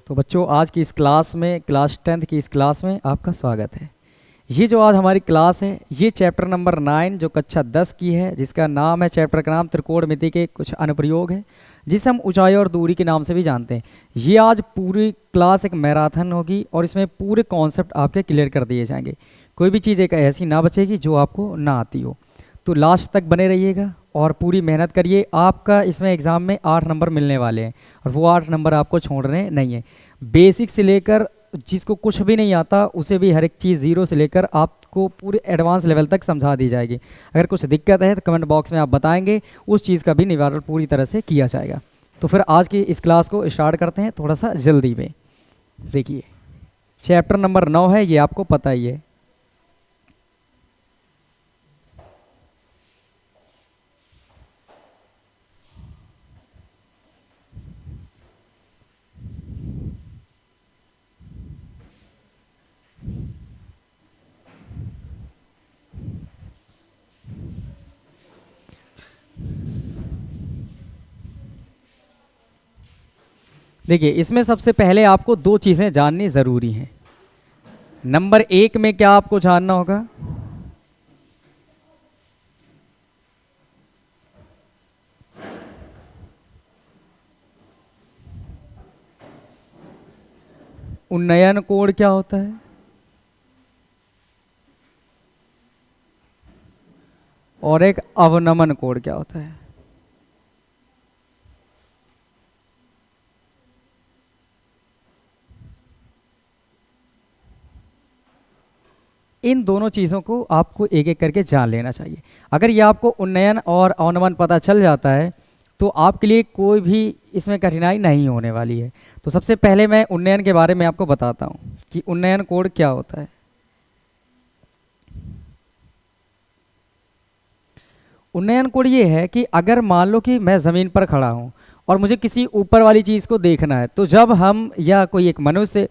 तो बच्चों आज की इस क्लास में क्लास 10th की इस क्लास में आपका स्वागत है। ये जो आज हमारी क्लास है ये चैप्टर नंबर 9 जो कक्षा 10 की है, जिसका नाम है, चैप्टर का नाम त्रिकोणमिति के कुछ अनुप्रयोग है, जिसे हम ऊंचाई और दूरी के नाम से भी जानते हैं। ये आज पूरी क्लास एक मैराथन होगी और इसमें पूरे कॉन्सेप्ट आपके क्लियर कर दिए जाएंगे। कोई भी चीज़ एक ऐसी ना बचेगी जो आपको ना आती हो। तो लास्ट तक बने रहिएगा और पूरी मेहनत करिए। आपका इसमें एग्ज़ाम में 8 नंबर मिलने वाले हैं और वो 8 नंबर आपको छोड़ने नहीं है। बेसिक से लेकर जिसको कुछ भी नहीं आता उसे भी हर एक चीज़ ज़ीरो से लेकर आपको पूरे एडवांस लेवल तक समझा दी जाएगी। अगर कुछ दिक्कत है तो कमेंट बॉक्स में आप बताएंगे, उस चीज़ का भी निवारण पूरी तरह से किया जाएगा। तो फिर आज की इस क्लास को स्टार्ट करते हैं थोड़ा सा जल्दी में। देखिए चैप्टर नंबर 9 है, ये आपको पता ही है। देखिए इसमें सबसे पहले आपको दो चीज़ें जाननी ज़रूरी हैं। नंबर 1 में क्या आपको जानना होगा, उन्नयन कोण क्या होता है और एक अवनमन कोण क्या होता है। इन दोनों चीज़ों को आपको एक एक करके जान लेना चाहिए। अगर ये आपको उन्नयन और अवनमन पता चल जाता है तो आपके लिए कोई भी इसमें कठिनाई नहीं होने वाली है। तो सबसे पहले मैं उन्नयन के बारे में आपको बताता हूँ कि उन्नयन कोण क्या होता है। उन्नयन कोण ये है कि अगर मान लो कि मैं ज़मीन पर खड़ा हूँ और मुझे किसी ऊपर वाली चीज़ को देखना है, तो जब हम या कोई एक मनुष्य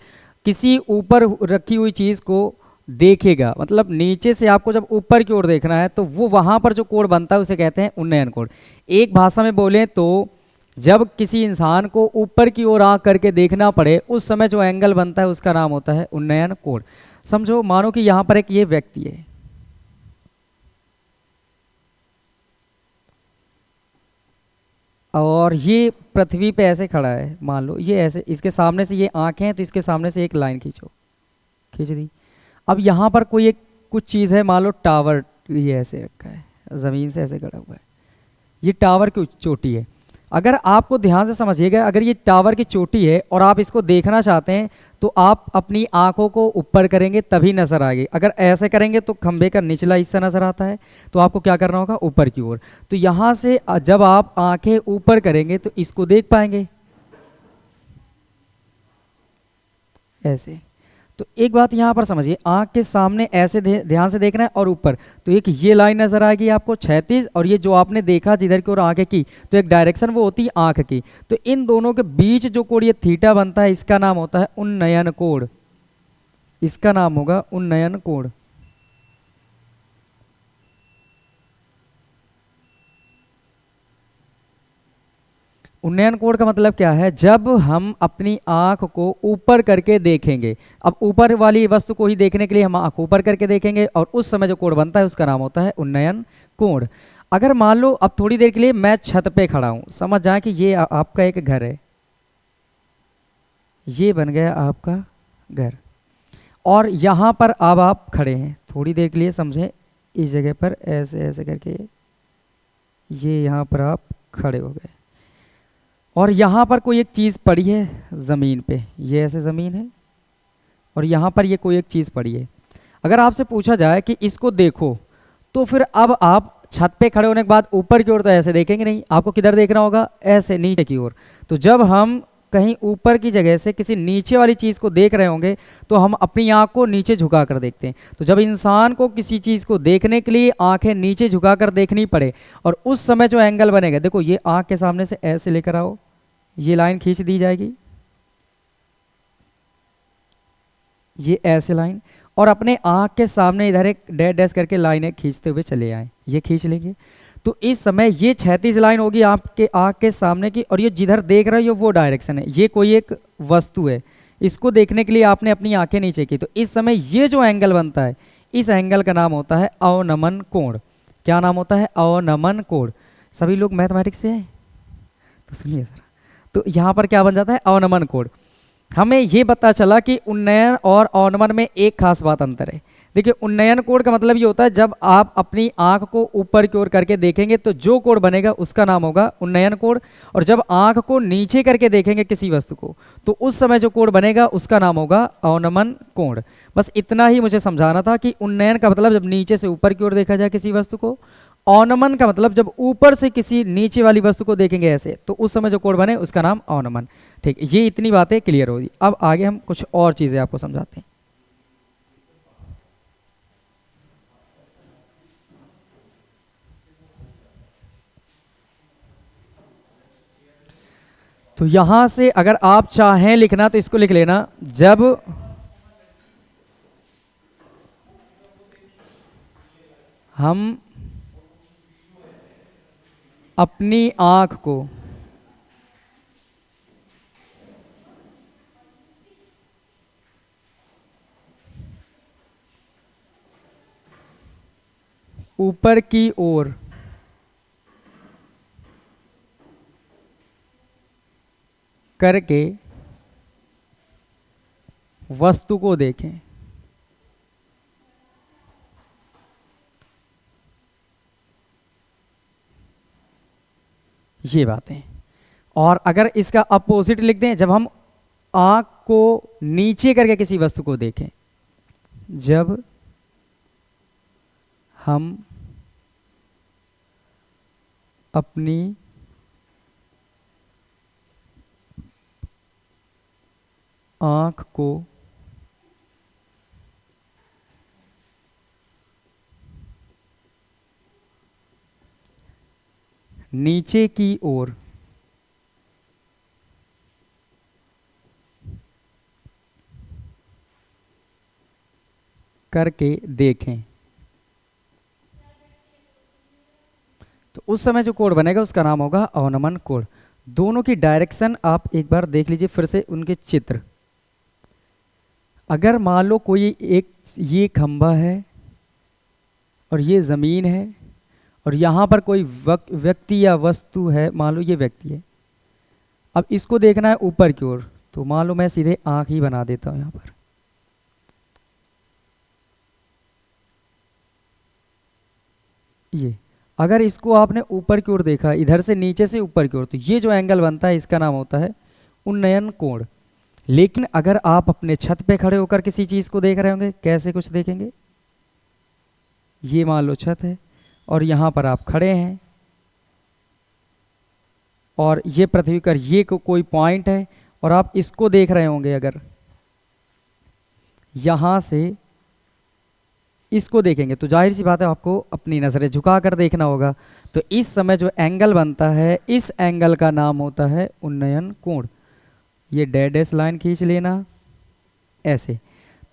किसी ऊपर रखी हुई चीज़ को देखेगा, मतलब नीचे से आपको जब ऊपर की ओर देखना है, तो वो वहाँ पर जो कोण बनता है उसे कहते हैं उन्नयन कोण। एक भाषा में बोलें तो जब किसी इंसान को ऊपर की ओर आँख करके देखना पड़े उस समय जो एंगल बनता है उसका नाम होता है उन्नयन कोण। समझो, मानो कि यहाँ पर एक ये व्यक्ति है और ये पृथ्वी पे ऐसे खड़ा है, मान लो ये ऐसे, इसके सामने से ये आँखें हैं तो इसके सामने से एक लाइन खींचो, खींच दी। अब यहाँ पर कोई एक कुछ चीज़ है, मान लो टावर, ये ऐसे रखा है, ज़मीन से ऐसे खड़ा हुआ है, ये टावर की चोटी है। अगर आपको ध्यान से समझिएगा, अगर ये टावर की चोटी है और आप इसको देखना चाहते हैं तो आप अपनी आंखों को ऊपर करेंगे तभी नज़र आएगी। अगर ऐसे करेंगे तो खंभे का निचला हिस्सा नज़र आता है, तो आपको क्या करना होगा, ऊपर की ओर। तो यहाँ से जब आप आंखें ऊपर करेंगे तो इसको देख पाएंगे ऐसे। तो एक बात यहाँ पर समझिए, आँख के सामने ऐसे ध्यान से देखना है और ऊपर, तो एक ये लाइन नजर आएगी आपको क्षैतिज, और ये जो आपने देखा जिधर की ओर आँखें की, तो एक डायरेक्शन वो होती है आँख की। तो इन दोनों के बीच जो कोण ये थीटा बनता है इसका नाम होता है उन्नयन कोण। इसका नाम होगा उन्नयन कोण। उन्नयन कोण का मतलब क्या है, जब हम अपनी आंख को ऊपर करके देखेंगे, अब ऊपर वाली वस्तु को ही देखने के लिए हम आंख ऊपर करके देखेंगे और उस समय जो कोण बनता है उसका नाम होता है उन्नयन कोण। अगर मान लो अब थोड़ी देर के लिए मैं छत पे खड़ा हूं, समझ जाए कि ये आपका एक घर है, ये बन गया आपका घर, और यहाँ पर अब आप खड़े हैं, थोड़ी देर के लिए समझें, इस जगह पर ऐसे ऐसे करके ये यहाँ पर आप खड़े हो गए और यहाँ पर कोई एक चीज़ पड़ी है ज़मीन पे, ये ऐसे ज़मीन है और यहाँ पर ये कोई एक चीज़ पड़ी है। अगर आपसे पूछा जाए कि इसको देखो, तो फिर अब आप छत पे खड़े होने के बाद ऊपर की ओर तो ऐसे देखेंगे नहीं, आपको किधर देखना होगा, ऐसे नीचे की ओर। तो जब हम कहीं ऊपर की जगह से किसी नीचे वाली चीज़ को देख रहे होंगे तो हम अपनी आँख को नीचे झुका कर देखते हैं। तो जब इंसान को किसी चीज़ को देखने के लिए आंखें नीचे झुका कर देखनी पड़े और उस समय जो एंगल बनेगा, देखो ये आँख के सामने से ऐसे लेकर आओ, ये लाइन खींच दी जाएगी, ये ऐसे लाइन, और अपने आँख के सामने इधर एक डैश डैश करके लाइनें खींचते हुए चले आए, ये खींच लेंगे। तो इस समय ये क्षैतिज लाइन होगी आपके आँख के सामने की, और ये जिधर देख रहे हो वो डायरेक्शन है, ये कोई एक वस्तु है, इसको देखने के लिए आपने अपनी आंखें नीचे की, तो इस समय ये जो एंगल बनता है इस एंगल का नाम होता है अवनमन कोण। क्या नाम होता है? अवनमन कोण। सभी लोग मैथमेटिक्स से हैं तो सुनिए जरा, तो यहाँ पर क्या बन जाता है? अवनमन कोण। हमें ये पता चला कि उन्नयन और अवनमन में एक खास बात अंतर है। देखिए, उन्नयन कोण का मतलब ये होता है जब आप अपनी आंख को ऊपर की ओर करके देखेंगे तो जो कोण बनेगा उसका नाम होगा उन्नयन कोण, और जब आंख को नीचे करके देखेंगे किसी वस्तु को तो उस समय जो कोण बनेगा उसका नाम होगा अवनमन कोण। बस इतना ही मुझे समझाना था कि उन्नयन का मतलब जब नीचे से ऊपर की ओर देखा जाए किसी वस्तु को, अवनमन का मतलब जब ऊपर से किसी नीचे वाली वस्तु को देखेंगे ऐसे, तो उस समय जो कोण बने उसका नाम अवनमन। ठीक, ये इतनी बातें क्लियर होगी। अब आगे हम कुछ और चीज़ें आपको समझाते हैं। तो यहां से अगर आप चाहें लिखना तो इसको लिख लेना, जब हम अपनी आंख को ऊपर की ओर करके वस्तु को देखें, ये बातें। और अगर इसका अपोजिट लिख दें, जब हम आंख को नीचे करके किसी वस्तु को देखें, जब हम अपनी आंख को नीचे की ओर करके देखें तो उस समय जो कोण बनेगा उसका नाम होगा अवनमन कोण। दोनों की डायरेक्शन आप एक बार देख लीजिए फिर से उनके चित्र। अगर मान लो कोई एक ये खंभा है और ये ज़मीन है और यहाँ पर कोई व्यक्ति या वस्तु है, मान लो ये व्यक्ति है, अब इसको देखना है ऊपर की ओर, तो मान लो मैं सीधे आँख ही बना देता हूँ यहाँ पर। ये अगर इसको आपने ऊपर की ओर देखा, इधर से नीचे से ऊपर की ओर, तो ये जो एंगल बनता है इसका नाम होता है उन्नयन कोण। लेकिन अगर आप अपने छत पे खड़े होकर किसी चीज़ को देख रहे होंगे, कैसे कुछ देखेंगे, ये मान लो छत है और यहाँ पर आप खड़े हैं और ये पृथ्वी पर ये कोई पॉइंट है और आप इसको देख रहे होंगे, अगर यहाँ से इसको देखेंगे तो जाहिर सी बात है आपको अपनी नज़रें झुका कर देखना होगा। तो इस समय जो एंगल बनता है इस एंगल का नाम होता है उन्नयन कोण। ये डैश लाइन खींच लेना ऐसे,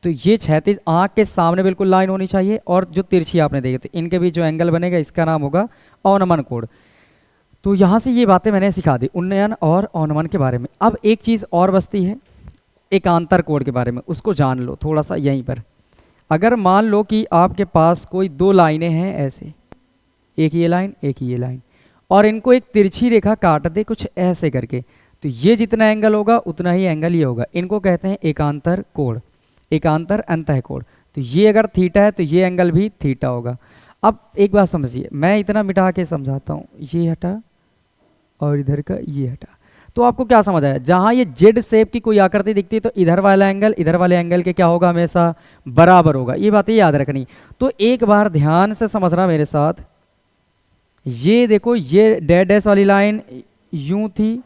तो ये क्षैतिज आंख के सामने बिल्कुल लाइन होनी चाहिए और जो तिरछी आपने देखी, तो इनके बीच जो एंगल बनेगा इसका नाम होगा अवनमन कोण। तो यहाँ से ये बातें मैंने सिखा दी उन्नयन और अवनमन के बारे में। अब एक चीज़ और बचती है एकांतर कोण के बारे में, उसको जान लो थोड़ा सा यहीं पर। अगर मान लो कि आपके पास कोई दो लाइनें हैं ऐसे, एक ये लाइन एक ये लाइन, और इनको एक तिरछी रेखा काट दे कुछ ऐसे करके, तो ये जितना एंगल होगा उतना ही एंगल ये होगा। इनको कहते हैं एकांतर कोण, एकांतर अंतः कोण। तो ये अगर थीटा है तो ये एंगल भी थीटा होगा। अब एक बात समझिए, मैं इतना मिटा के समझाता हूँ, ये हटा और इधर का ये हटा, तो आपको क्या समझ आया? जहाँ ये जेड शेप की कोई आकृति दिखती है तो इधर वाला एंगल इधर वाले एंगल के क्या होगा, हमेशा बराबर होगा। ये बातें याद रखनी। तो एक बार ध्यान से समझना मेरे साथ, ये देखो ये डैश वाली लाइन यूं थी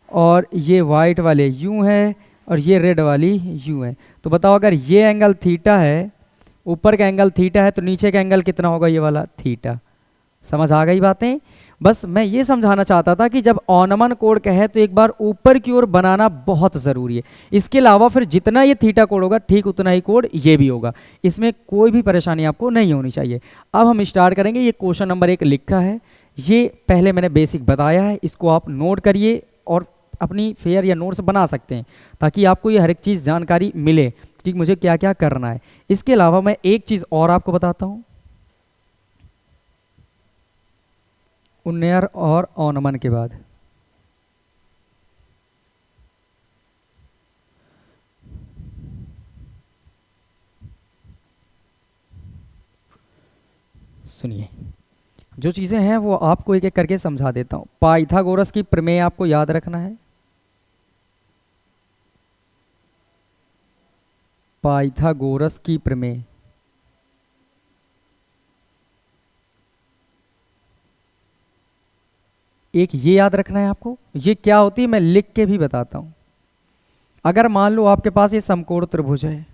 और ये वाइट वाले यूं है और ये रेड वाली यूं है। तो बताओ अगर ये एंगल थीटा है, ऊपर का एंगल थीटा है, तो नीचे का एंगल कितना होगा, ये वाला थीटा। समझ आ गई बातें? बस मैं ये समझाना चाहता था कि जब अवनमन कोण कहे तो एक बार ऊपर की ओर बनाना बहुत ज़रूरी है। इसके अलावा फिर जितना ये थीटा कोण होगा ठीक उतना ही कोण ये भी होगा, इसमें कोई भी परेशानी आपको नहीं होनी चाहिए। अब हम स्टार्ट करेंगे। ये क्वेश्चन नंबर 1 लिखा है, ये पहले मैंने बेसिक बताया है, इसको आप नोट करिए और अपनी फेयर या नोट्स बना सकते हैं, ताकि आपको ये हर एक चीज़ जानकारी मिले कि मुझे क्या क्या करना है। इसके अलावा मैं एक चीज़ और आपको बताता हूँ, उन्नयर और ओनमन के बाद सुनिए, जो चीज़ें हैं वो आपको एक एक करके समझा देता हूँ। पाइथागोरस की प्रमेय आपको याद रखना है। पाइथागोरस की प्रमेय, एक ये याद रखना है आपको। ये क्या होती है मैं लिख के भी बताता हूं। अगर मान लो आपके पास ये समकोण त्रिभुज है,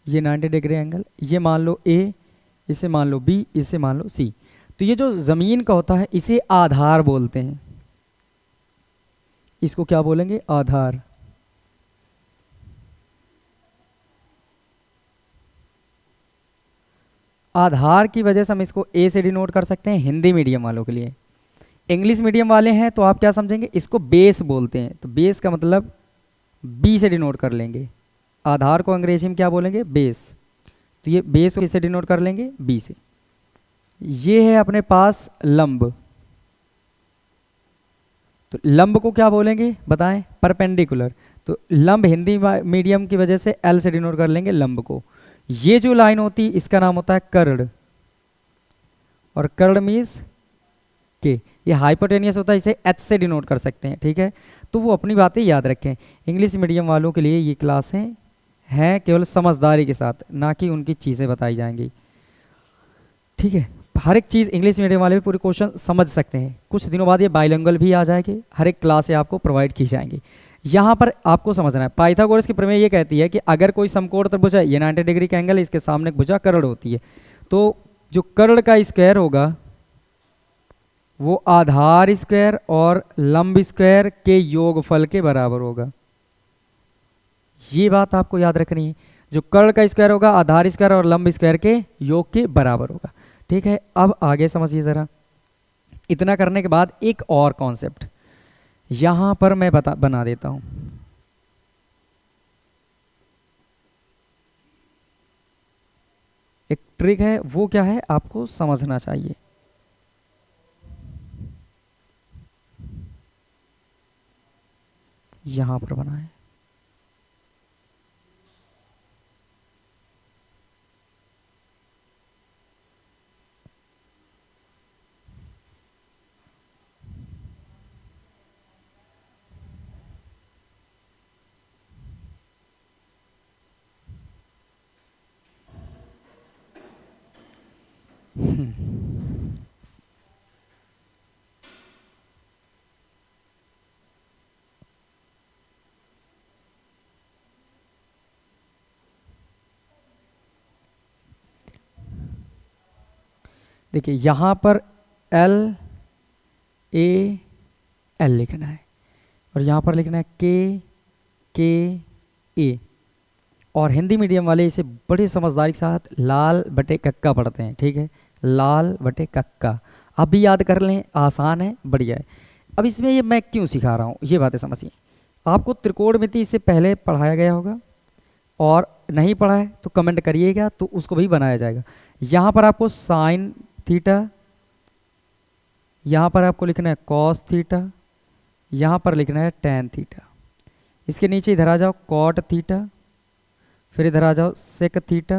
ये 90 डिग्री एंगल, ये मान लो ए, इसे मान लो बी, इसे मान लो सी। तो ये जो जमीन का होता है इसे आधार बोलते हैं। इसको क्या बोलेंगे? आधार। आधार की वजह से हम इसको ए से डिनोट कर सकते हैं हिंदी मीडियम वालों के लिए। इंग्लिश मीडियम वाले हैं तो आप क्या समझेंगे? इसको बेस बोलते हैं, तो बेस का मतलब बी से डिनोट कर लेंगे। आधार को अंग्रेजी में क्या बोलेंगे? बेस। तो ये बेस को किससे डिनोट कर लेंगे? बी से। ये है अपने पास लंब, तो लंब को क्या बोलेंगे बताएं? परपेंडिकुलर। तो लंब हिंदी मीडियम की वजह से एल से डिनोट कर लेंगे लंब को। ये जो लाइन होती है इसका नाम होता है कर्ण, और कर्ण मीन्स के। ये हाइपोटेनियस होता है, इसे एच से डिनोट कर सकते हैं, ठीक है। तो वो अपनी बातें याद रखें। इंग्लिश मीडियम वालों के लिए ये क्लासें हैं केवल समझदारी के साथ, ना कि उनकी चीज़ें बताई जाएंगी, ठीक है। हर एक चीज़ इंग्लिश मीडियम वाले भी पूरे क्वेश्चन समझ सकते हैं। कुछ दिनों बाद ये बाइलिंगुअल भी आ जाएंगे, हर एक क्लास से आपको प्रोवाइड की जाएंगी। यहाँ पर आपको समझना है, पाइथागोरस की प्रमेय ये कहती है कि अगर कोई समकोण त्रिभुज है, ये 90 डिग्री का एंगल है, इसके सामने एक भुजा कर्ण होती है, तो जो कर्ण का स्क्वायर होगा वो आधार स्क्वायर और लंब स्क्वायर के योगफल के बराबर होगा। ये बात आपको याद रखनी है। जो कर्ण का स्क्वायर होगा आधार स्क्वायर और लंब स्क्वायर के योग के बराबर होगा, ठीक है। अब आगे समझिए ज़रा। इतना करने के बाद एक और कॉन्सेप्ट यहां पर मैं बना देता हूं। एक ट्रिक है, वो क्या है आपको समझना चाहिए। यहां पर बना है, देखिए यहां पर एल ए एल लिखना है, और यहां पर लिखना है के ए। और हिंदी मीडियम वाले इसे बड़े समझदारी के साथ लाल बटे कक्का पढ़ते हैं, ठीक है। लाल बटे कक्का आप भी याद कर लें, आसान है, बढ़िया है। अब इसमें ये मैं क्यों सिखा रहा हूँ ये बातें समझिए। आपको त्रिकोणमिति इससे पहले पढ़ाया गया होगा, और नहीं पढ़ा है तो कमेंट करिएगा, तो उसको भी बनाया जाएगा। यहाँ पर आपको साइन थीटा, यहाँ पर आपको लिखना है कॉस थीटा, यहाँ पर लिखना है टेन थीटा। इसके नीचे इधर आ जाओ कॉट थीटा, फिर इधर आ जाओ सेक थीटा,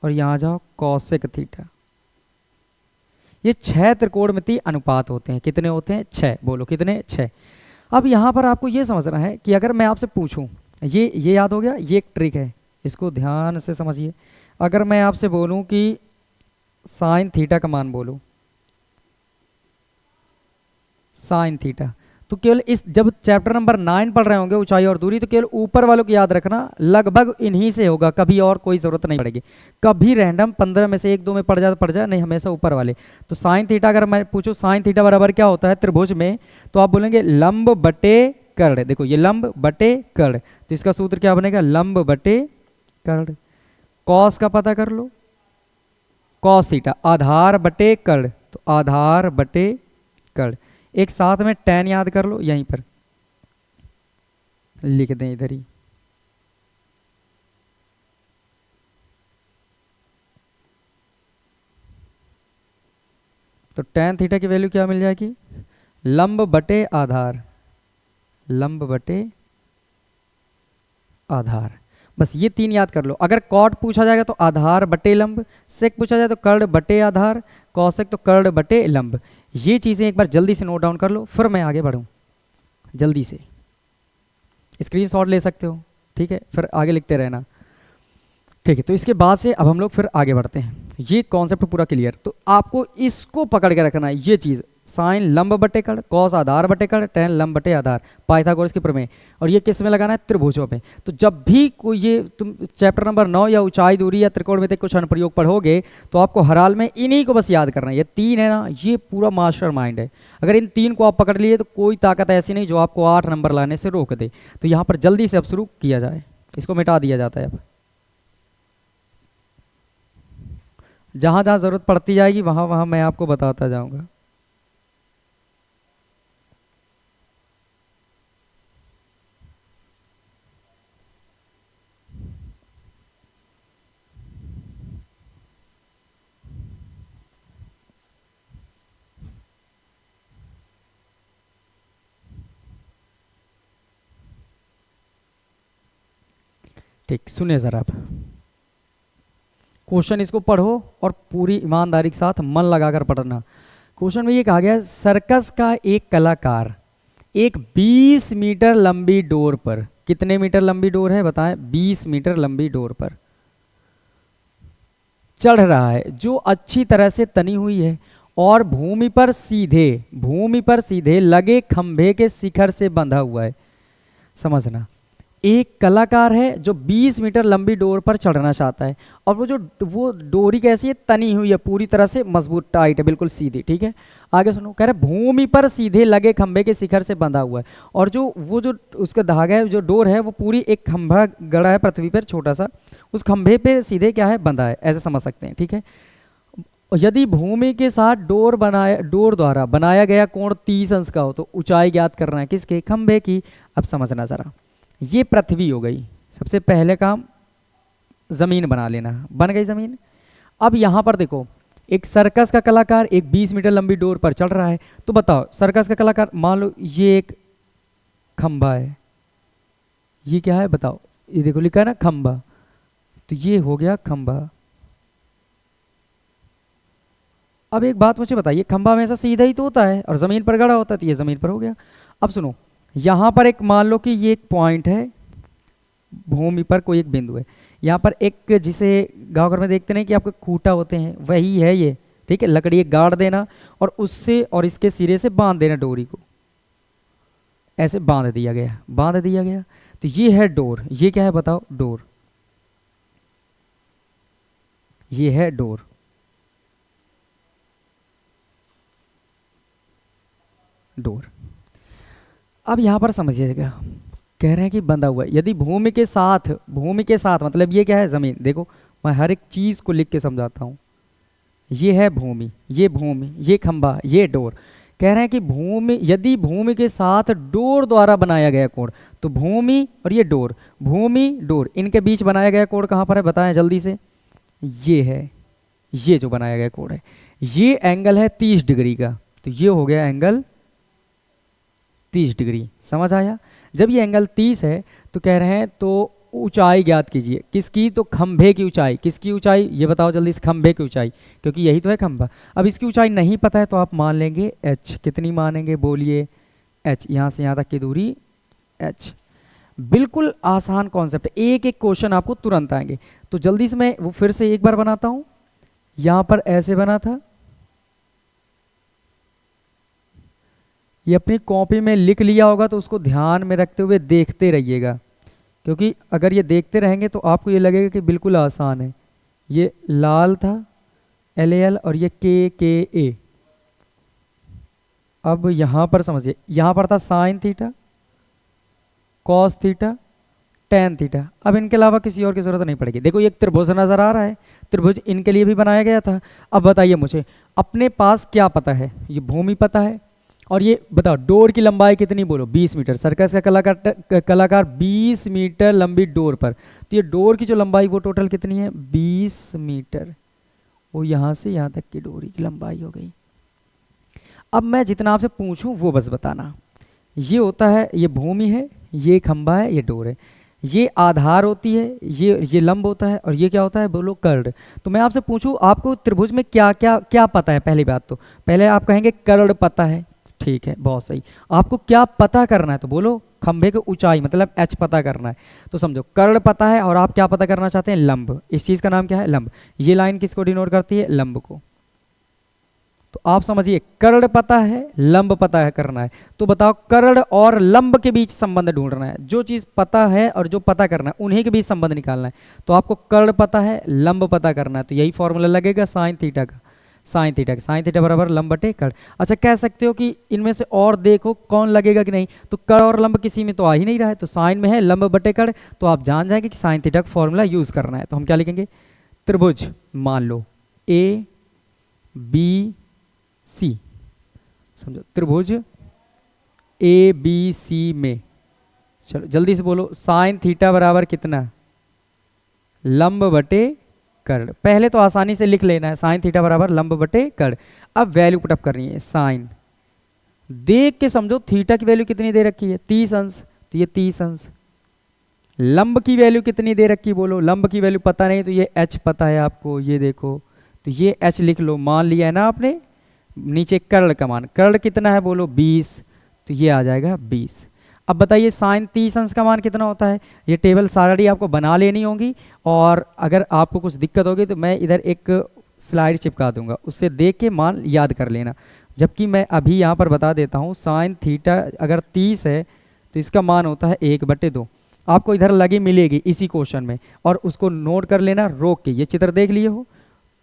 और यहाँ जाओ कॉसेक थीटा। ये 6 त्रिकोणमिति अनुपात होते हैं। कितने होते हैं? 6। बोलो कितने? 6। अब यहाँ पर आपको ये समझना है कि अगर मैं आपसे पूछूं, ये याद हो गया, ये एक ट्रिक है, इसको ध्यान से समझिए। अगर मैं आपसे बोलूं कि साइन थीटा का मान बोलो, साइन थीटा, तो केवल इस जब चैप्टर नंबर 9 पढ़ रहे होंगे ऊंचाई और दूरी, तो केवल ऊपर वालों को याद रखना, लगभग इन्हीं से होगा, कभी और कोई जरूरत नहीं पड़ेगी। कभी रैंडम 15 में से 1-2 में पड़ जाए नहीं, हमेशा ऊपर वाले। तो साइन थीटा, अगर मैं पूछूं साइन थीटा बराबर क्या होता है त्रिभुज में, तो आप बोलेंगे लंब बटे कर्ण, देखो ये लंब बटे कर्ण, तो इसका सूत्र क्या बनेगा, लंब बटे कर्ण। कॉस का पता कर लो, कॉस थीटा, आधार बटे कर्ण, तो आधार बटे कर्ण। एक साथ में tan याद कर लो, यहीं पर लिख दें इधर ही। तो tan थीटा की वैल्यू क्या मिल जाएगी, लंब बटे आधार, लंब बटे आधार। बस ये 3 याद कर लो। अगर कॉट पूछा जाएगा तो आधार बटे लंब, सेक पूछा जाए तो कर्ण बटे आधार, कौशिक तो कर्ण बटे लंब। ये चीज़ें एक बार जल्दी से नोट डाउन कर लो, फिर मैं आगे बढ़ूँ। जल्दी से स्क्रीनशॉट ले सकते हो, ठीक है, फिर आगे लिखते रहना, ठीक है। तो इसके बाद से अब हम लोग फिर आगे बढ़ते हैं। ये कॉन्सेप्ट पूरा क्लियर, तो आपको इसको पकड़ के रखना है, ये चीज़, साइन लंब बटे कर्ण, कॉस आधार बटे कर्ण, tan लंब बटे आधार, पाइथागोरस की प्रमेय। और ये किस में लगाना है, त्रिभुजों पे। तो जब भी कोई ये तुम चैप्टर नंबर 9 या ऊंचाई दूरी या त्रिकोणमिति कुछ अनुप्रयोग पढ़ोगे तो आपको हर हाल में इन्हीं को बस याद करना है। ये 3 है ना, ये पूरा मास्टर माइंड है। अगर इन 3 को आप पकड़ लिए तो कोई ताकत ऐसी नहीं जो आपको 8 नंबर लाने से रोक दे। तो यहाँ पर जल्दी से अब शुरू किया जाए, इसको मिटा दिया जाता है। अब जहाँ जहाँ ज़रूरत पड़ती जाएगी वहाँ वहाँ मैं आपको बताता जाऊँगा। ठीक, सुनिए ज़रा आप क्वेश्चन, इसको पढ़ो और पूरी ईमानदारी के साथ मन लगाकर पढ़ना। क्वेश्चन में ये कहा गया है, सर्कस का एक कलाकार एक 20 मीटर लंबी डोर पर, कितने मीटर लंबी डोर है बताएं, 20 मीटर लंबी डोर पर चढ़ रहा है जो अच्छी तरह से तनी हुई है और भूमि पर सीधे लगे खंभे के शिखर से बंधा हुआ है। समझना, एक कलाकार है जो 20 मीटर लंबी डोर पर चढ़ना चाहता है और वो डोरी कैसी है, तनी हुई है, पूरी तरह से मजबूत टाइट है, बिल्कुल सीधी, ठीक है। आगे सुनो, कह रहे भूमि पर सीधे लगे खंभे के शिखर से बंधा हुआ है। और जो उसका धागा है, जो डोर है, वो पूरी एक खंभा गड़ा है पृथ्वी पर छोटा सा, उस खंभे पे सीधे क्या है, बंधा है, ऐसे समझ सकते हैं, ठीक है। यदि भूमि के साथ डोर द्वारा बनाया गया कोण 30 अंश का हो तो ऊंचाई ज्ञात करना है, किसके, खंभे की। अब समझना जरा, ये पृथ्वी हो गई, सबसे पहले काम जमीन बना लेना, बन गई जमीन। अब यहां पर देखो, एक सर्कस का कलाकार एक 20 मीटर लंबी डोर पर चढ़ रहा है, तो बताओ सर्कस का कलाकार, मान लो ये एक खंभा है, ये क्या है बताओ, ये देखो लिखा है ना खंभा, तो ये हो गया खंभा। अब एक बात मुझे बताइए, खंभा हमेशा सीधा ही तो होता है और जमीन पर गड़ा होता है, तो ये जमीन पर हो गया। अब सुनो, यहाँ पर एक मान लो कि ये एक पॉइंट है, भूमि पर कोई एक बिंदु है, यहाँ पर एक, जिसे गांव घर में देखते नहीं कि आपके खूंटा होते हैं, वही है ये, ठीक है। लकड़ी एक गाड़ देना और उससे और इसके सिरे से बांध देना, डोरी को ऐसे बांध दिया गया। तो ये है डोर, ये क्या है बताओ, डोर, ये है डोर। अब यहां पर समझिएगा, कह रहे हैं कि बंधा हुआ है, यदि भूमि के साथ मतलब ये क्या है, जमीन। देखो मैं हर एक चीज को लिख के समझाता हूं, ये है भूमि, ये खंभा, ये डोर। कह रहे हैं कि यदि भूमि के साथ डोर द्वारा बनाया गया कोण, तो भूमि और ये डोर, भूमि डोर, इनके बीच बनाया गया कोण कहां पर है बताएं जल्दी से, ये है, ये जो बनाया गया कोण है, ये एंगल है 30 डिग्री का, तो ये हो गया एंगल 30 डिग्री। समझ आया। जब ये एंगल 30 है तो कह रहे हैं तो ऊंचाई ज्ञात कीजिए, किसकी, तो खंभे की ऊंचाई। किसकी ऊंचाई ये बताओ जल्दी से, खंभे की ऊंचाई, क्योंकि यही तो है खंभा। अब इसकी ऊंचाई नहीं पता है तो आप मान लेंगे h। कितनी मानेंगे बोलिए, h, यहाँ से यहाँ तक की दूरी h। बिल्कुल आसान कॉन्सेप्ट, एक एक क्वेश्चन आपको तुरंत आएंगे। तो जल्दी से मैं वो फिर से एक बार बनाता हूँ। यहाँ पर ऐसे बना था, ये अपनी कॉपी में लिख लिया होगा तो उसको ध्यान में रखते हुए देखते रहिएगा, क्योंकि अगर ये देखते रहेंगे तो आपको ये लगेगा कि बिल्कुल आसान है। ये लाल था LAL और ये KKA। अब यहाँ पर समझिए, यहाँ पर था sine theta cos theta, tan theta. अब इनके अलावा किसी और की जरूरत नहीं पड़ेगी। देखो ये एक त्रिभुज नजर आ रहा है, त्रिभुज इनके लिए भी बनाया गया था। अब बताइए मुझे अपने पास क्या पता है, ये भूमि पता है और ये बताओ डोर की लंबाई कितनी, बोलो 20 मीटर। सर्कस का कलाकार 20 मीटर लंबी डोर पर, तो ये डोर की जो लंबाई वो टोटल कितनी है 20 मीटर। वो यहाँ से यहाँ तक की डोरी की लंबाई हो गई। अब मैं जितना आपसे पूछूं वो बस बताना। ये होता है, ये भूमि है, ये खंभा है, ये डोर है, ये आधार होती है, ये लंब होता है और ये क्या होता है बोलो कर्ण। तो मैं आपसे पूछूं आपको त्रिभुज में क्या क्या क्या पता है। पहली बात तो पहले आप कहेंगे कर्ण पता है, ठीक है बहुत सही। आपको क्या पता करना है तो बोलो खंभे की ऊंचाई मतलब एच पता करना है। तो समझो कर्ण पता है और आप क्या पता करना चाहते हैं लंब। इस चीज का नाम क्या है लंब। ये लाइन किसको डिनोट करती है लंब को। तो आप समझिए कर्ण पता है लंब पता है करना है। तो बताओ कर्ण और लंब के बीच संबंध ढूंढना है। जो चीज पता है और जो पता करना है उन्हीं के बीच संबंध निकालना है। तो आपको कर्ण पता है लंब पता करना है, तो यही फॉर्मूला लगेगा साइन थीटा का। साइन थीटा बराबर लंब बटे कर्ण। अच्छा कह सकते हो कि इनमें से और देखो कौन लगेगा कि नहीं, तो कर्ण और लंब किसी में तो आ ही नहीं रहा है, तो साइन में है लंब बटे कर्ण, तो आप जान जाएंगे कि साइन थीटा का फॉर्मूला यूज करना है। तो हम क्या लिखेंगे त्रिभुज मान लो ए बी सी, समझो त्रिभुज ए बी सी में, चलो जल्दी से बोलो साइन थीटा बराबर कितना लंब बटे कर्ण। पहले तो आसानी से लिख लेना है साइन थीटा बराबर लंब बटे कर्ण। अब वैल्यू पुटअप करनी है साइन, देख के समझो थीटा की वैल्यू कितनी दे रखी है 30 अंश, तो ये 30 अंश। लंब की वैल्यू कितनी दे रखी बोलो, लंब की वैल्यू पता नहीं तो ये एच पता है आपको, ये देखो तो ये एच लिख लो, मान लिया है ना आपने। नीचे कर्ण का मान, कर्ण कितना है बोलो 20, तो ये आ जाएगा 20। अब बताइए साइन 30 अंश का मान कितना होता है। ये टेबल सारी आपको बना लेनी होगी और अगर आपको कुछ दिक्कत होगी तो मैं इधर एक स्लाइड चिपका दूंगा, उससे देख के मान याद कर लेना। जबकि मैं अभी यहाँ पर बता देता हूँ साइन थीटा अगर 30 है तो इसका मान होता है 1/2। आपको इधर लगी मिलेगी इसी क्वेश्चन में और उसको नोट कर लेना रोक के। ये चित्र देख लिए हो,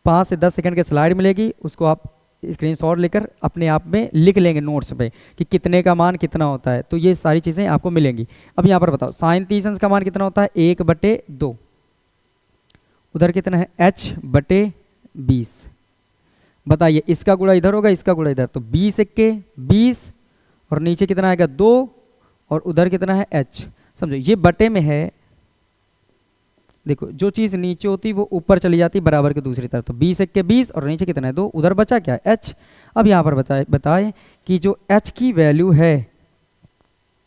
5 से 10 सेकंड की स्लाइड मिलेगी, उसको आप स्क्रीनशॉट लेकर अपने आप में लिख लेंगे नोट्स पे कि कितने का मान कितना होता है, तो ये सारी चीज़ें आपको मिलेंगी। अब यहाँ पर बताओ साइन 30 अंश का मान कितना होता है 1/2, उधर कितना है h/20। बताइए इसका गुणा इधर होगा इसका गुणा इधर, तो 20 एक्के 20 और नीचे कितना आएगा 2 और उधर कितना है h। समझो ये बटे में है, देखो जो चीज़ नीचे होती वो ऊपर चली जाती बराबर के दूसरी तरफ, तो 20 एक्के 20 और नीचे कितना है 2, उधर बचा क्या है h। अब यहाँ पर बताए कि जो h की वैल्यू है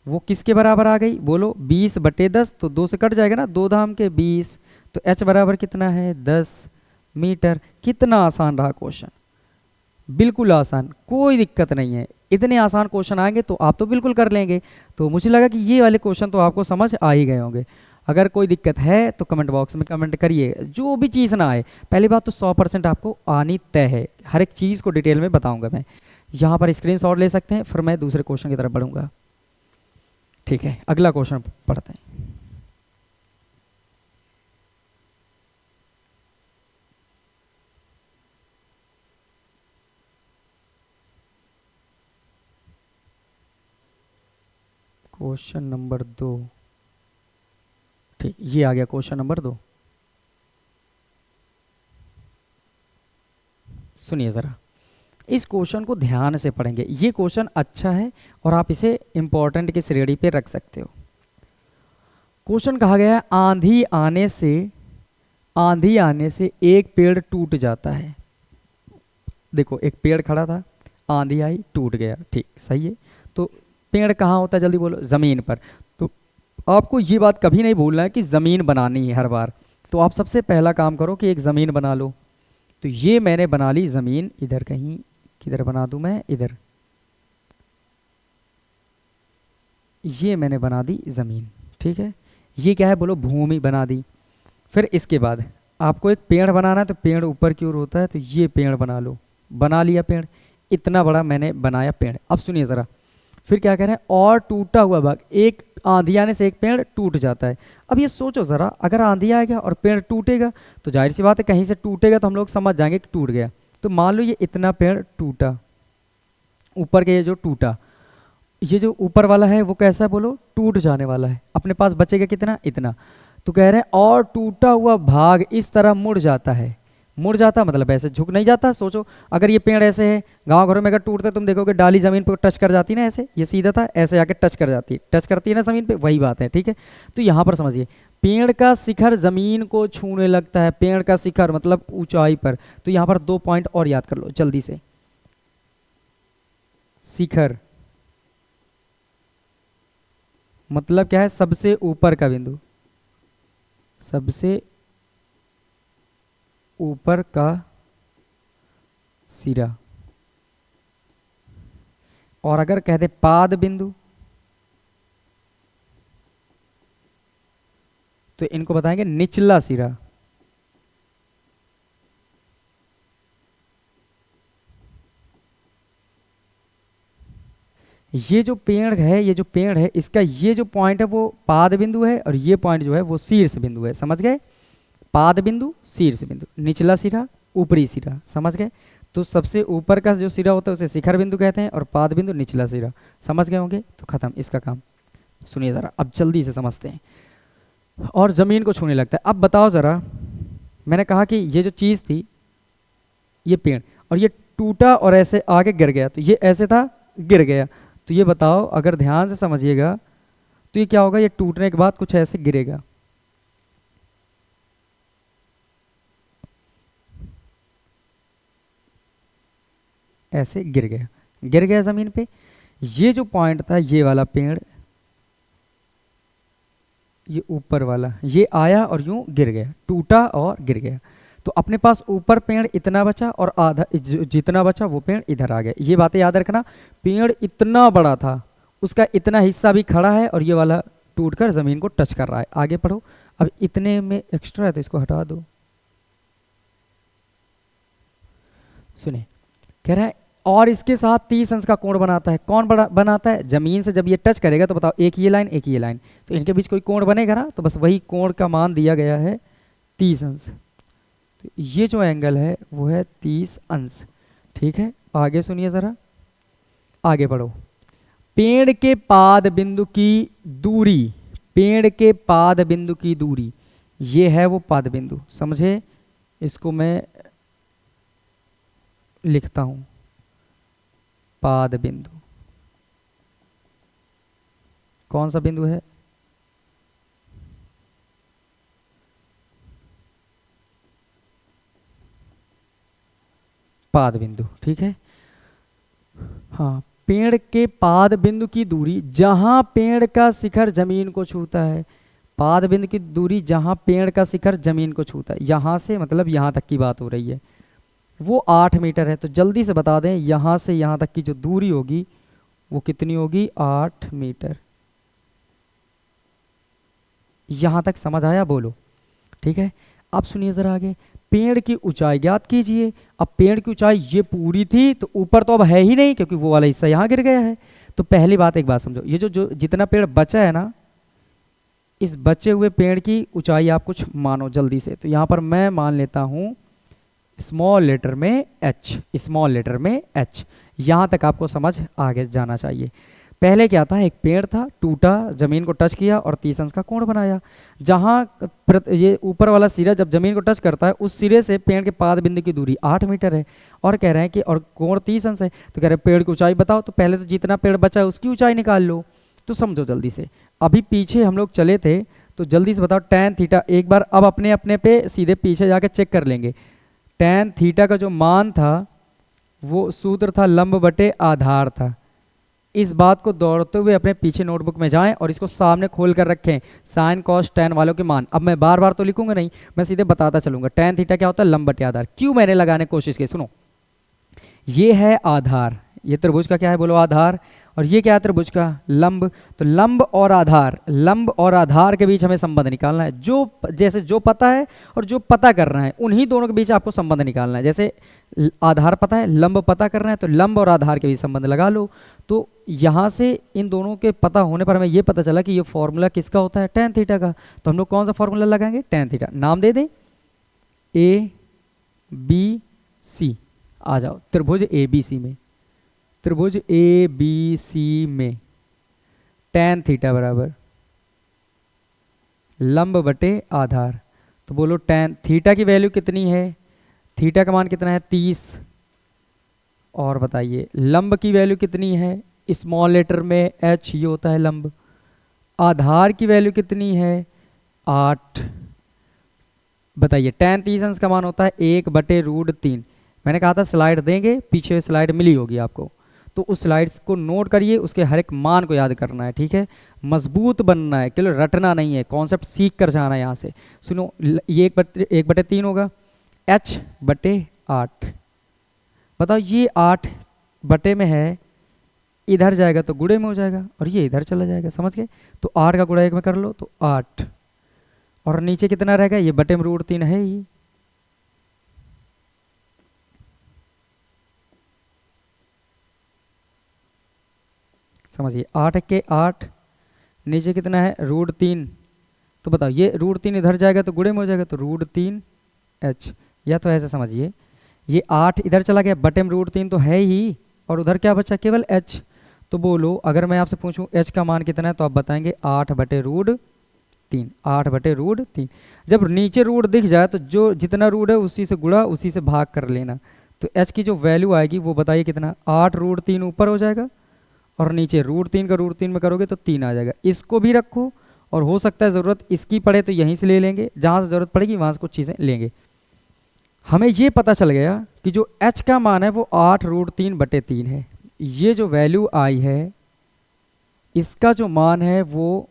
वो किसके बराबर आ गई बोलो 20/10, तो 2 से कट जाएगा ना, 2 धाम के 20, तो h बराबर कितना है 10 मीटर। कितना आसान रहा क्वेश्चन, बिल्कुल आसान, कोई दिक्कत नहीं है। इतने आसान क्वेश्चन आएंगे तो आप तो बिल्कुल कर लेंगे। तो मुझे लगा कि ये वाले क्वेश्चन तो आपको समझ आ ही गए होंगे। अगर कोई दिक्कत है तो कमेंट बॉक्स में कमेंट करिए, जो भी चीज़ ना आए। पहली बात तो 100% आपको आनी तय है, हर एक चीज़ को डिटेल में बताऊंगा मैं। यहाँ पर स्क्रीनशॉट ले सकते हैं, फिर मैं दूसरे क्वेश्चन की तरफ बढ़ूंगा। ठीक है अगला क्वेश्चन पढ़ते हैं। क्वेश्चन नंबर 2, ठीक ये आ गया क्वेश्चन नंबर 2। सुनिए ज़रा, इस क्वेश्चन को ध्यान से पढ़ेंगे। ये क्वेश्चन अच्छा है और आप इसे इंपॉर्टेंट की श्रेणी पे रख सकते हो। क्वेश्चन कहा गया है आंधी आने से एक पेड़ टूट जाता है। देखो एक पेड़ खड़ा था, आंधी आई टूट गया, ठीक सही है। तो पेड़ कहाँ होता है जल्दी बोलो ज़मीन पर। तो आपको ये बात कभी नहीं भूलना है कि ज़मीन बनानी है हर बार। तो आप सबसे पहला काम करो कि एक ज़मीन बना लो। तो ये मैंने बना ली ज़मीन, इधर कहीं किधर बना दूं मैं, इधर ये मैंने बना दी ज़मीन, ठीक है। ये क्या है बोलो भूमि बना दी। फिर इसके बाद आपको एक पेड़ बनाना है, तो पेड़ ऊपर की ओर होता है, तो ये पेड़ बना लो, बना लिया पेड़, इतना बड़ा मैंने बनाया पेड़। अब सुनिए ज़रा, फिर क्या कह रहे हैं और टूटा हुआ भाग, एक आंधी आने से एक पेड़ टूट जाता है। अब ये सोचो ज़रा, अगर आंधी आएगा और पेड़ टूटेगा तो जाहिर सी बात है कहीं से टूटेगा तो हम लोग समझ जाएंगे कि टूट गया। तो मान लो ये इतना पेड़ टूटा, ऊपर के ये जो टूटा, ये जो ऊपर वाला है वो कैसा है बोलो, टूट जाने वाला है। अपने पास बचेगा कितना, इतना। तो कह रहे हैं और टूटा हुआ भाग इस तरह मुड़ जाता है। मुड़ जाता मतलब ऐसे झुक नहीं जाता। सोचो अगर ये पेड़ ऐसे है, गांव घरों में अगर टूटता है तुम देखोगे डाली जमीन पर टच कर जाती है ना, ऐसे ये सीधा था ऐसे आके टच कर जाती है, टच करती है ना जमीन पे, वही बात है। ठीक है, तो यहाँ पर समझिए, पेड़ का शिखर जमीन को छूने लगता है। पेड़ का शिखर मतलब ऊंचाई पर। तो यहाँ पर 2 पॉइंट और याद कर लो जल्दी से। शिखर मतलब क्या है, सबसे ऊपर का बिंदु, सबसे ऊपर का सिरा। और अगर कहते पाद बिंदु तो इनको बताएंगे निचला सिरा। ये जो पेड़ है, ये जो पेड़ है, इसका ये जो पॉइंट है वो पाद बिंदु है, और ये पॉइंट जो है वो शीर्ष बिंदु है। समझ गए, पाद बिंदु, शीर्ष बिंदु, निचला सिरा, ऊपरी सिरा। समझ गए, तो सबसे ऊपर का जो सिरा होता है उसे शिखर बिंदु कहते हैं, और पाद बिंदु निचला सिरा। समझ गए होंगे, तो खत्म इसका काम। सुनिए ज़रा, अब जल्दी से समझते हैं। और ज़मीन को छूने लगता है। अब बताओ ज़रा, मैंने कहा कि ये जो चीज़ थी, ये पेड़, और ये टूटा और ऐसे आगे गिर गया, तो ये ऐसे था, गिर गया। तो ये बताओ, अगर ध्यान से समझिएगा तो ये क्या होगा, ये टूटने के बाद कुछ ऐसे गिरेगा। ऐसे गिर गया, गिर गया ज़मीन पे। ये जो पॉइंट था, ये वाला पेड़, ये ऊपर वाला, ये आया और यूं गिर गया, टूटा और गिर गया। तो अपने पास ऊपर पेड़ इतना बचा और आधा जितना बचा वो पेड़ इधर आ गया। ये बातें याद रखना। पेड़ इतना बड़ा था, उसका इतना हिस्सा भी खड़ा है, और ये वाला टूटकर ज़मीन को टच कर रहा है। आगे पढ़ो। अब इतने में एक्स्ट्रा है तो इसको हटा दो। सुने, कह रहा है और इसके साथ 30 अंश का कोण बनाता है। कौन बनाता है, जमीन से जब ये टच करेगा तो बताओ, एक ये लाइन एक ये लाइन, तो इनके बीच कोई कोण बनेगा ना, तो बस वही कोण का मान दिया गया है 30 अंश। तो ये जो एंगल है वो है 30 अंश। ठीक है, आगे सुनिए ज़रा, आगे बढ़ो। पेड़ के पाद बिंदु की दूरी, पेड़ के पाद बिंदु की दूरी, ये है वो पाद बिंदु। समझे, इसको मैं लिखता हूं, पाद बिंदु। कौन सा बिंदु है, पाद बिंदु। ठीक है, हाँ, पेड़ के पाद बिंदु की दूरी, जहां पेड़ का शिखर जमीन को छूता है। पाद बिंदु की दूरी जहां पेड़ का शिखर जमीन को छूता है, यहां से मतलब यहां तक की बात हो रही है, वो 8 मीटर है। तो जल्दी से बता दें, यहां से यहां तक की जो दूरी होगी वो कितनी होगी, 8 मीटर। यहां तक समझ आया, बोलो। ठीक है, अब सुनिए जरा आगे। पेड़ की ऊंचाई ज्ञात कीजिए। अब पेड़ की ऊंचाई ये पूरी थी, तो ऊपर तो अब है ही नहीं क्योंकि वो वाला हिस्सा यहाँ गिर गया है। तो पहली बात, एक बात समझो, ये जो जितना पेड़ बचा है ना, इस बचे हुए पेड़ की ऊंचाई आप कुछ मानो जल्दी से। तो यहाँ पर मैं मान लेता हूँ स्मॉल लेटर में h, स्मॉल लेटर में h। यहाँ तक आपको समझ आगे जाना चाहिए। पहले क्या था, एक पेड़ था, टूटा, जमीन को टच किया और 30 अंश का कोण बनाया। जहाँ ये ऊपर वाला सिरा जब जमीन को टच करता है, उस सिरे से पेड़ के पाद बिंदु की दूरी 8 मीटर है, और कह रहे हैं कि और कोण 30 अंश है। तो कह रहे हैं पेड़ की ऊंचाई बताओ। तो पहले तो जितना पेड़ बचा है उसकी ऊंचाई निकाल लो। तो समझो जल्दी से, अभी पीछे हम लोग चले थे, तो जल्दी से बताओ tan थीटा। एक बार अब अपने अपने पे सीधे पीछे जाके चेक कर लेंगे। tan थीटा का जो मान था वो सूत्र था लंब बटे आधार था। इस बात को दौड़ते हुए अपने पीछे नोटबुक में जाएं और इसको सामने खोल कर रखें, साइन कॉस tan वालों के मान। अब मैं बार बार तो लिखूंगा नहीं, मैं सीधे बताता चलूंगा। tan थीटा क्या होता है, लंब बटे आधार। क्यों मैंने लगाने की कोशिश की, सुनो। ये है आधार, ये त्रिभुज का क्या है बोलो, आधार। और ये क्या है, त्रिभुज का लंब। तो लंब और आधार, लंब और आधार के बीच हमें संबंध निकालना है। जो जैसे जो पता है और जो पता करना है, उन्हीं दोनों के बीच आपको संबंध निकालना है। जैसे आधार पता है, लंब पता करना है, तो लंब और आधार के बीच संबंध लगा लो। तो यहाँ से इन दोनों के पता होने पर हमें ये पता चला कि ये फॉर्मूला किसका होता है, tan थीटा का। तो हम लोग कौन सा फॉर्मूला लगाएंगे, tan थीटा। नाम दे दें ABC। आ जाओ त्रिभुज ABC में, त्रिभुज ABC में tan थीटा बराबर लंब बटे आधार। तो बोलो tan थीटा की वैल्यू कितनी है, थीटा का मान कितना है 30, और बताइए लंब की वैल्यू कितनी है, स्मॉल लेटर में h ये होता है लंब। आधार की वैल्यू कितनी है 8। बताइए tan 30 अंश का मान होता है 1/√3। मैंने कहा था स्लाइड देंगे, पीछे स्लाइड मिली होगी आपको, तो उस स्लाइड्स को नोट करिए, उसके हर एक मान को याद करना है, ठीक है। मजबूत बनना है, केवल रटना नहीं है, कॉन्सेप्ट सीख कर जाना है यहाँ से। सुनो, ये 1/3 होगा h/8। बताओ ये 8 बटे में है, इधर जाएगा तो गुणे में हो जाएगा और ये इधर चला जाएगा, समझ गए। तो 8 का गुणा 1 में कर लो तो 8, और नीचे कितना रहेगा, ये बटे में √3 है ही। समझिए 8 के 8, नीचे कितना है √3। तो बताओ ये √3 इधर जाएगा तो गुणे में हो जाएगा, तो √3h। या तो ऐसे समझिए, ये 8 इधर चला गया, बटे में √3 तो है ही, और उधर क्या बचा केवल h। तो बोलो अगर मैं आपसे पूछूं h का मान कितना है, तो आप बताएंगे 8/√3। 8/√3। जब नीचे रूट दिख जाए तो जो जितना रूट है उसी से गुणा, उसी से भाग कर लेना। तो h की जो वैल्यू आएगी वो बताइए कितना, 8√3 ऊपर हो जाएगा, और नीचे √3 का √3 में करोगे तो 3 आ जाएगा। इसको भी रखो, और हो सकता है ज़रूरत इसकी पड़े तो यहीं से ले लेंगे, जहाँ से ज़रूरत पड़ेगी वहाँ से कुछ चीज़ें लेंगे। हमें ये पता चल गया कि जो h का मान है वो 8√3/3 है। ये जो वैल्यू आई है इसका जो मान है वो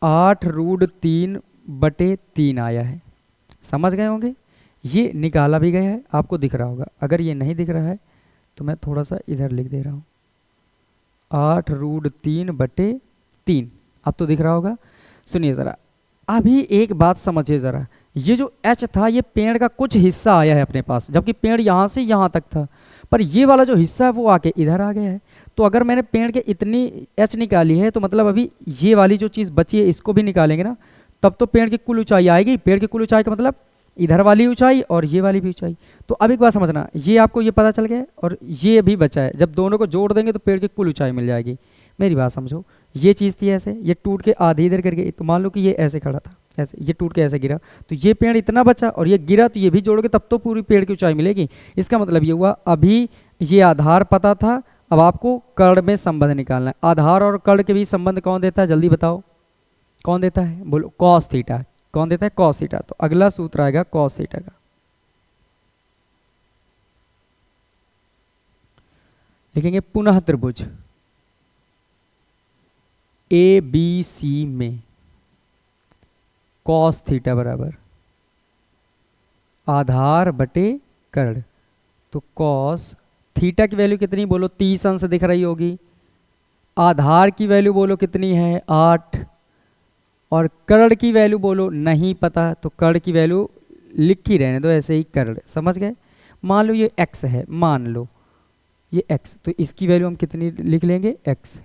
8√3/3 आया है। समझ गए होंगे, ये निकाला भी गया है, आपको दिख रहा होगा। अगर ये नहीं दिख रहा है तो मैं थोड़ा सा इधर लिख दे रहा हूँ, 8√3/3। अब तो दिख रहा होगा। सुनिए ज़रा, अभी एक बात समझिए ज़रा, ये जो h था ये पेड़ का कुछ हिस्सा आया है अपने पास, जबकि पेड़ यहाँ से यहाँ तक था, पर ये वाला जो हिस्सा है वो आके इधर आ गया है। तो अगर मैंने पेड़ के इतनी h निकाली है, तो मतलब अभी ये वाली जो चीज़ बची है इसको भी निकालेंगे ना, तब तो पेड़ की कुल ऊंचाई आएगी। पेड़ की कुल ऊंचाई का मतलब इधर वाली ऊंचाई और ये वाली भी ऊंचाई। तो अब एक बात समझना, ये आपको ये पता चल गया और ये भी बचा है, जब दोनों को जोड़ देंगे तो पेड़ की कुल ऊंचाई मिल जाएगी। मेरी बात समझो, ये चीज़ थी ऐसे, ये टूट के आधी इधर कर गई, तो मान लो कि ये ऐसे खड़ा था, ऐसे ये टूट के ऐसे गिरा, तो ये पेड़ इतना बचा और ये गिरा, तो ये भी जोड़ोगे तब तो पूरी पेड़ की ऊंचाई मिलेगी। इसका मतलब ये हुआ, अभी ये आधार पता था, अब आपको कर्ण में संबंध निकालना है। आधार और कर्ण के बीच संबंध कौन देता है, जल्दी बताओ कौन देता है, बोलो कॉस थीटा। कौन देता है, कॉस थीटा। तो अगला सूत्र आएगा कॉस थीटा का। लिखेंगे पुनः त्रिभुज ए बी सी में कॉस थीटा बराबर आधार बटे कर्ण। तो कॉस थीटा की वैल्यू कितनी, बोलो 30 अंश दिख रही होगी। आधार की वैल्यू बोलो कितनी है 8, और कर्ण की वैल्यू बोलो नहीं पता, तो कर्ण की वैल्यू लिख ही रहने दो ऐसे ही कर्ण। समझ गए। मान लो ये x है, मान लो ये x, तो इसकी वैल्यू हम कितनी लिख लेंगे x,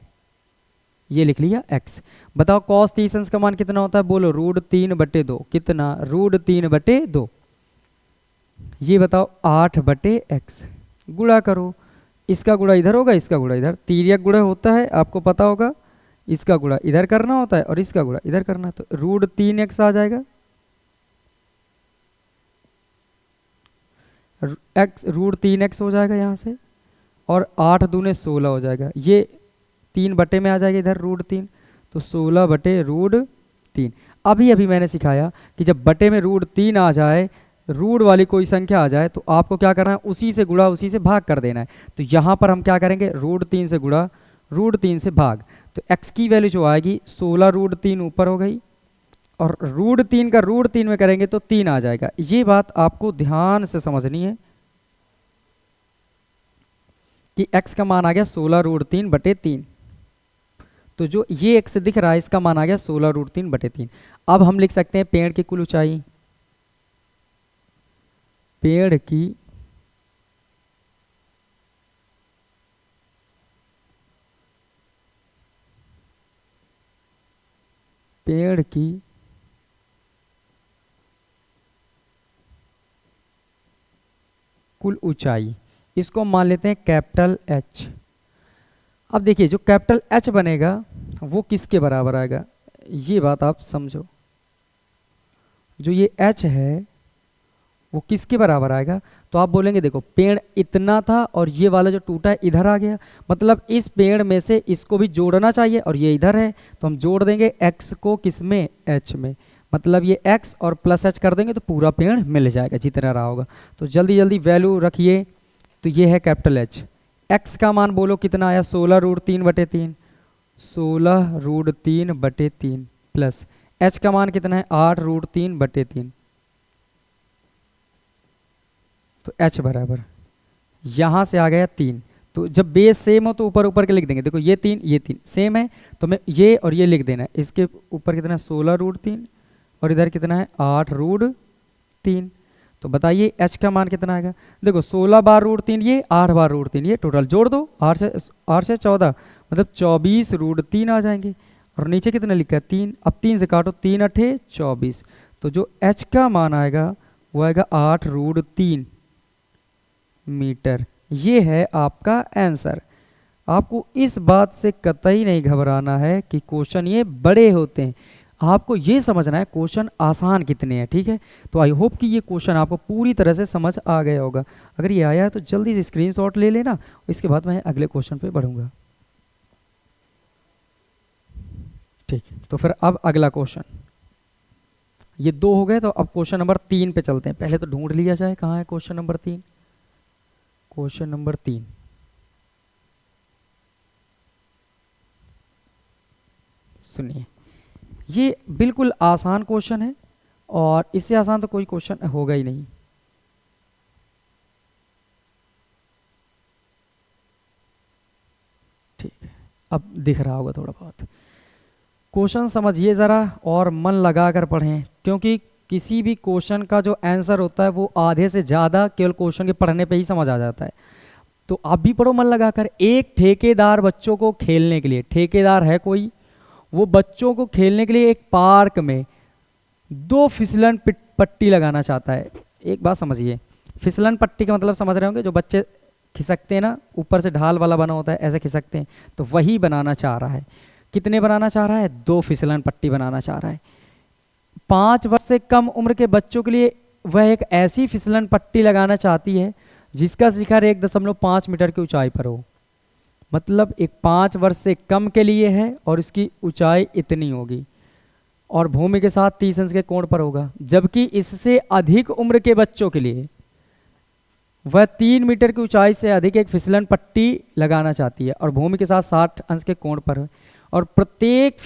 ये लिख लिया x। बताओ cos 30 अंश का मान कितना होता है, बोलो √3/2। कितना, √3/2। ये बताओ 8/x। गुणा करो, इसका गुणा इधर होगा, इसका गुणा इधर, तिर्यक गुणा होता है आपको पता होगा, इसका गुणा इधर करना होता है और इसका गुणा इधर करना है, तो √3x आ जाएगा, x √3x हो जाएगा यहाँ से, और 8 दूने 16 हो जाएगा, ये 3 बटे में आ जाएगा इधर √3, तो 16/√3। अभी अभी मैंने सिखाया कि जब बटे में √3 आ जाए, रूट वाली कोई संख्या आ जाए, तो आपको क्या करना है, उसी से गुणा उसी से भाग कर देना है। तो यहाँ पर हम क्या करेंगे, √3 से गुणा √3 से भाग, तो x की वैल्यू जो आएगी 16√3 ऊपर हो गई, और √3 का √3 में करेंगे तो 3 आ जाएगा। ये बात आपको ध्यान से समझनी है कि x का मान आ गया 16√3/3। तो जो ये x दिख रहा है इसका मान आ गया 16√3/3। अब हम लिख सकते हैं पेड़ की कुल ऊंचाई, पेड़ की कुल ऊंचाई, इसको मान लेते हैं कैपिटल H। अब देखिए जो कैपिटल एच बनेगा वो किसके बराबर आएगा, ये बात आप समझो। जो ये एच है वो किसके बराबर आएगा, तो आप बोलेंगे देखो पेड़ इतना था और ये वाला जो टूटा है इधर आ गया, मतलब इस पेड़ में से इसको भी जोड़ना चाहिए और ये इधर है, तो हम जोड़ देंगे x को किस में, h में, मतलब ये x और प्लस h कर देंगे तो पूरा पेड़ मिल जाएगा जितना रहा होगा। तो जल्दी जल्दी वैल्यू रखिए, तो ये है कैपिटल H। x का मान बोलो कितना आया, 16√3/3, 16√3/3 प्लस h का मान कितना है 8√3/3, तो h बराबर यहाँ से आ गया 3। तो जब बेस सेम हो तो ऊपर ऊपर के लिख देंगे, देखो ये 3 ये 3 सेम है तो मैं ये और ये लिख देना है। इसके ऊपर कितना है 16√3 और इधर कितना है 8√3। तो बताइए h का मान कितना आएगा, देखो 16 बार√3 ये 8 बार√3 ये, टोटल जोड़ दो 8 से 14 मतलब 24√3 आ जाएंगे। और नीचे कितना लिखा है 3, अब 3 से काटो 3 अठे 24, तो जो h का मान आएगा वो आएगा 8√3 मीटर। ये है आपका आंसर। आपको इस बात से कतई नहीं घबराना है कि क्वेश्चन ये बड़े होते हैं, आपको ये समझना है क्वेश्चन आसान कितने हैं, ठीक है। तो आई होप कि ये क्वेश्चन आपको पूरी तरह से समझ आ गया होगा। अगर ये आया है तो जल्दी से स्क्रीनशॉट ले लेना, इसके बाद मैं अगले क्वेश्चन पे बढ़ूंगा, ठीक। तो फिर अब अगला क्वेश्चन, ये 2 हो गए, तो अब क्वेश्चन नंबर 3 पे चलते हैं। पहले तो ढूंढ लिया जाए कहाँ है क्वेश्चन नंबर 3। क्वेश्चन नंबर 3, सुनिए, ये बिल्कुल आसान क्वेश्चन है और इससे आसान तो कोई क्वेश्चन होगा ही नहीं। ठीक है, अब दिख रहा होगा थोड़ा बहुत। क्वेश्चन समझिए ज़रा और मन लगा कर पढ़ें, क्योंकि किसी भी क्वेश्चन का जो आंसर होता है वो आधे से ज़्यादा केवल क्वेश्चन के पढ़ने पे ही समझ आ जाता है। तो आप भी पढ़ो मन लगाकर। एक ठेकेदार बच्चों को खेलने के लिए, ठेकेदार है कोई, वो बच्चों को खेलने के लिए एक पार्क में 2 फिसलन पट्टी लगाना चाहता है। एक बात समझिए, फिसलन पट्टी का मतलब समझ रहे होंगे, जो बच्चे खिसकते हैं ना, ऊपर से ढाल वाला बना होता है, ऐसे खिसकते हैं, तो वही बनाना चाह रहा है। कितने बनाना चाह रहा है, 2 फिसलन पट्टी बनाना चाह रहा है। 5 वर्ष से कम उम्र के बच्चों के लिए वह एक ऐसी फिसलन पट्टी लगाना चाहती है जिसका शिखर 1.5 मीटर की ऊंचाई पर हो। मतलब एक 5 वर्ष से कम के लिए है और इसकी ऊंचाई इतनी होगी और भूमि के साथ 30 अंश के कोण पर होगा, जबकि इससे अधिक उम्र के बच्चों के लिए वह 3 मीटर की ऊंचाई से अधिक एक फिसलन पट्टी लगाना चाहती है और भूमि के साथ 60 अंश के कोण पर है। और प्रत्येक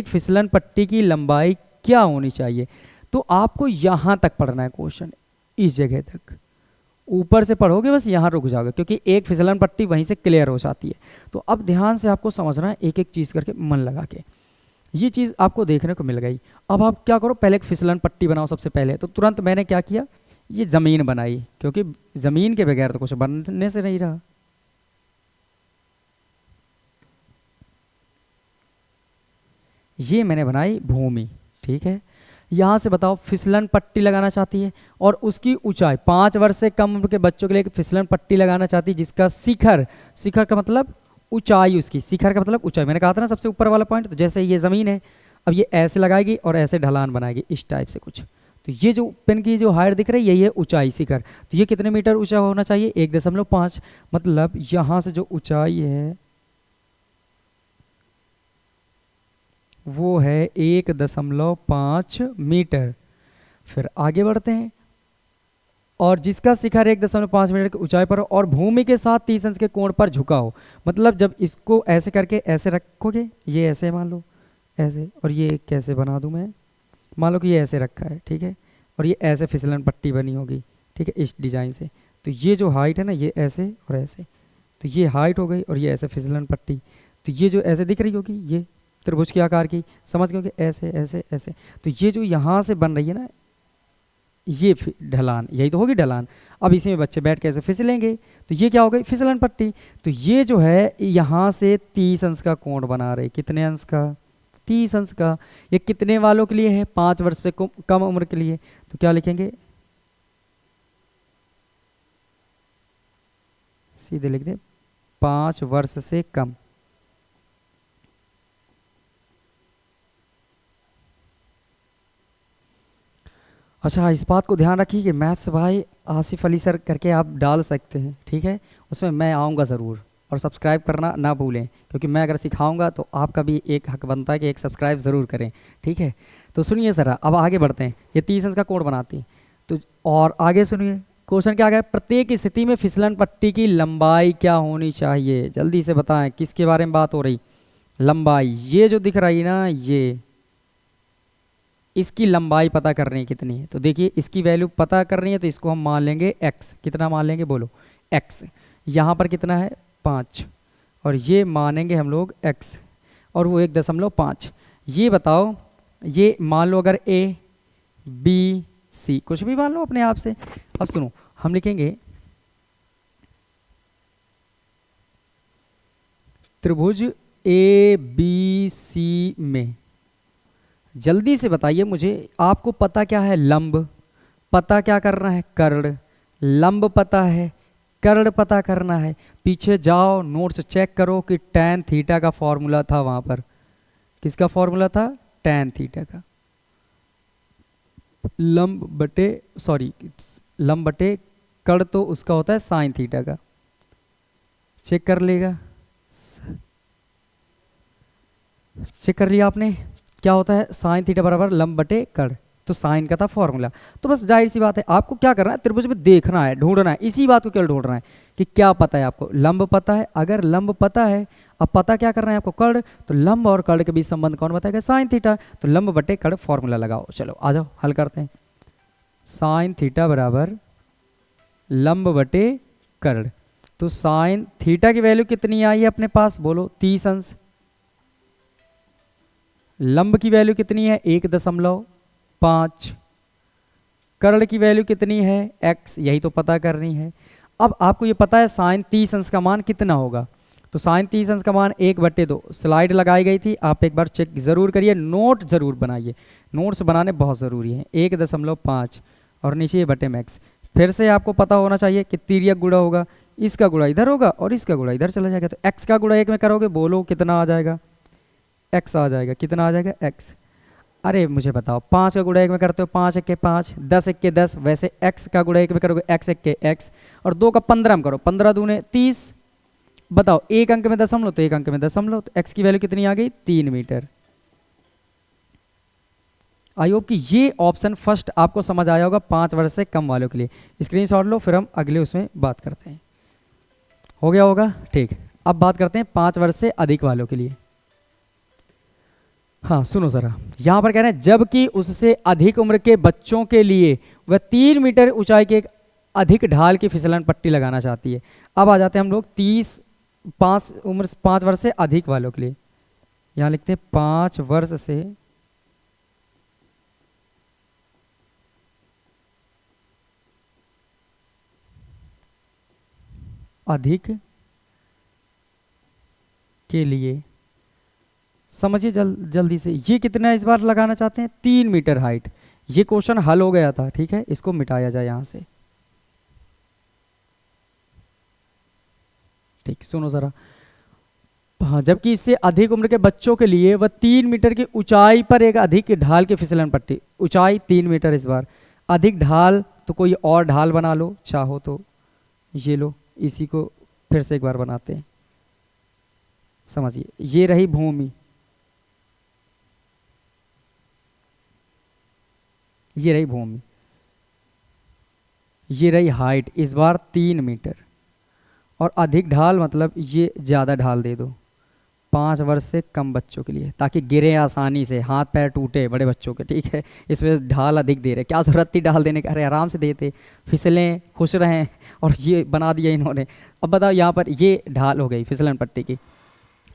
फिसलन पट्टी की लंबाई क्या होनी चाहिए। तो आपको यहाँ तक पढ़ना है क्वेश्चन, इस जगह तक। ऊपर से पढ़ोगे बस यहाँ रुक जाओगे, क्योंकि एक फिसलन पट्टी वहीं से क्लियर हो जाती है। तो अब ध्यान से आपको समझना है, एक एक चीज़ करके मन लगा के। ये चीज़ आपको देखने को मिल गई। अब आप क्या करो, पहले एक फिसलन पट्टी बनाओ सबसे पहले। तो तुरंत मैंने क्या किया, ये ज़मीन बनाई, क्योंकि ज़मीन के बगैर तो कुछ बनने से नहीं रहा। ये मैंने बनाई भूमि, ठीक है। यहाँ से बताओ फिसलन पट्टी लगाना चाहती है और उसकी ऊंचाई 5 वर्ष से कम उम्र के बच्चों के लिए फिसलन पट्टी लगाना चाहती है जिसका शिखर, शिखर का मतलब ऊंचाई, उसकी शिखर का मतलब ऊंचाई, मैंने कहा था ना सबसे ऊपर वाला पॉइंट। तो जैसे ये ज़मीन है, अब ये ऐसे लगाएगी और ऐसे ढलान बनाएगी इस टाइप से कुछ। तो ये जो पेन की जो हाइट दिख रही है यही है ऊंचाई, शिखर। तो ये कितने मीटर ऊंचा होना चाहिए, 1.5। मतलब यहाँ से जो ऊंचाई है वो है 1.5 मीटर। फिर आगे बढ़ते हैं, और जिसका शिखर 1.5 मीटर की ऊंचाई पर हो और भूमि के साथ 30 अंश के कोण पर झुका हो। मतलब जब इसको ऐसे करके ऐसे रखोगे, ये ऐसे मान लो ऐसे, और ये कैसे बना दूं मैं, मान लो कि ये ऐसे रखा है, ठीक है, और ये ऐसे फिसलन पट्टी बनी होगी, ठीक है, इस डिजाइन से। तो ये जो हाइट है ना, ये ऐसे और ऐसे, तो ये हाइट हो गई और ये ऐसे फिसलन पट्टी। तो ये जो ऐसे दिख रही होगी, ये त्रिभुज के आकार की, समझ गए कि ऐसे ऐसे ऐसे। तो ये जो यहाँ से बन रही है ना, ये ढलान, यही तो होगी ढलान। अब इसी में बच्चे बैठ के ऐसे फिसलेंगे, तो ये क्या हो गई, फिसलन पट्टी। तो ये जो है यहाँ से 30 अंश का कोण बना रहे, कितने अंश का, 30 अंश का। ये कितने वालों के लिए है, 5 वर्ष से कम उम्र के लिए। तो क्या लिखेंगे, सीधे लिख दे 5 वर्ष से कम। अच्छा, इस बात को ध्यान रखिए कि मैथ्स भाई आसिफ अली सर करके आप डाल सकते हैं, ठीक है, उसमें मैं आऊँगा ज़रूर। और सब्सक्राइब करना ना भूलें, क्योंकि मैं अगर सिखाऊंगा तो आपका भी एक हक बनता है कि एक सब्सक्राइब ज़रूर करें, ठीक है। तो सुनिए ज़रा, अब आगे बढ़ते हैं। ये 30 अंश का कोड बनाती है तो, और आगे सुनिए क्वेश्चन क्या गया, प्रत्येक स्थिति में फिसलन पट्टी की लंबाई क्या होनी चाहिए। जल्दी से बताएं किसके बारे में बात हो रही, लंबाई। ये जो दिख रही ना, ये इसकी लंबाई पता करनी है कितनी है। तो देखिए इसकी वैल्यू पता करनी है तो इसको हम मान लेंगे x। कितना मान लेंगे बोलो, x। यहाँ पर कितना है 5, और ये मानेंगे हम लोग x, और वो 1.5। ये बताओ, ये मान लो अगर a b c कुछ भी मान लो अपने आप से। अब सुनो, हम लिखेंगे त्रिभुज ए बी सी में, जल्दी से बताइए मुझे, आपको पता क्या है लंब, पता क्या करना है कर्ण, लंब पता है, कर्ण पता करना है। पीछे जाओ नोट्स चेक करो कि tan थीटा का फॉर्मूला था वहां पर। किसका फॉर्मूला था, tan थीटा का। लंब बटे कर्ण तो उसका होता है sin थीटा का। चेक कर लेगा, चेक कर लिया आपने, क्या होता है साइन थीटा बराबर लंब बटे कर्ण। तो साइन का था फॉर्मूला। तो बस जाहिर सी बात है, आपको क्या करना है, त्रिभुज में देखना है, ढूंढना है, इसी बात को केवल ढूंढना है कि क्या पता है आपको। लंब पता है, अगर लंब पता है, अब पता क्या करना है आपको कर्ण, तो लंब और कर्ण के बीच संबंध कौन बताएगा, साइन थीटा। तो लंब बटे कर्ण फॉर्मूला लगाओ। चलो आ जाओ हल करते हैं। साइन थीटा बराबर लंब बटे कर्ण। तो साइन थीटा की वैल्यू कितनी आई है अपने पास, बोलो 30 अंश। लंब की वैल्यू कितनी है 1.5। कर्ण की वैल्यू कितनी है x, यही तो पता करनी है। अब आपको ये पता है साइन 30 अंश का मान कितना होगा। तो साइन 30 अंश का मान 1/2 स्लाइड लगाई गई थी, आप एक बार चेक जरूर करिए, नोट जरूर बनाइए, नोट्स बनाने बहुत ज़रूरी है। 1.5 और नीचे ये बटे मैक्स। फिर से आपको पता होना चाहिए कि तिर्यक गुणा होगा, इसका गुणा इधर होगा और इसका गुणा इधर चला जाएगा। तो x का गुणा 1 में करोगे, बोलो कितना आ जाएगा, x आ जाएगा। कितना आ जाएगा x। अरे मुझे बताओ, 5 का गुणा 1 में करते हो 5 1 के 5, 10 1 के 10, वैसे x का गुणा 1 में करोगे x 1 के x, और 2 का 15 में करो, 15 दूने 30। बताओ एक अंक में दशमलव तो एक अंक में दशमलव, तो x की वैल्यू कितनी आ गई 3 मीटर। आई होप कि ये ऑप्शन फर्स्ट आपको समझ आया होगा 5 वर्ष से कम वालों के लिए। स्क्रीनशॉट लो, फिर हम अगले उसमें बात करते हैं। हो गया होगा, ठीक। अब बात करते हैं 5 वर्ष से अधिक वालों के लिए। हाँ सुनो जरा, यहां पर कह रहे हैं जबकि उससे अधिक उम्र के बच्चों के लिए वह 3 मीटर ऊंचाई के एक अधिक ढाल की फिसलन पट्टी लगाना चाहती है। अब आ जाते हैं हम लोग 5 वर्ष से अधिक वालों के लिए। यहां लिखते हैं 5 वर्ष से अधिक के लिए। समझिए जल्दी से, ये कितना इस बार लगाना चाहते हैं 3 मीटर हाइट। ये क्वेश्चन हल हो गया था, ठीक है, इसको मिटाया जाए यहां से। ठीक, सुनो जरा। हाँ, जबकि इससे अधिक उम्र के बच्चों के लिए वह 3 मीटर की ऊंचाई पर एक अधिक ढाल की फिसलन पट्टी, ऊंचाई 3 मीटर इस बार, अधिक ढाल तो कोई और ढाल बना लो चाहो तो, ये लो, इसी को फिर से एक बार बनाते हैं। समझिए, ये रही भूमि, ये रही भूमि, ये रही हाइट इस बार 3 मीटर, और अधिक ढाल मतलब ये ज़्यादा ढाल दे दो 5 वर्ष से कम बच्चों के लिए, ताकि गिरे आसानी से, हाथ पैर टूटे बड़े बच्चों के, ठीक है। इसमें ढाल अधिक दे रहे, क्या ज़रूरत थी ढाल देने का, अरे आराम से देते, फिसलें खुश रहें, और ये बना दिया इन्होंने। अब बताओ यहाँ पर ये ढाल हो गई फिसलन पट्टी की,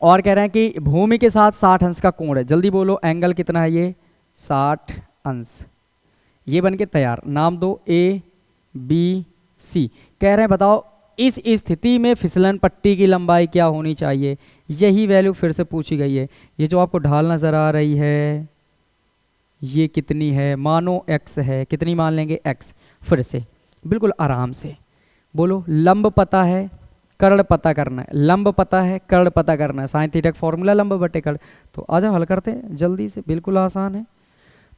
और कह रहे हैं कि भूमि के साथ 60 अंश का कोण है। जल्दी बोलो एंगल कितना है, ये 60 अंश। ये बन के तैयार, नाम दो A B C। कह रहे हैं बताओ इस स्थिति में फिसलन पट्टी की लंबाई क्या होनी चाहिए, यही वैल्यू फिर से पूछी गई है। ये जो आपको ढाल नजर आ रही है ये कितनी है, मानो x है, कितनी मान लेंगे x। फिर से बिल्कुल आराम से बोलो, लंब पता है, कर्ण पता करना है, लंब पता है, कर्ण पता करना है, साइन थीटा का फॉर्मूला लंब बटे कर्ण। तो आ जाओ हल करते हैं जल्दी से, बिल्कुल आसान है।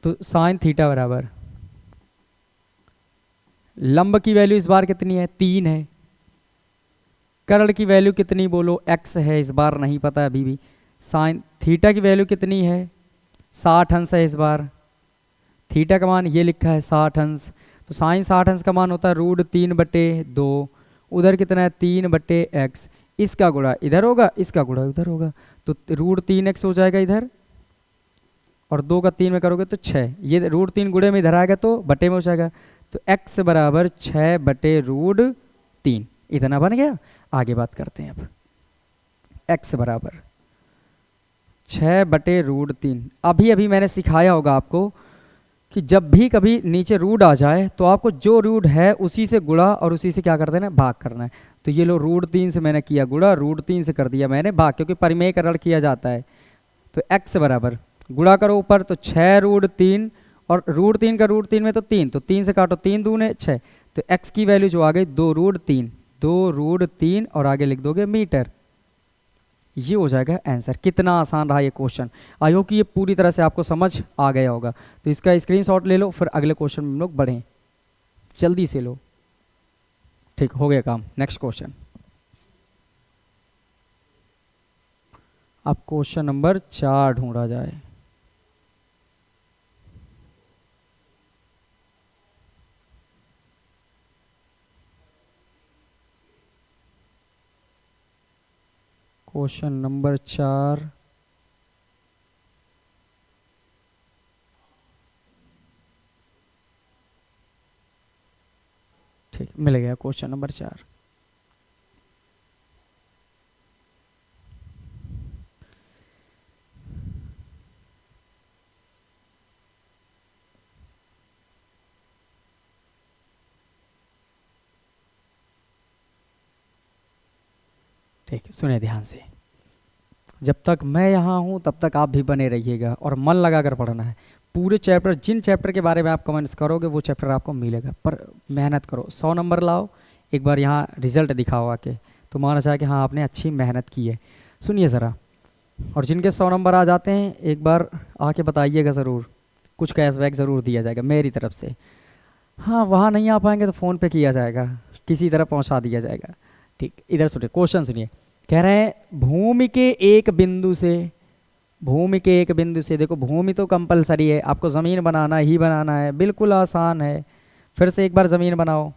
तो साइन थीटा बराबर लंब की वैल्यू इस बार कितनी है, 3 है। कर्ण की वैल्यू कितनी बोलो, x है, इस बार नहीं पता अभी भी। साइन थीटा की वैल्यू कितनी है, 60 अंश है इस बार। थीटा का मान ये लिखा है 60 अंश, तो साइन 60 अंश का मान होता है √3/2। उधर कितना है, 3/x। इसका गुणा इधर होगा, इसका गुणा उधर होगा, तो √3x हो जाएगा इधर, और 2 का 3 में करोगे तो 6। ये √3 गुणे में इधर आएगा तो बटे में हो जाएगा, तो x बराबर 6/√3। इतना बन गया। आगे बात करते हैं अब। x बराबर 6/√3। अभी अभी मैंने सिखाया होगा आपको कि जब भी कभी नीचे रूट आ जाए तो आपको जो रूट है उसी से गुणा और उसी से क्या कर देना है, भाग करना है। तो ये लो √3 से मैंने किया गुणा, √3 से कर दिया मैंने भाग, क्योंकि परिमेयकरण किया जाता है। तो x बराबर गुणा करो ऊपर तो 6√3, और √3 का √3 में तो 3, तो 3 से काटो, 3 दूने 6। तो x की वैल्यू जो आ गई 2√3 और आगे लिख दोगे मीटर। ये हो जाएगा आंसर। कितना आसान रहा ये क्वेश्चन। आई होप कि ये पूरी तरह से आपको समझ आ गया होगा। तो इसका स्क्रीनशॉट ले लो, फिर अगले क्वेश्चन में हम लोग बढ़ें, जल्दी से लो। ठीक हो गया काम। नेक्स्ट क्वेश्चन, अब क्वेश्चन नंबर 4 ढूंढा जाए। क्वेश्चन नंबर 4, ठीक मिल गया क्वेश्चन नंबर 4। ठीक सुने ध्यान से, जब तक मैं यहाँ हूँ तब तक आप भी बने रहिएगा और मन लगा कर पढ़ना है। पूरे चैप्टर, जिन चैप्टर के बारे में आप कमेंट्स करोगे वो चैप्टर आपको मिलेगा, पर मेहनत करो। 100 नंबर लाओ, एक बार यहाँ रिजल्ट दिखाओ आके, तो माना जाए कि हाँ आपने अच्छी मेहनत की है। सुनिए ज़रा, और जिनके 100 नंबर आ जाते हैं एक बार आके बताइएगा ज़रूर, कुछ कैशबैक ज़रूर दिया जाएगा मेरी तरफ से। हाँ वहाँ नहीं आ पाएंगे तो फ़ोन पे किया जाएगा, किसी तरह पहुँचा दिया जाएगा। ठीक, इधर सुनिए क्वेश्चन सुनिए। कह रहे हैं भूमि के एक बिंदु से, भूमि के एक बिंदु से, देखो भूमि तो कंपलसरी है, आपको ज़मीन बनाना ही बनाना है, बिल्कुल आसान है। फिर से एक बार ज़मीन बनाओ,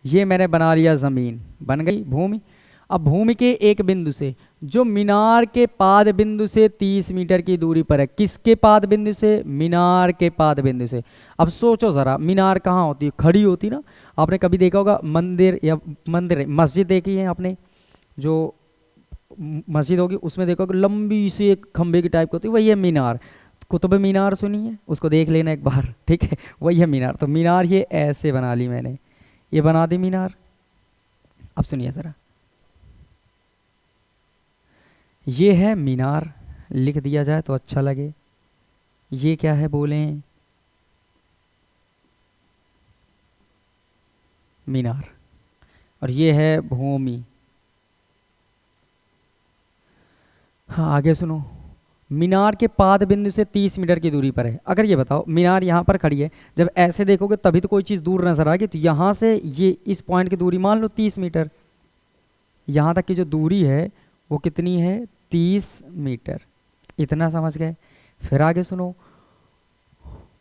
ये मैंने बना लिया, ज़मीन बन गई भूमि। अब भूमि के एक बिंदु से, जो मीनार के पाद बिंदु से 30 मीटर की दूरी पर है, किसके पाद बिंदु से, मीनार के पाद बिंदु से। अब सोचो ज़रा, मीनार कहाँ होती है, खड़ी होती ना। आपने कभी देखा होगा मंदिर, या मंदिर मस्जिद देखी है आपने, जो मस्जिद होगी उसमें देखोगे लंबी सी एक खंबे की टाइप की होती है, वही है मीनार। कुतुब मीनार सुनी है, उसको देख लेना एक बार, ठीक है, वही है मीनार। तो मीनार ये ऐसे बना ली मैंने, ये बना दी मीनार। अब सुनिए ज़रा, ये है मीनार, लिख दिया जाए तो अच्छा लगे। ये क्या है बोलें, मीनार, और ये है भूमि। हाँ आगे सुनो, मीनार के पाद बिंदु से 30 मीटर की दूरी पर है। अगर ये बताओ मीनार यहाँ पर खड़ी है, जब ऐसे देखोगे तभी तो कोई चीज़ दूर नजर आएगी, तो यहाँ से ये इस पॉइंट की दूरी मान लो 30 मीटर, यहाँ तक की जो दूरी है वो कितनी है, 30 मीटर। इतना समझ गए। फिर आगे सुनो,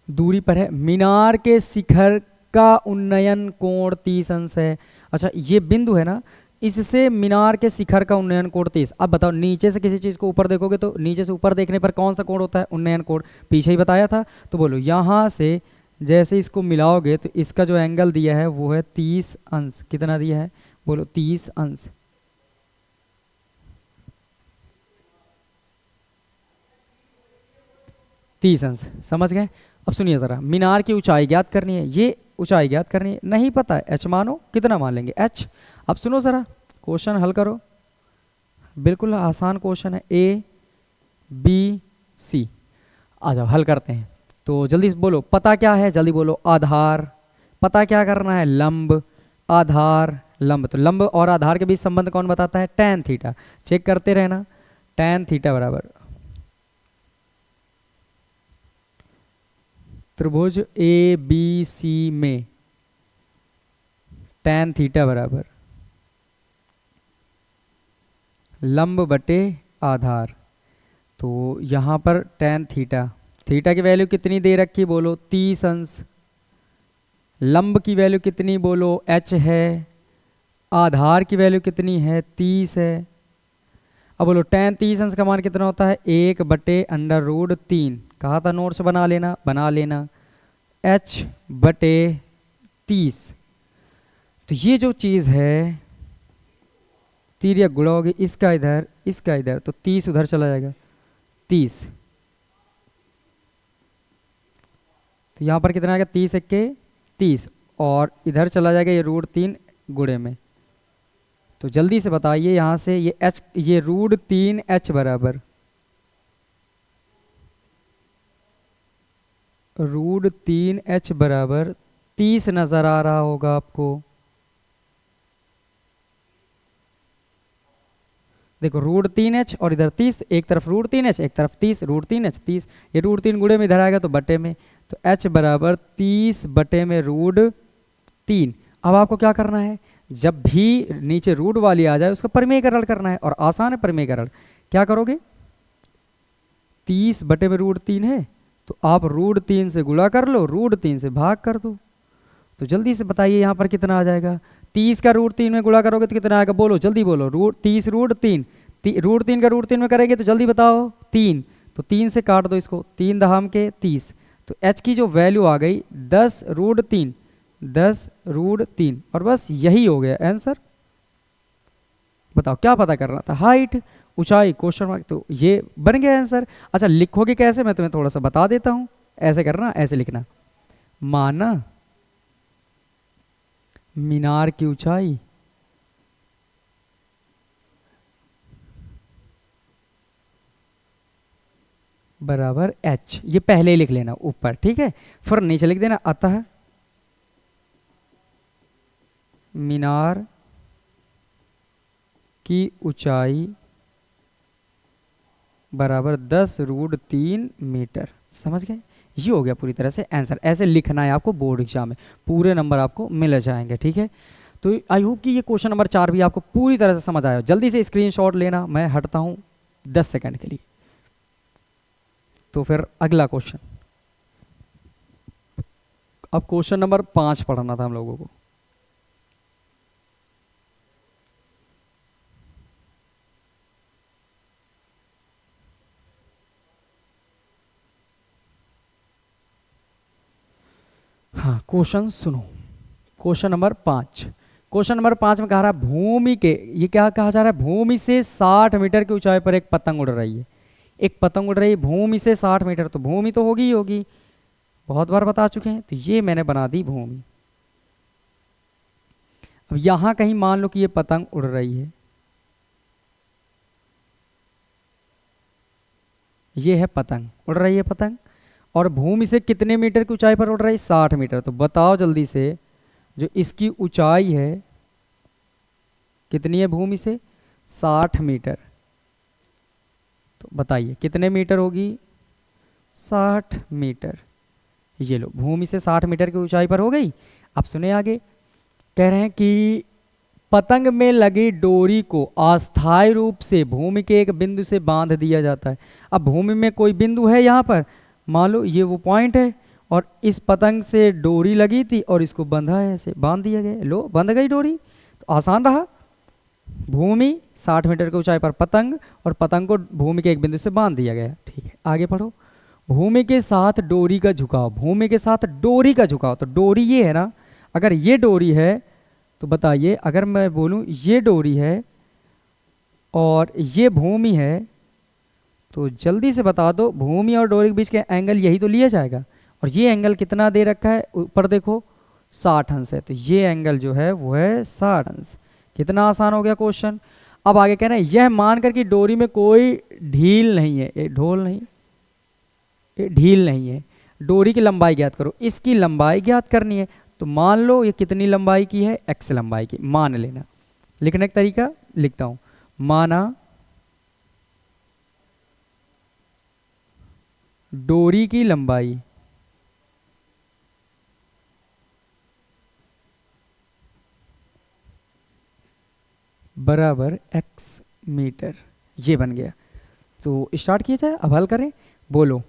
दूरी पर है, मीनार के शिखर का उन्नयन कोण 30 अंश है। अच्छा ये बिंदु है ना, इससे मीनार के शिखर का उन्नयन कोण 30। अब बताओ नीचे से किसी चीज़ को ऊपर देखोगे तो नीचे से ऊपर देखने पर कौन सा कोण होता है, उन्नयन कोण, पीछे ही बताया था। तो बोलो यहाँ से जैसे इसको मिलाओगे तो इसका जो एंगल दिया है वो है 30 अंश। कितना दिया है बोलो, 30 अंश। तीस अंश, समझ गए। अब सुनिए ज़रा, मीनार की ऊंचाई ज्ञात करनी है, ये ऊंचाई ज्ञात करनी है, नहीं पता है एच मानो, कितना मान लेंगे एच। अब सुनो ज़रा, क्वेश्चन हल करो, बिल्कुल आसान क्वेश्चन है, ए बी सी। आ जाओ हल करते हैं। तो जल्दी बोलो, पता क्या है, जल्दी बोलो, आधार। पता क्या करना है, लंब, आधार, लंब, तो लंब और आधार के बीच संबंध कौन बताता है? tan theta. चेक करते रहना, tan थीटा बराबर त्रिभुज ए बी सी में tan थीटा बराबर लंब बटे आधार। तो यहाँ पर tan थीटा, थीटा की वैल्यू कितनी दे रखी बोलो? 30 अंश। लंब की वैल्यू कितनी बोलो? h है। आधार की वैल्यू कितनी है? 30 है। अब बोलो tan 30 अंश का मान कितना होता है? 1/√3। कहा था नोट्स बना लेना, बना लेना। h बटे 30। तो ये जो चीज़ है तिर्यक गुणा होगी इसका इधर, इसका इधर, तो 30 उधर चला जाएगा, 30। तो यहाँ पर कितना आएगा? 30 एक्के 30, और इधर चला जाएगा ये √3 गुणे में। तो जल्दी से बताइए यहाँ से ये h, ये √3h बराबर √3h बराबर 30 नजर आ रहा होगा आपको। देखो √3h और इधर 30, एक तरफ √3h एक तरफ 30, √3h 30, ये √3 गुणे में इधर आएगा तो बटे में, तो h बराबर 30 बटे में √3। अब आपको क्या करना है? जब भी नीचे रूट वाली आ जाए उसका परिमेयकरण करना है, और आसान है परिमेयकरण। क्या करोगे? 30 बटे में √3 है तो आप √3 से गुणा कर लो, √3 से भाग कर दो। तो जल्दी से बताइए यहाँ पर कितना आ जाएगा? 30 का √3 में गुणा करोगे तो कितना आएगा? बोलो जल्दी बोलो। 30 √3, √3 का √3 में करेंगे तो जल्दी बताओ। 3, तो 3 से काट दो इसको, 3 दहाम के 30। तो h की जो वैल्यू आ गई 10√3, 10√3, और बस यही हो गया आंसर। बताओ क्या पता करना था? हाइट, ऊंचाई, क्वेश्चन मार्क, तो ये बन गया आंसर। अच्छा लिखोगे कैसे मैं तुम्हें थोड़ा सा बता देता हूं। ऐसे करना, ऐसे लिखना, माना मीनार की ऊंचाई बराबर h, ये पहले ही लिख लेना ऊपर, ठीक है। फिर नीचे लिख देना अतः मीनार की ऊंचाई बराबर 10√3 मीटर। समझ गए? ये हो गया पूरी तरह से आंसर। ऐसे लिखना है आपको बोर्ड एग्जाम में, पूरे नंबर आपको मिल जाएंगे, ठीक है। तो आई होप कि ये क्वेश्चन नंबर 4 भी आपको पूरी तरह से समझ आया। जल्दी से स्क्रीनशॉट लेना, मैं हटता हूं 10 सेकंड के लिए। तो फिर अगला क्वेश्चन, अब क्वेश्चन नंबर 5 पढ़ना था हम लोगों को। हाँ क्वेश्चन सुनो, क्वेश्चन नंबर 5। क्वेश्चन नंबर 5 में कहा रहा है भूमि के, ये क्या कहा जा रहा है? भूमि से 60 मीटर की ऊंचाई पर एक पतंग उड़ रही है। एक पतंग उड़ रही है भूमि से 60 मीटर, तो भूमि तो होगी ही होगी, बहुत बार बता चुके हैं। तो ये मैंने बना दी भूमि। अब यहां कहीं मान लो कि ये पतंग उड़ रही है, ये है पतंग, उड़ रही है पतंग, और भूमि से कितने मीटर की ऊंचाई पर उड़ रही है? 60 मीटर। तो बताओ जल्दी से, जो इसकी ऊंचाई है कितनी है भूमि से? 60 मीटर। तो बताइए कितने मीटर होगी? 60 मीटर। ये लो भूमि से 60 मीटर की ऊंचाई पर हो गई। अब सुने आगे, कह रहे हैं कि पतंग में लगी डोरी को अस्थायी रूप से भूमि के एक बिंदु से बांध दिया जाता है। अब भूमि में कोई बिंदु है यहाँ पर, मान लो ये वो पॉइंट है, और इस पतंग से डोरी लगी थी और इसको बंधा है, ऐसे बांध दिया गया। लो बंध गई डोरी, तो आसान रहा। भूमि 60 मीटर की ऊंचाई पर पतंग, और पतंग को भूमि के एक बिंदु से बांध दिया गया, ठीक है। आगे पढ़ो, भूमि के साथ डोरी का झुकाव, भूमि के साथ डोरी का झुकाव। तो डोरी ये है ना, अगर ये डोरी है तो बताइए, अगर मैं बोलूं ये डोरी है और ये भूमि है, तो जल्दी से बता दो भूमि और डोरी के बीच के एंगल यही तो लिया जाएगा। और ये एंगल कितना दे रखा है ऊपर देखो, 60 अंश है, तो ये एंगल जो है वो है 60 अंश। कितना आसान हो गया क्वेश्चन। अब आगे कह रहे हैं यह मानकर कि डोरी में कोई ढील नहीं है, ये ढोल नहीं, ये ढील नहीं है, डोरी की लंबाई ज्ञात करो। इसकी लंबाई ज्ञात करनी है, तो मान लो ये कितनी लंबाई की है, x लंबाई की, मान लेना। लिखने का तरीका लिखता हूं, माना डोरी की लंबाई बराबर x मीटर, ये बन गया। तो स्टार्ट किया जाए, अब हल करें। बोलो,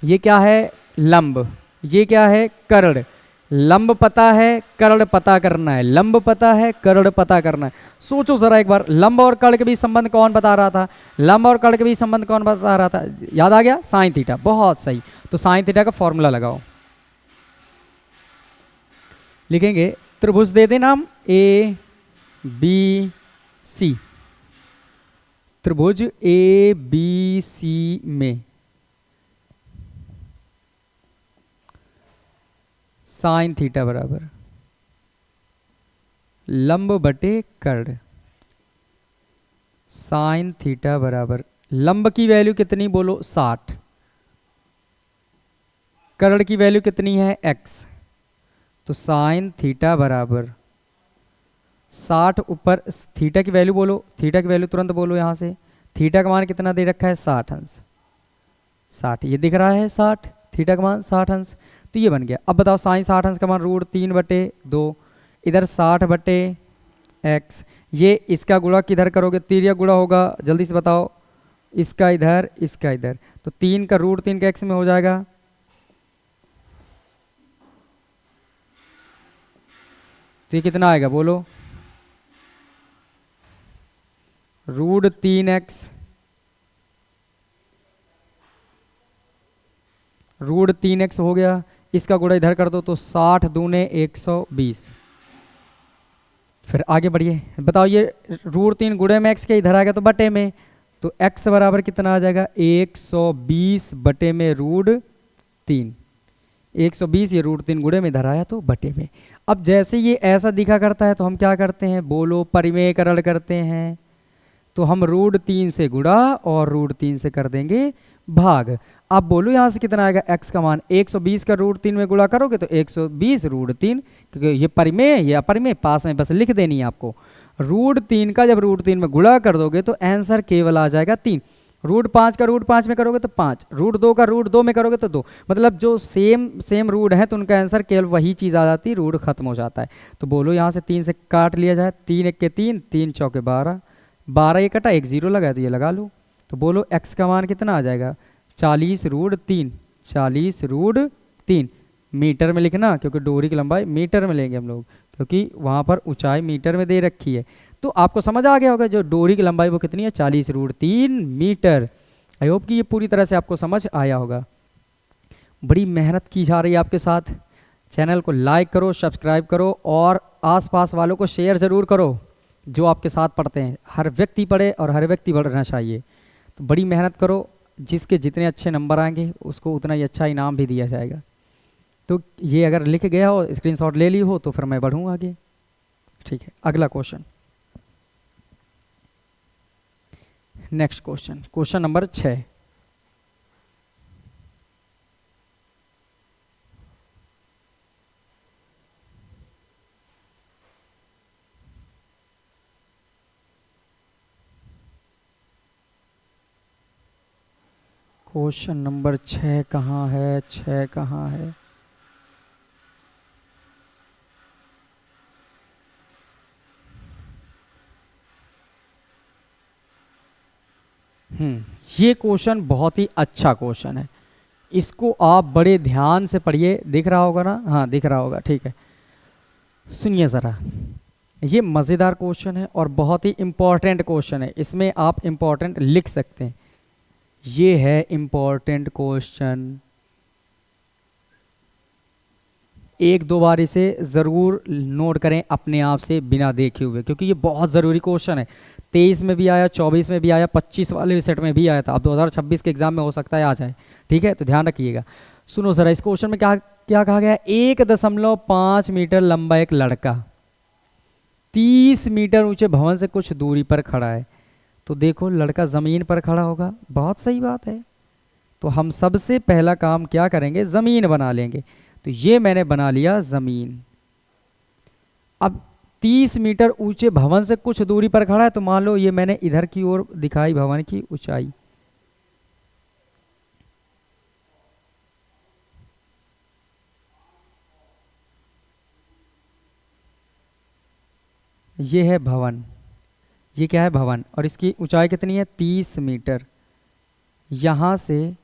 ये क्या है, लंब, ये क्या है, कर्ण। लंब पता है, कर्ण पता करना है, लंब पता है, कर्ण पता करना है। सोचो जरा एक बार, लंब और कर्ण के बीच संबंध कौन बता रहा था, लंब और कर्ण के बीच संबंध कौन बता रहा था, याद आ गया, साइन थीटा। बहुत सही। तो साइन थीटा का फॉर्मूला लगाओ, लिखेंगे त्रिभुज दे देना हम ए बी सी, त्रिभुज ए बी सी में साइन थीटा बराबर लंब बटे कर्ण, साइन थीटा बराबर लंब की वैल्यू कितनी बोलो 60, कर्ण की वैल्यू कितनी है x, तो साइन थीटा बराबर 60 ऊपर थीटा की वैल्यू बोलो, थीटा की वैल्यू तुरंत बोलो यहां से, थीटा का मान कितना दे रखा है 60 अंश, 60 ये दिख रहा है 60, थीटा का मान 60 अंश, तो ये बन गया। अब बताओ साइन 60 अंश का मान √3/2, इधर 60/x, ये इसका गुणा किधर करोगे, तिर्यक गुणा होगा, जल्दी से बताओ, इसका इधर इसका इधर, तो 3 का √3 का x में हो जाएगा, तो ये कितना आएगा बोलो, √3x, √3x हो गया, इसका गुणा इधर कर दो तो 60 दूने 120। फिर आगे बढ़िए, बताओ ये √3 गुणे में x के इधर आ गया तो बटे में, तो x बराबर कितना आ जाएगा 120 बटे में √3, 120 ये √3 गुणे में इधर आया तो बटे में। अब जैसे ये ऐसा दिखा करता है तो हम क्या करते हैं बोलो, परिमेयकरण करते हैं, तो हम √3 से गुणा और √3 से कर देंगे भाग। अब बोलो यहाँ से कितना आएगा, x का मान 120 का √3 में गुणा करोगे तो 120 √3, क्योंकि ये परिमेय ये अपरिमेय पास में बस लिख देनी है आपको। √3 का जब √3 में गुणा कर दोगे तो आंसर केवल आ जाएगा 3, √5 का √5 में करोगे तो 5, √2 का √2 में करोगे तो 2, मतलब जो सेम रूट है तो उनका आंसर केवल वही चीज़ आ जाती है, रूट खत्म हो जाता है। तो बोलो यहाँ से 3 से काट लिया जाए, 3 1 के 3, 3 चौके 12, 12 ये कटा, 1 0 लगा है तो ये लगा लो। तो बोलो x का मान कितना आ जाएगा 40 √3, 40 √3 मीटर में लिखना, क्योंकि डोरी की लंबाई मीटर में लेंगे हम लोग, क्योंकि वहाँ पर ऊंचाई मीटर में दे रखी है। तो आपको समझ आ गया होगा जो डोरी की लंबाई वो कितनी है 40 √3 मीटर। आई होप कि ये पूरी तरह से आपको समझ आया होगा। बड़ी मेहनत की जा रही है आपके साथ, चैनल को लाइक करो, सब्सक्राइब करो और आसपास वालों को शेयर ज़रूर करो जो आपके साथ पढ़ते हैं। हर व्यक्ति पढ़े और हर व्यक्ति पढ़ना चाहिए। तो बड़ी मेहनत करो, जिसके जितने अच्छे नंबर आएंगे उसको उतना ही अच्छा इनाम भी दिया जाएगा। तो ये अगर लिख गया हो, स्क्रीनशॉट ले ली हो तो फिर मैं बढ़ूँ आगे। ठीक है, अगला question, next question, question number 6। Question number 6 कहाँ है, 6 कहाँ है, ये क्वेश्चन बहुत ही अच्छा क्वेश्चन है, इसको आप बड़े ध्यान से पढ़िए। दिख रहा होगा ना, हाँ दिख रहा होगा, ठीक है। सुनिए ज़रा, ये मज़ेदार क्वेश्चन है और बहुत ही इम्पॉर्टेंट क्वेश्चन है, इसमें आप इम्पॉर्टेंट लिख सकते हैं। ये है इम्पॉर्टेंट क्वेश्चन, एक दो बार इसे ज़रूर नोट करें अपने आप से बिना देखे हुए, क्योंकि ये बहुत ज़रूरी क्वेश्चन है। 23 में भी आया, 24 में भी आया, 25 वाले सेट में भी आया था, अब 2026 के एग्जाम में हो सकता है आ जाए। ठीक है, तो ध्यान रखिएगा। सुनो ज़रा, इस क्वेश्चन में क्या क्या कहा गया है, 1.5 मीटर लंबा एक लड़का 30 मीटर ऊंचे भवन से कुछ दूरी पर खड़ा है। तो देखो लड़का ज़मीन पर खड़ा होगा, बहुत सही बात है। तो हम सबसे पहला काम क्या करेंगे, ज़मीन बना लेंगे। तो ये मैंने बना लिया ज़मीन, अब 30 मीटर ऊंचे भवन से कुछ दूरी पर खड़ा है, तो मान लो ये मैंने इधर की ओर दिखाई भवन की ऊंचाई। ये है भवन, ये क्या है भवन, और इसकी ऊंचाई कितनी है 30 मीटर। यहाँ से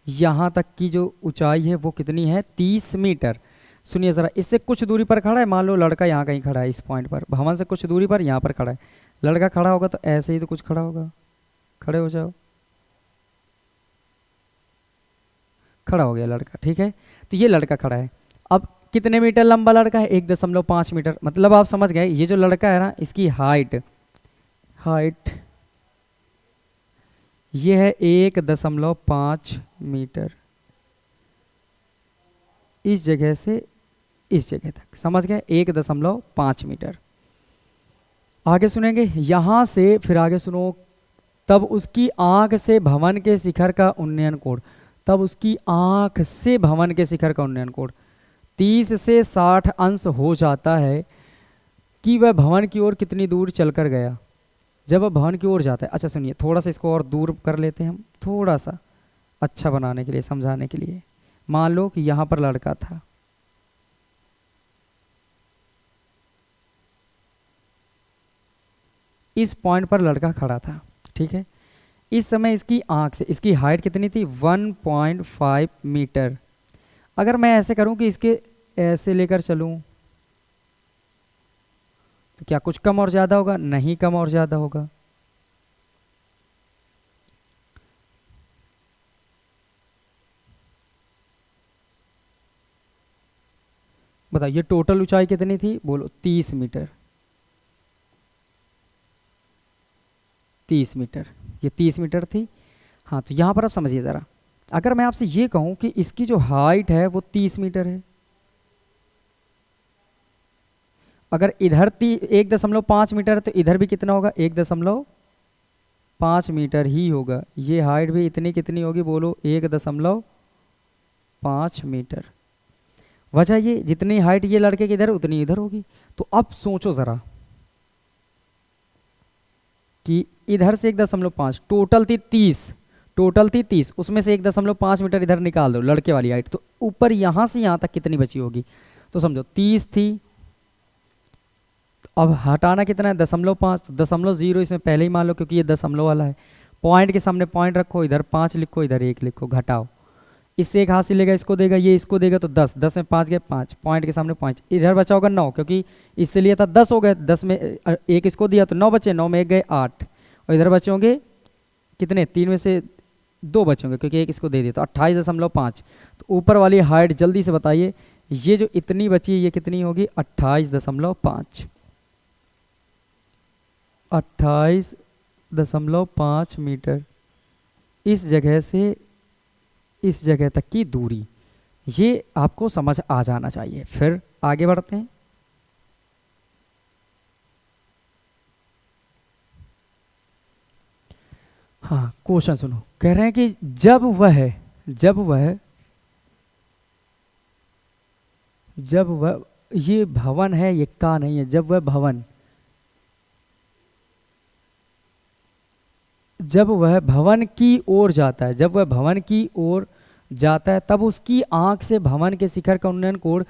यहाँ तक की जो ऊंचाई है वो कितनी है 30 मीटर। सुनिए ज़रा, इससे कुछ दूरी पर खड़ा है, मान लो लड़का यहाँ कहीं खड़ा है इस पॉइंट पर, भवन से कुछ दूरी पर यहाँ पर खड़ा है। लड़का खड़ा होगा तो ऐसे ही तो कुछ खड़ा होगा, खड़े हो जाओ, खड़ा हो गया लड़का, ठीक है। तो ये लड़का खड़ा है। अब कितने मीटर लंबा लड़का है, 1.5 मीटर। मतलब आप समझ गए, ये जो लड़का है ना, इसकी हाइट ये है 1.5 मीटर, इस जगह से इस जगह तक, समझ गए, 1.5 मीटर। आगे सुनेंगे, यहां से फिर आगे सुनो। तब उसकी आंख से भवन के शिखर का उन्नयन कोण, तब उसकी आंख से भवन के शिखर का उन्नयन कोण 30 से 60 अंश हो जाता है कि वह भवन की ओर कितनी दूर चलकर गया। जब वह भवन की ओर जाता है, अच्छा सुनिए, थोड़ा सा इसको और दूर कर लेते हैं हम, थोड़ा सा अच्छा बनाने के लिए, समझाने के लिए। मान लो कि यहाँ पर लड़का था, इस पॉइंट पर लड़का खड़ा था, ठीक है। इस समय इसकी आंख से, इसकी हाइट कितनी थी 1.5 मीटर। अगर मैं ऐसे करूं कि इसके ऐसे लेकर चलूं, तो क्या कुछ कम और ज़्यादा होगा? नहीं, कम और ज़्यादा होगा। बताओ, ये टोटल ऊंचाई कितनी थी, बोलो 30 मीटर। 30 मीटर, ये 30 मीटर थी। हाँ, तो यहाँ पर आप समझिए ज़रा, अगर मैं आपसे ये कहूँ कि इसकी जो हाइट है वो 30 मीटर है, अगर इधर 1.5 मीटर है तो इधर भी कितना होगा 1.5 मीटर ही होगा। ये हाइट भी इतनी कितनी होगी, बोलो 1.5 मीटर। वजह ये, जितनी हाइट ये लड़के की इधर उतनी इधर होगी। तो अब सोचो ज़रा कि इधर से 1.5, टोटल थी 30, उसमें से 1.5 मीटर इधर निकाल दो लड़के वाली हाइट, तो ऊपर यहाँ से यहाँ तक कितनी बची होगी? तो समझो 30 थी, अब हटाना कितना है 0.5, तो 0.0 इसमें पहले ही मान लो, क्योंकि ये दशमलव वाला है। पॉइंट के सामने पॉइंट रखो, इधर 5 लिखो, इधर 1 लिखो, घटाओ। इससे एक हाथ से लेगा, इसको देगा, ये इसको देगा, तो 10 में 5 गए 5, पॉइंट के सामने पॉइंट, इधर बचा होगा 9, क्योंकि इससे लिया था 10 हो गए, 10 में एक इसको दिया तो 9 बचे, 9 में 1 गए 8, और इधर बचे होंगे कितने, 3 में से 2 बचे होंगे, क्योंकि एक इसको दे दिया, तो 28.5। तो ऊपर वाली हाइट जल्दी से बताइए, ये जो इतनी बची है ये कितनी होगी 28.5, 28.5 मीटर। इस जगह से इस जगह तक की दूरी, ये आपको समझ आ जाना चाहिए। फिर आगे बढ़ते हैं। हाँ, क्वेश्चन सुनो, कह रहे हैं कि जब वह ये भवन है, ये का नहीं है, जब वह भवन की ओर जाता है, जब वह भवन की ओर जाता है, तब उसकी आंख से भवन के शिखर का उन्नयन कोण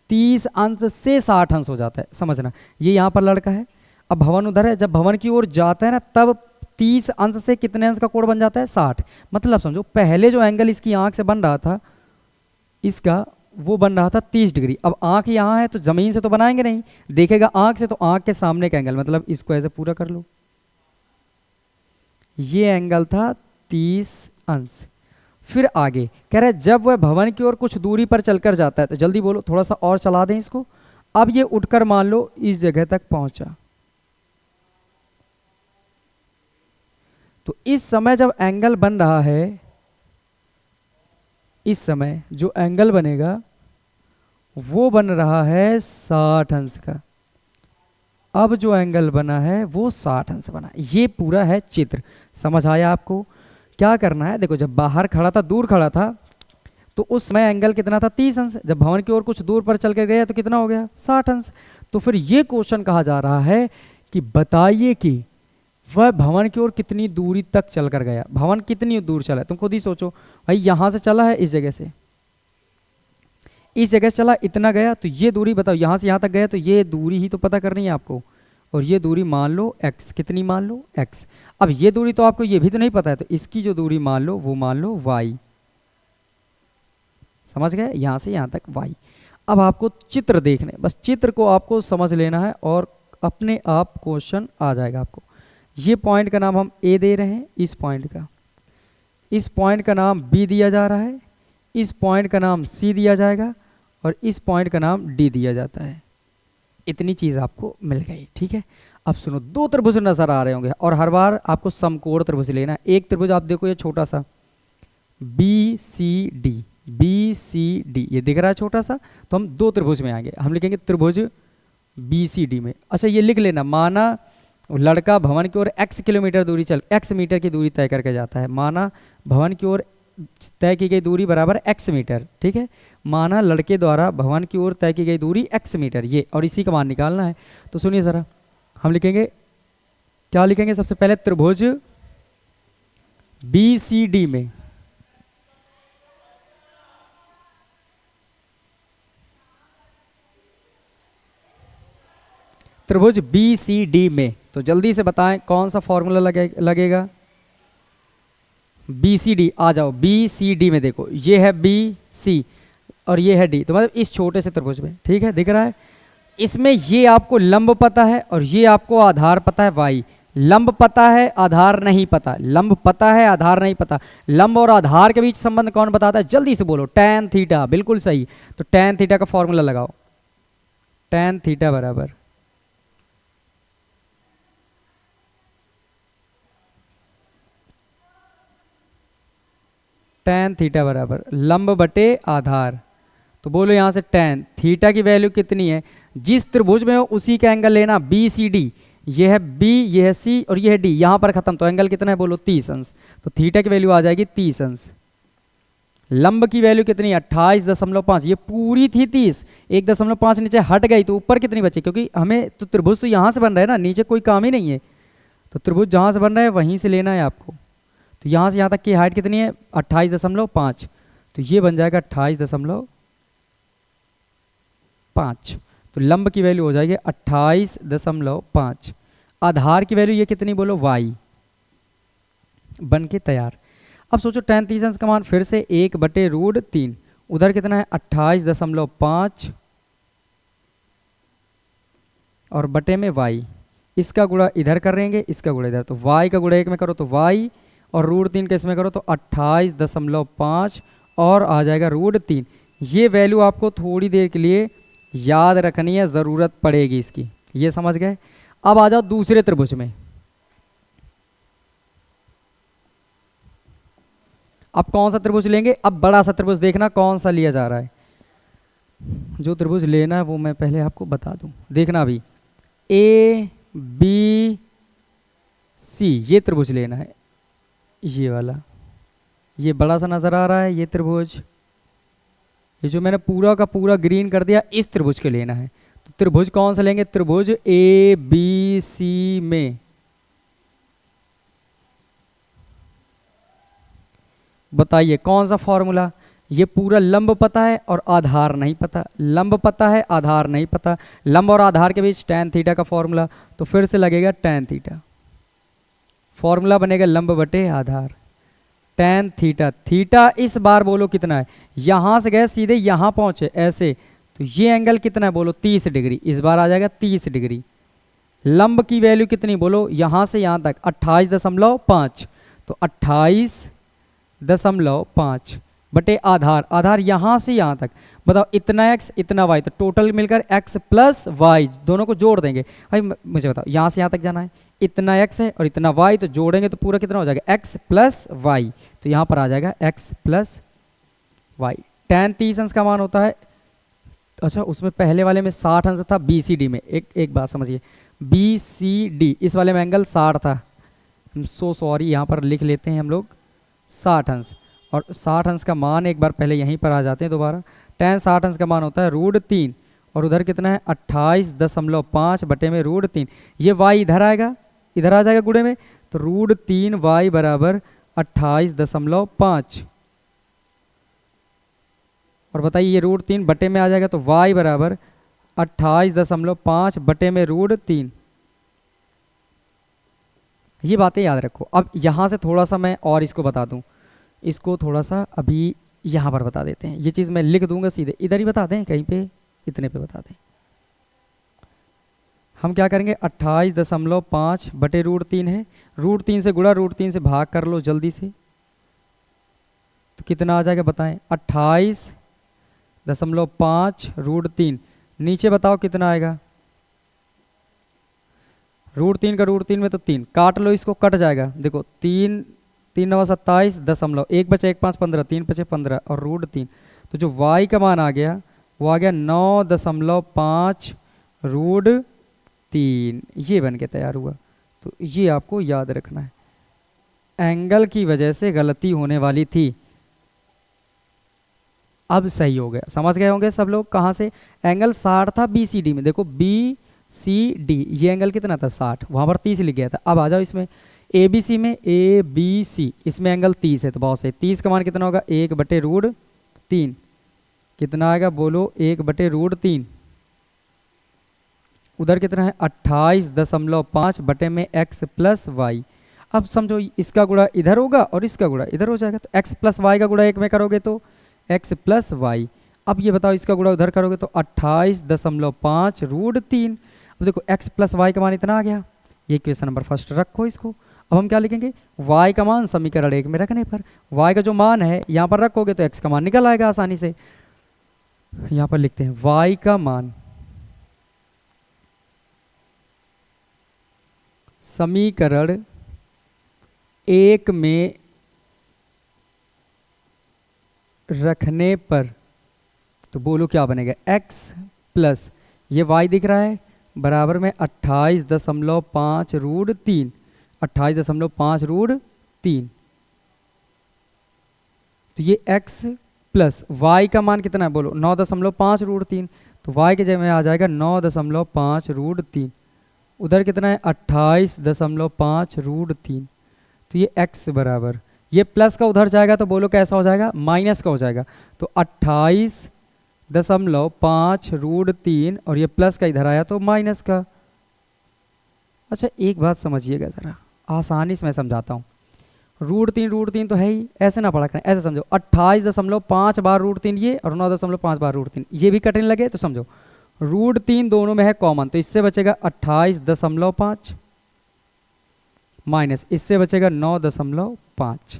30 अंश से 60 अंश हो जाता है। समझना, ये यहाँ पर लड़का है, अब भवन उधर है, जब भवन की ओर जाता है ना, तब 30 अंश से कितने अंश का कोण बन जाता है 60। मतलब समझो, पहले जो एंगल इसकी आंख से बन रहा था, इसका वो बन रहा था 30 डिग्री। अब आंख यहाँ है तो जमीन से तो बनाएंगे नहीं, देखेगा आंख से, तो आंख के सामने का एंगल, मतलब इसको ऐसे पूरा कर लो, ये एंगल था 30 अंश। फिर आगे कह रहा है जब वह भवन की ओर कुछ दूरी पर चलकर जाता है, तो जल्दी बोलो, थोड़ा सा और चला दें इसको। अब ये उठकर मान लो इस जगह तक पहुंचा, तो इस समय जब एंगल बन रहा है, इस समय जो एंगल बनेगा वो बन रहा है 60 अंश का। अब जो एंगल बना है वो 60 अंश बना। ये पूरा है चित्र, समझ आया आपको? क्या करना है, देखो, जब बाहर खड़ा था, दूर खड़ा था, तो उस समय एंगल कितना था 30 अंश। जब भवन की ओर कुछ दूर पर चल के गया तो कितना हो गया 60 अंश। तो फिर ये क्वेश्चन कहा जा रहा है कि बताइए कि वह भवन की ओर कितनी दूरी तक चल कर गया। भवन कितनी दूर चला है, तुम खुद ही सोचो भाई। यहां से चला है, इस जगह से चला, इतना गया, तो ये दूरी बताओ। यहां से यहां तक गया तो ये दूरी ही तो पता करनी है आपको। और ये दूरी मान लो x, कितनी मान लो x। अब ये दूरी तो आपको ये भी तो नहीं पता है, तो इसकी जो दूरी मान लो वो मान लो y। समझ गए, यहां से यहां तक y। अब आपको चित्र देखने, बस चित्र को आपको समझ लेना है और अपने आप क्वेश्चन आ जाएगा आपको। ये पॉइंट का नाम हम A दे रहे हैं, इस पॉइंट का नाम B दिया जा रहा है, इस पॉइंट का नाम C दिया जाएगा और इस पॉइंट का नाम D दिया जाता है। इतनी चीज आपको मिल गई, ठीक है। अब सुनो, दो त्रिभुज नजर आ रहे होंगे और हर बार आपको समकोण त्रिभुज लेना है। एक त्रिभुज आप देखो, ये छोटा सा BCD, ये दिख रहा है छोटा सा, तो हम दो त्रिभुज में आएंगे, हम लिखेंगे त्रिभुज BCD में। अच्छा ये लिख लेना, माना लड़का भवन की ओर x किलोमीटर दूरी x मीटर की दूरी तय करके जाता है। माना भवन की ओर तय की गई दूरी बराबर x मीटर, ठीक है। माना लड़के द्वारा भवन की ओर तय की गई दूरी x मीटर, ये, और इसी का मान निकालना है। तो सुनिए जरा, हम लिखेंगे, क्या लिखेंगे सबसे पहले, त्रिभुज BCD में त्रिभुज BCD में, तो जल्दी से बताएं कौन सा फॉर्मूला लगेगा। BCD आ जाओ, BCD में देखो, ये है BC और ये है D, तो मतलब इस छोटे से त्रिभुज में, ठीक है, दिख रहा है। इसमें ये आपको लंब पता है और ये आपको आधार पता है y। लंब पता है, आधार नहीं पता, लंब पता है, आधार नहीं पता। लंब और आधार के बीच संबंध कौन बताता है, जल्दी से बोलो, tan थीटा, बिल्कुल सही। तो tan थीटा का फॉर्मूला लगाओ, tan थीटा बराबर tan थीटा बराबर लंब बटे आधार। तो बोलो यहां से tan थीटा की वैल्यू कितनी है, जिस त्रिभुज में हो उसी का एंगल लेना, BCD। ये है B, ये है C और ये है D, यहां पर खत्म, तो एंगल कितना है बोलो 30 अंश। तो थीटा की वैल्यू आ जाएगी 30 अंश। लंब की वैल्यू कितनी है 28.5, ये पूरी थी 30, 1.5 नीचे हट गई, तो ऊपर कितनी बची, क्योंकि हमें तो त्रिभुज तो यहां से बन रहा है ना, नीचे कोई काम ही नहीं है। तो त्रिभुज जहां से बन रहा है वहीं से लेना है आपको। तो यहाँ से यहाँ तक की हाइट कितनी है 28.5, तो ये बन जाएगा 28.5। तो लंब की वैल्यू हो जाएगी 28.5। आधार की वैल्यू ये कितनी बोलो y, बन के तैयार। अब सोचो tan 30 अंश का मान फिर से 1/√3, उधर कितना है 28.5 और बटे में y, इसका गुणा इधर करेंगे, इसका गुणा इधर, तो y का गुणा 1 में करो तो y और √3 के इसमें करो तो 28.5 और आ जाएगा √3। ये वैल्यू आपको थोड़ी देर के लिए याद रखनी है, ज़रूरत पड़ेगी इसकी, ये समझ गए। अब आ जाओ दूसरे त्रिभुज में। अब कौन सा त्रिभुज लेंगे, अब बड़ा सा त्रिभुज देखना कौन सा लिया जा रहा है। जो त्रिभुज लेना है वो मैं पहले आपको बता दूं, देखना अभी ABC, ये त्रिभुज लेना है, ये वाला, ये बड़ा सा नजर आ रहा है ये त्रिभुज, ये जो मैंने पूरा का पूरा ग्रीन कर दिया, इस त्रिभुज के लेना है। तो त्रिभुज कौन सा लेंगे, त्रिभुज ABC में बताइए कौन सा फॉर्मूला। ये पूरा लंब पता है और आधार नहीं पता, लंब पता है, आधार नहीं पता। लंब और आधार के बीच tan थीटा का फॉर्मूला, तो फिर से लगेगा tan थीटा, फॉर्मूला बनेगा लंब बटे आधार। tan थीटा, थीटा इस बार बोलो कितना है, यहां से गए सीधे यहां पहुंचे ऐसे, तो ये एंगल कितना है बोलो 30 डिग्री, इस बार आ जाएगा 30 डिग्री। लंब की वैल्यू कितनी बोलो, यहां से यहां तक 28.5, तो 28.5 बटे आधार, आधार यहां से यहां तक, बताओ इतना x इतना y, तो टोटल मिलकर x प्लस y, दोनों को जोड़ देंगे। भाई मुझे बताओ यहां से यहां तक जाना है, इतना x है और इतना y, तो जोड़ेंगे तो पूरा कितना हो जाएगा x प्लस y, तो यहां पर आ जाएगा x प्लस y। tan 30 अंश का मान होता है, अच्छा उसमें पहले वाले में 60 अंश था BCD में, एक बात समझिए, BCD इस वाले में एंगल 60 था, सो सॉरी, यहाँ पर लिख लेते हैं हम लोग 60 अंश, और 60 अंश का मान एक बार पहले यहीं पर आ जाते हैं दोबारा। tan 60 अंश का मान होता है √3 और उधर कितना है 28.5 बटे में √3। ये y इधर आएगा, इधर आ जाएगा गुणे में, तो √3y बराबर 28.5। और बताइए ये √3 बटे में आ जाएगा तो y बराबर 28.5 बटे में √3। ये बातें याद रखो। अब यहाँ से थोड़ा सा मैं और इसको बता दूँ, इसको थोड़ा सा अभी यहाँ पर बता देते हैं। ये चीज़ मैं लिख दूंगा सीधे, इधर ही बता दें, कहीं पे इतने पे बता दें। हम क्या करेंगे 28.5 बटे √3 है, √3 से गुणा √3 से भाग कर लो जल्दी से, तो कितना आ जाएगा बताएं 28.5 √3। नीचे बताओ कितना आएगा, √3 का √3 में तो 3, काट लो इसको, कट जाएगा। देखो 3 3 9 27 दशमलव, 1 बचे 1 5 15, 3 बचे 15 और √3, तो जो y का मान आ गया वो आ गया 9.5 √3। ये बन के तैयार हुआ। तो ये आपको याद रखना है। एंगल की वजह से गलती होने वाली थी, अब सही हो गया। समझ गए होंगे सब लोग। कहाँ से एंगल 60 था BCD में, देखो BCD ये एंगल कितना था 60, वहाँ पर 30 लिख गया था। अब आ जाओ इसमें ABC में, ABC इसमें एंगल 30 है, तो बहुत सही। 30 का मान कितना होगा 1 बटे √3, कितना आएगा बोलो 1 बटे √3। उधर कितना है 28.5 बटे में x प्लस वाई। अब समझो इसका गुणा इधर होगा और इसका गुणा इधर हो जाएगा, तो x प्लस वाई का गुणा एक में करोगे तो x प्लस वाई। अब ये बताओ इसका गुणा उधर करोगे तो 28.5 √3। अब देखो x प्लस वाई का मान इतना आ गया, ये इक्वेशन नंबर फर्स्ट रखो इसको। अब हम क्या लिखेंगे y का मान समीकरण 1 में रखने पर y का जो मान है यहाँ पर रखोगे तो x का मान निकल आएगा आसानी से। यहाँ पर लिखते हैं y का मान समीकरण 1 में रखने पर, तो बोलो क्या बनेगा x प्लस ये y दिख रहा है बराबर में 28.5 √3, 28.5 √3। तो ये x प्लस y का मान कितना है बोलो 9.5 √3, तो y के जगह में आ जाएगा 9.5 √3। उधर कितना है 28.5 √3, तो ये x बराबर, ये प्लस का उधर जाएगा तो बोलो कैसा हो जाएगा माइनस का हो जाएगा, तो 28.5 √3 और ये प्लस का इधर आया तो माइनस का। अच्छा एक बात समझिएगा ज़रा, आसानी से मैं समझाता हूँ। √3 तो है ही, ऐसे ना पढ़ा करें, ऐसे समझो 28.5 बार √3 ये और 9.5 बार √3 ये भी कठिन लगे तो समझो √3 दोनों में है कॉमन, तो इससे बचेगा 28.5 माइनस इससे बचेगा 9.5,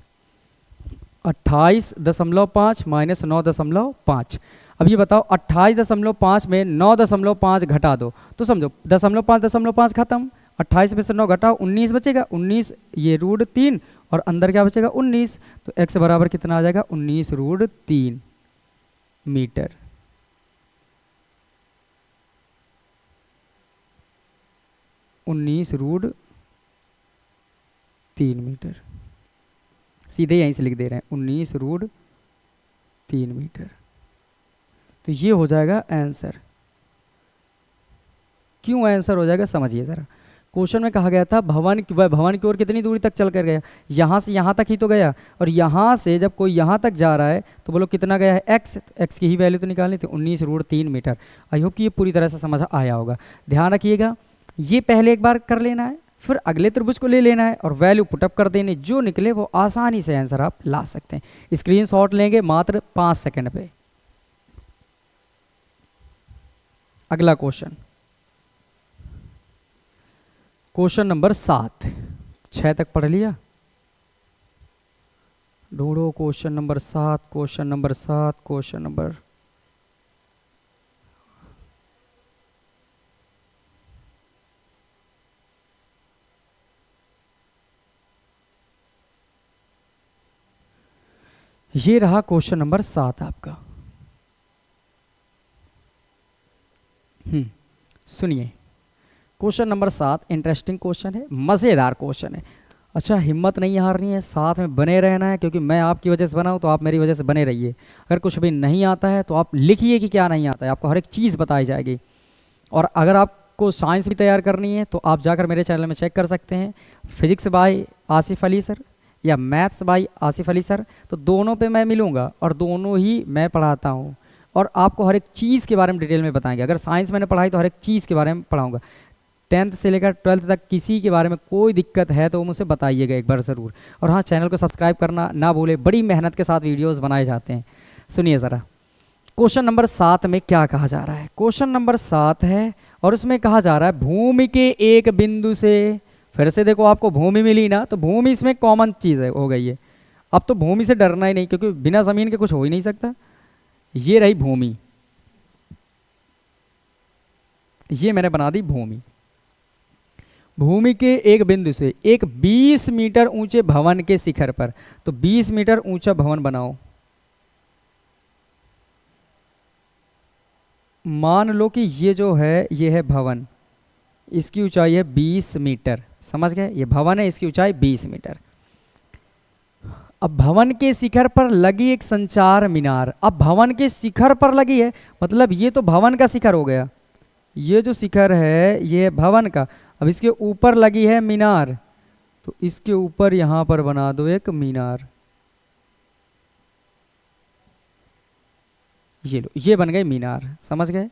28.5 माइनस 9.5। अब ये बताओ 28.5 में 9.5 घटा दो तो समझो 0.5 खत्म, 28 में से 9 घटाओ 19 बचेगा, 19 ये √3 और अंदर क्या बचेगा 19, तो x बराबर कितना आ जाएगा 19 √3 मीटर। √3 मीटर, सीधे यहीं से लिख दे रहे हैं 19 √3 मीटर। तो ये हो जाएगा आंसर। क्यों आंसर हो जाएगा समझिए ज़रा। क्वेश्चन में कहा गया था भवन की ओर कितनी दूरी तक चल कर गया, यहाँ से यहाँ तक ही तो गया, और यहाँ से जब कोई यहाँ तक जा रहा है तो बोलो कितना गया है x, तो x की ही वैल्यू तो निकालनी थी 19 √3 मीटर। आई होप कि ये पूरी तरह से समझ आया होगा। ध्यान रखिएगा ये पहले एक बार कर लेना है, फिर अगले त्रिभुज को ले लेना है और वैल्यू पुटअप कर देने, जो निकले वो आसानी से आंसर आप ला सकते हैं। स्क्रीनशॉट लेंगे मात्र 5 सेकंड पे। अगला क्वेश्चन नंबर 7, 6 तक पढ़ लिया, ढूंढो question number 7, question number 7, question number ये रहा क्वेश्चन नंबर 7 आपका। सुनिए क्वेश्चन नंबर 7 इंटरेस्टिंग क्वेश्चन है, मज़ेदार क्वेश्चन है। अच्छा, हिम्मत नहीं हारनी है, साथ में बने रहना है, क्योंकि मैं आपकी वजह से बना हूँ तो आप मेरी वजह से बने रहिए। अगर कुछ भी नहीं आता है तो आप लिखिए कि क्या नहीं आता है, आपको हर एक चीज़ बताई जाएगी। और अगर आपको साइंस भी तैयार करनी है तो आप जाकर मेरे चैनल में चेक कर सकते हैं, physics by Asif Ali sir या maths by Asif Ali sir, तो दोनों पे मैं मिलूँगा और दोनों ही मैं पढ़ाता हूँ और आपको हर एक चीज़ के बारे में डिटेल में बताएंगे। अगर साइंस मैंने पढ़ाई तो हर एक चीज़ के बारे में पढ़ाऊँगा। 10th से लेकर 12th तक किसी के बारे में कोई दिक्कत है तो मुझसे बताइएगा एक बार ज़रूर। और हाँ, चैनल को सब्सक्राइब करना ना भूले, बड़ी मेहनत के साथ वीडियोस बनाए जाते हैं। सुनिए ज़रा, क्वेश्चन नंबर 7 में क्या कहा जा रहा है। क्वेश्चन नंबर 7 है और उसमें कहा जा रहा है भूमि के एक बिंदु से, फिर से देखो आपको भूमि मिली ना, तो भूमि इसमें कॉमन चीज़ है, हो गई है। अब तो भूमि से डरना ही नहीं, क्योंकि बिना ज़मीन के कुछ हो ही नहीं सकता। ये रही भूमि, ये मैंने बना दी भूमि। भूमि के एक बिंदु से एक 20 मीटर ऊंचे भवन के शिखर पर, तो 20 मीटर ऊंचा भवन बनाओ। मान लो कि ये जो है ये है भवन, इसकी ऊंचाई है 20 मीटर, समझ गए, ये भवन है, इसकी ऊंचाई 20 मीटर। अब भवन के शिखर पर लगी एक संचार मीनार, अब भवन के शिखर पर लगी है, मतलब ये तो भवन का शिखर हो गया, ये जो शिखर है ये भवन का। अब इसके ऊपर लगी है मीनार, तो इसके ऊपर यहां पर बना दो एक मीनार। ये लो, ये बन गई मीनार, समझ गए।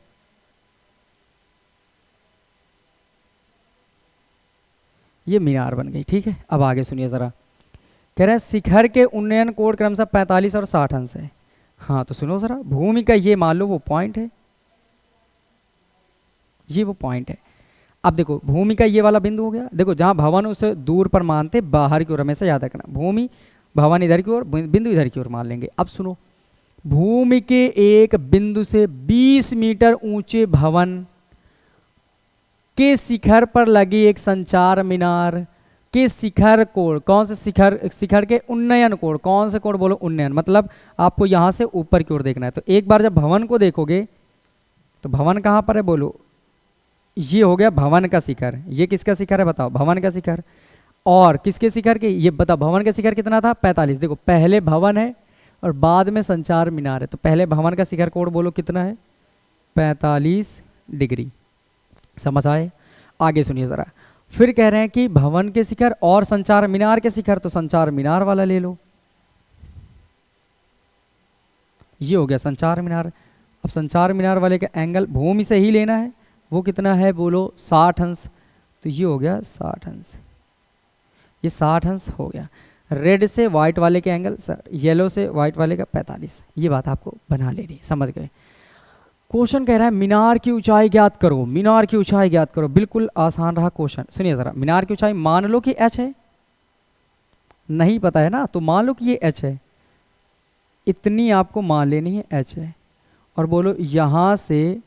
ये मीनार बन गई, ठीक है। अब आगे सुनिए जरा, कह रहे हैं शिखर के उन्नयन कोण क्रमशः 45 और 60 अंश है। हाँ तो सुनो जरा, भूमि का ये मान लो वो पॉइंट है, ये वो पॉइंट है। अब देखो भूमि का ये वाला बिंदु हो गया, देखो जहां भवन उसे दूर पर मानते बाहर की ओर, हमेशा याद रखना, भूमि भवन इधर की ओर, बिंदु इधर की ओर मान लेंगे। अब सुनो, भूमि के एक बिंदु से 20 मीटर ऊंचे भवन के शिखर पर लगी एक संचार मीनार के शिखर कोण, कौन से शिखर, शिखर के उन्नयन कोण, कौन से कोण बोलो, उन्नयन, मतलब आपको यहां से ऊपर की ओर देखना है। तो एक बार जब भवन को देखोगे तो भवन कहां पर है बोलो, ये हो गया भवन का शिखर। ये किसका शिखर है बताओ, भवन का शिखर। और किसके शिखर के, ये बताओ, भवन का शिखर कितना था 45। देखो पहले भवन है और बाद में संचार मीनार है, तो पहले भवन का शिखर कोण बोलो कितना है, 45 डिग्री। समझ आए। आगे सुनिए जरा, फिर कह रहे हैं कि भवन के शिखर और संचार मीनार के शिखर, तो संचार मीनार वाला ले लो, ये हो गया संचार मीनार। अब संचार मीनार वाले का एंगल भूमि से ही लेना है, वो कितना है बोलो 60 अंश, तो ये हो गया 60 अंश, ये 60 अंश हो गया। रेड से व्हाइट वाले के एंगल, येलो से व्हाइट वाले का 45, ये बात आपको बना लेनी, समझ गए। क्वेश्चन कह रहा है मीनार की ऊंचाई ज्ञात करो, मीनार की ऊंचाई ज्ञात करो, बिल्कुल आसान रहा क्वेश्चन। सुनिए जरा, मीनार की ऊंचाई मान लो कि h है, नहीं पता है ना, तो मान लो कि ये h है, इतनी आपको मान लेनी है h है। और बोलो यहां से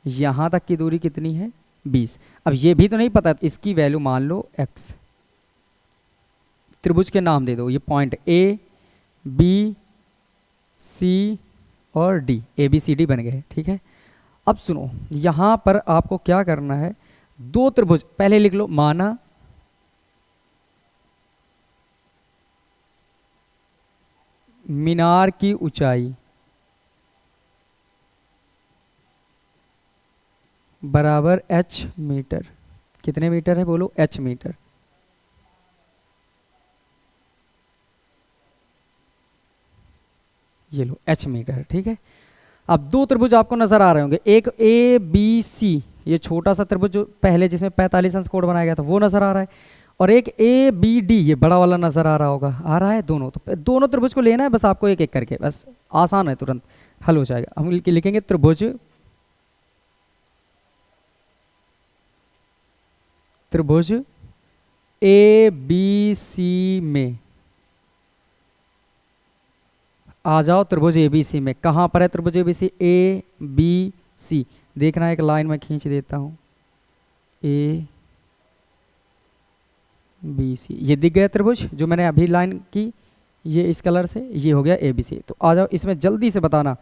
यहां तक की दूरी कितनी है 20। अब ये भी तो नहीं पता, तो इसकी वैल्यू मान लो x। त्रिभुज के नाम दे दो, ये पॉइंट A B C और D, ABCD बन गए, ठीक है। अब सुनो, यहां पर आपको क्या करना है, दो त्रिभुज पहले लिख लो, माना मीनार की ऊंचाई बराबर h मीटर, कितने मीटर है बोलो, h मीटर। ये लो h मीटर, ठीक है। अब दो त्रिभुज आपको नजर आ रहे होंगे, एक ABC, ये छोटा सा त्रिभुज जो पहले जिसमें 45 अंश कोण बनाया गया था वो नजर आ रहा है, और एक ABD, ये बड़ा वाला नजर आ रहा होगा, आ रहा है दोनों। तो दोनों त्रिभुज को लेना है बस आपको एक एक करके, बस आसान है, तुरंत हल हो जाएगा। हम लिखेंगे त्रिभुज, त्रिभुज ABC में, आ जाओ त्रिभुज ABC में, कहां पर है त्रिभुज ABC, ABC, देखना एक लाइन में खींच देता हूं, ABC, ये दिख गया त्रिभुज जो मैंने अभी लाइन की, ये इस कलर से, ये हो गया ABC। तो आ जाओ इसमें जल्दी से बताना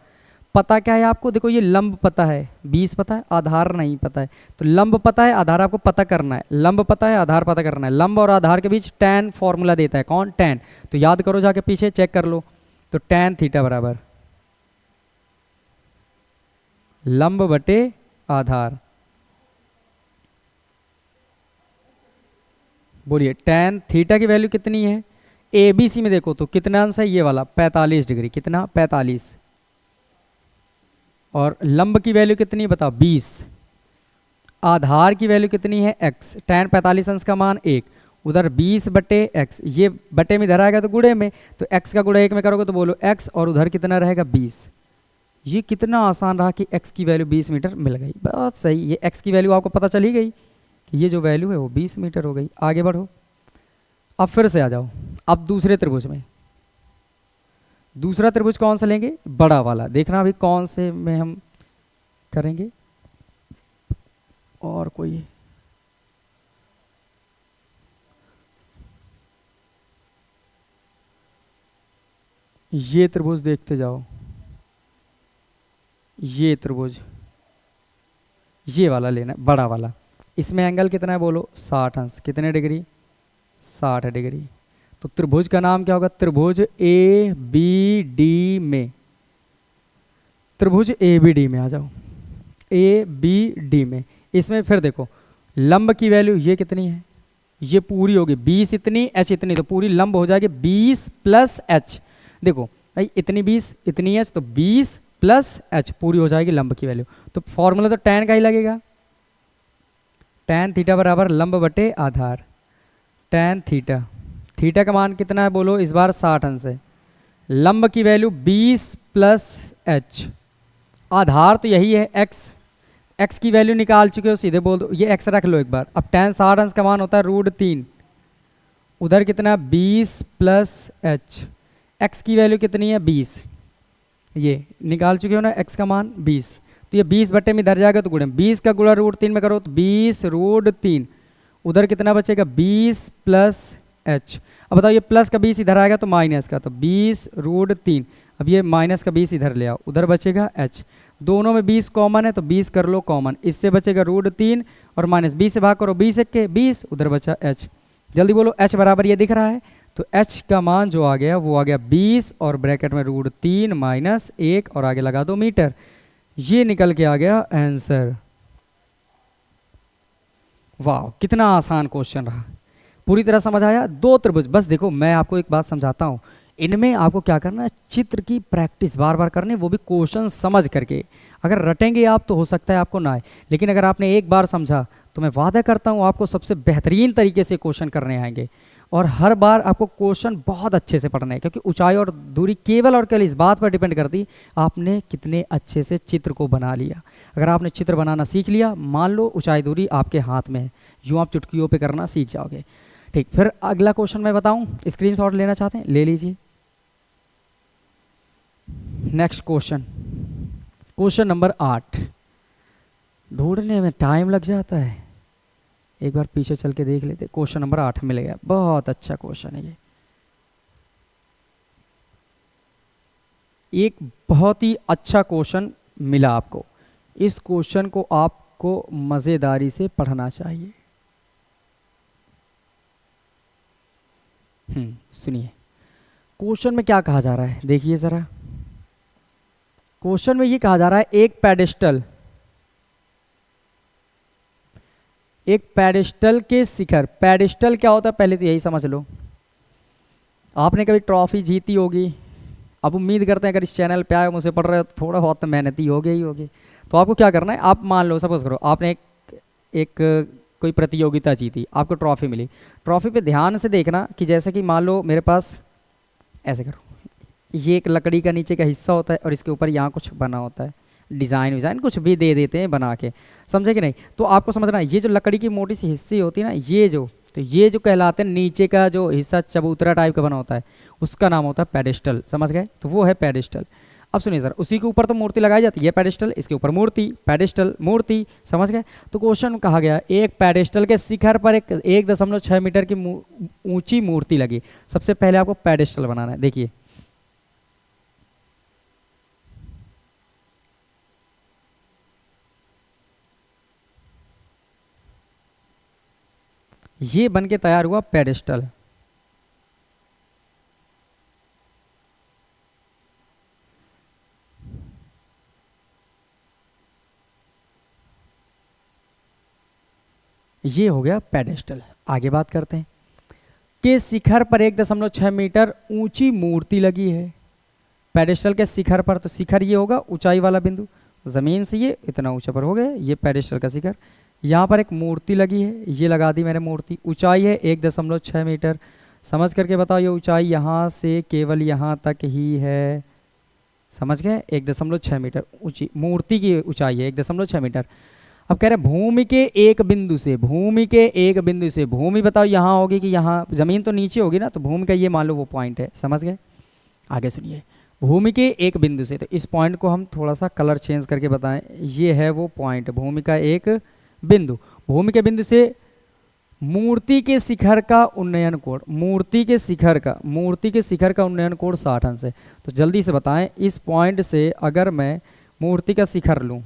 पता क्या है आपको, देखो ये लंब पता है, 20 पता है, आधार नहीं पता है। तो लंब पता है, आधार आपको पता करना है। लंब पता है, आधार पता करना है। लंब और आधार के बीच tan फॉर्मूला देता है, कौन, tan। तो याद करो, जाके पीछे चेक कर लो। तो tan थीटा बराबर लंब बटे आधार, बोलिए tan थीटा की वैल्यू कितनी है। ए बी सी में देखो तो कितना आंसर है, ये वाला 45 डिग्री, कितना, 45। और लंब की वैल्यू कितनी है बताओ, 20। आधार की वैल्यू कितनी है, x। tan 45 अंश का मान 1, उधर 20 बटे x, ये बटे में इधर आएगा तो गुणे में, तो x का गुणा 1 में करोगे तो बोलो x, और उधर कितना रहेगा, 20। ये कितना आसान रहा कि x की वैल्यू 20 मीटर मिल गई। बहुत सही, ये x की वैल्यू आपको पता चली गई कि ये जो वैल्यू है वो 20 मीटर हो गई। आगे बढ़ो, अब फिर से आ जाओ, अब दूसरे त्रिभुज में। दूसरा त्रिभुज कौन सा लेंगे, बड़ा वाला। देखना अभी कौन से में हम करेंगे, और कोई ये त्रिभुज देखते जाओ, ये त्रिभुज, ये वाला लेना है, बड़ा वाला। इसमें एंगल कितना है बोलो, 60 अंश, कितने डिग्री, 60 डिग्री। तो त्रिभुज का नाम क्या होगा, त्रिभुज ए बी डी में, त्रिभुज ए बी डी में आ जाओ, ए बी डी में। इसमें फिर देखो लंब की वैल्यू ये कितनी है, ये पूरी होगी 20 इतनी, h इतनी, तो पूरी लंब हो जाएगी 20 प्लस h। देखो भाई इतनी 20 इतनी h, तो 20 प्लस h पूरी हो जाएगी लंब की वैल्यू। तो फॉर्मूला तो tan का ही लगेगा, tan थीटा बराबर लंब बटे आधार। tan थीटा, थीटा का मान कितना है बोलो, इस बार 60 अंश है। लंब की वैल्यू 20 प्लस h, आधार तो यही है x, x की वैल्यू निकाल चुके हो, सीधे बोल दो, ये x रख लो एक बार। अब tan 60 अंश का मान होता है √3, उधर कितना 20 प्लस h, x की वैल्यू कितनी है 20, ये निकाल चुके हो ना x का मान 20। तो ये 20 बटे में इधर जाएगा तो गुणे, 20 का गुणा √3 में करो तो 20 √3, उधर कितना बचेगा 20 प्लस h। अब बताओ ये प्लस का 20 इधर आएगा तो माइनस का, तो 20 √3, अब ये माइनस का 20 इधर ले आओ, उधर बचेगा h। दोनों में 20 कॉमन है तो 20 कर लो कॉमन, इससे बचेगा √3 और माइनस 20 से भाग करो, 20 एक के 20, उधर बचा h। जल्दी बोलो h बराबर ये दिख रहा है, तो h का मान जो आ गया वो आ गया 20 और ब्रैकेट में √3 माइनस 1 और आगे लगा दो मीटर। ये निकल के आ गया आंसर। वाह कितना आसान क्वेश्चन रहा, पूरी तरह समझ आया। दो त्रिभुज, बस देखो मैं आपको एक बात समझाता हूँ, इनमें आपको क्या करना है, चित्र की प्रैक्टिस बार बार करनी, वो भी क्वेश्चन समझ करके। अगर रटेंगे आप तो हो सकता है आपको ना आए, लेकिन अगर आपने एक बार समझा तो मैं वादा करता हूँ आपको सबसे बेहतरीन तरीके से क्वेश्चन करने आएंगे। और हर बार आपको क्वेश्चन बहुत अच्छे से पढ़ना है, क्योंकि ऊंचाई और दूरी केवल और केवल इस बात पर डिपेंड करती आपने कितने अच्छे से चित्र को बना लिया। अगर आपने चित्र बनाना सीख लिया, मान लो ऊंचाई दूरी आपके हाथ में है, यूँ आप चुटकियों पे करना सीख जाओगे। ठीक, फिर अगला क्वेश्चन मैं बताऊं, स्क्रीनशॉट लेना चाहते हैं ले लीजिए। Next question, question number 8। ढूंढने में टाइम लग जाता है, एक बार पीछे चल के देख लेते। क्वेश्चन नंबर 8 मिल गया, बहुत अच्छा क्वेश्चन है ये। एक बहुत ही अच्छा क्वेश्चन मिला आपको, इस क्वेश्चन को आपको मज़ेदारी से पढ़ना चाहिए। सुनिए क्वेश्चन में क्या कहा जा रहा है, देखिए ज़रा। क्वेश्चन में ये कहा जा रहा है एक पेडेस्टल के शिखर, पेडेस्टल क्या होता है पहले तो यही समझ लो। आपने कभी ट्रॉफी जीती होगी, अब उम्मीद करते हैं अगर इस चैनल पे आए मुझसे पढ़ रहे हो तो थोड़ा बहुत मेहनती हो गई होगी। तो आपको क्या करना है, आप मान लो सपोज करो आपने एक कोई प्रतियोगिता जीती, आपको ट्रॉफी मिली। ट्रॉफी पे ध्यान से देखना कि जैसे कि मान लो मेरे पास, ऐसे करो, ये एक लकड़ी का नीचे का हिस्सा होता है और इसके ऊपर यहाँ कुछ बना होता है, डिज़ाइन विज़ाइन कुछ भी दे देते हैं बना के, समझे कि नहीं। तो आपको समझना है ये जो लकड़ी की मोटी सी हिस्से होती है ना, ये जो कहलाते हैं नीचे का जो हिस्सा चबूतरा टाइप का बना होता है, उसका नाम होता है पेडेस्टल, समझ गए। तो वो है पेडेस्टल। अब सुनिए सर, उसी के ऊपर तो मूर्ति लगाई जाती है, पेडेस्टल, इसके ऊपर मूर्ति, पेडेस्टल मूर्ति, समझ गए। तो क्वेश्चन कहा गया एक पेडेस्टल के शिखर पर एक 1.6 मीटर की ऊंची मूर्ति लगी। सबसे पहले आपको पेडेस्टल बनाना है। देखिए ये बन के तैयार हुआ पेडिस्टल। ये हो गया पेडिस्टल। आगे बात करते हैं कि शिखर पर 1.6 मीटर ऊंची मूर्ति लगी है। पेडिस्टल के शिखर पर, तो शिखर ये होगा ऊंचाई वाला बिंदु, जमीन से ये इतना ऊंचा पर हो गया, ये पेडिस्टल का शिखर। यहाँ पर एक मूर्ति लगी है, ये लगा दी मैंने मूर्ति, ऊंचाई है 1.6 मीटर। समझ करके बताओ, ये ऊंचाई यहाँ से केवल यहाँ तक ही है, समझ गए, 1.6 मीटर ऊंची मूर्ति की ऊंचाई है 1.6 मीटर। अब कह रहे हैं भूमि के एक बिंदु से, भूमि के एक बिंदु से, भूमि बताओ यहाँ होगी कि यहाँ, जमीन तो नीचे होगी ना, तो भूमि का ये मान लो वो पॉइंट है, समझ गए। आगे सुनिए, भूमि के एक बिंदु से, तो इस पॉइंट को हम थोड़ा सा कलर चेंज करके बताएं, ये है वो पॉइंट, भूमि का एक बिंदु। भूमि के बिंदु से मूर्ति के शिखर का उन्नयन कोण, मूर्ति के शिखर का, मूर्ति के शिखर का उन्नयन कोण 60 अंश है। तो जल्दी से बताएं, इस पॉइंट से अगर मैं मूर्ति का शिखर लूं,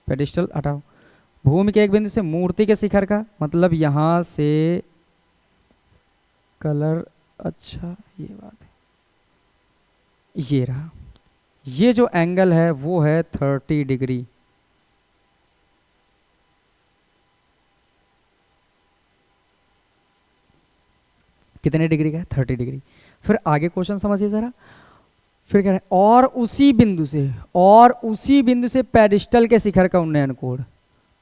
पेडिस्टल हटाओ, भूमि के एक बिंदु से मूर्ति के शिखर का मतलब यहां से कलर, अच्छा ये बात है, ये रहा, ये जो एंगल है वो है 30 डिग्री। कितने डिग्री का है? 30 डिग्री। फिर आगे क्वेश्चन समझिए जरा, फिर कह रहे हैं और उसी बिंदु से, और उसी बिंदु से पेडिस्टल के शिखर का उन्नयन कोण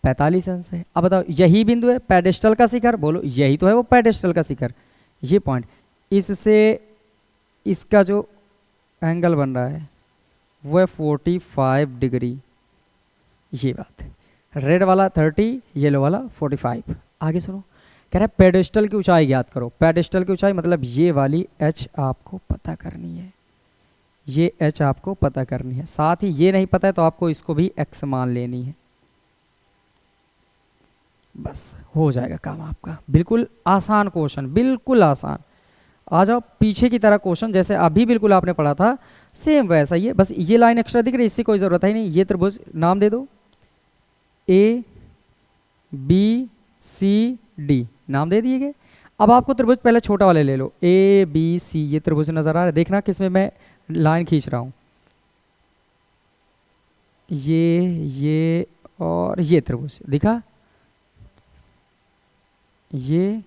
45 अंश है। अब बताओ, यही बिंदु है पेडिस्टल का शिखर, बोलो यही तो है वो पेडिस्टल का शिखर, ये पॉइंट, इससे इसका जो एंगल बन रहा है वो है 45 डिग्री, ये बात है। रेड वाला 30, येलो वाला 45। आगे सुनो, कह रहा है पेडिस्टल की ऊंचाई ज्ञात करो। पेडिस्टल की ऊंचाई मतलब ये वाली h आपको पता करनी है, ये h आपको पता करनी है, साथ ही ये नहीं पता है तो आपको इसको भी x मान लेनी है, बस हो जाएगा काम आपका। बिल्कुल आसान क्वेश्चन, बिल्कुल आसान। आ जाओ पीछे की तरह क्वेश्चन, जैसे अभी बिल्कुल आपने पढ़ा था सेम वैसा ही है, बस ये लाइन एक्स्ट्रा दिख रही है, इससे कोई ज़रूरत है नहीं। ये त्रिभुज नाम दे दो, ए बी सी डी, नाम दे दिए गए। अब आपको त्रिभुज पहले छोटा वाले ले लो, ए बी सी, ये त्रिभुज नजर आ रहा है, देखना किसमें मैं लाइन खींच रहा हूँ, ये और ये त्रिभुज दिखा, ये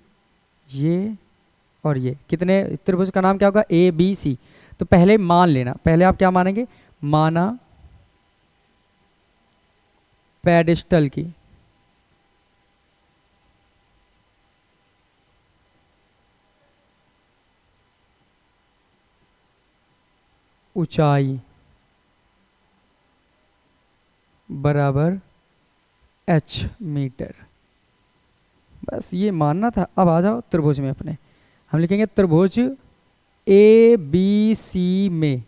और ये, कितने त्रिभुज का नाम क्या होगा? A B C. तो पहले मान लेना, पहले आप क्या मानेंगे? माना पेडिस्टल की ऊंचाई बराबर h मीटर, बस ये मानना था। अब आ जाओ त्रिभुज में अपने, हम लिखेंगे त्रिभुज ए बी सी में,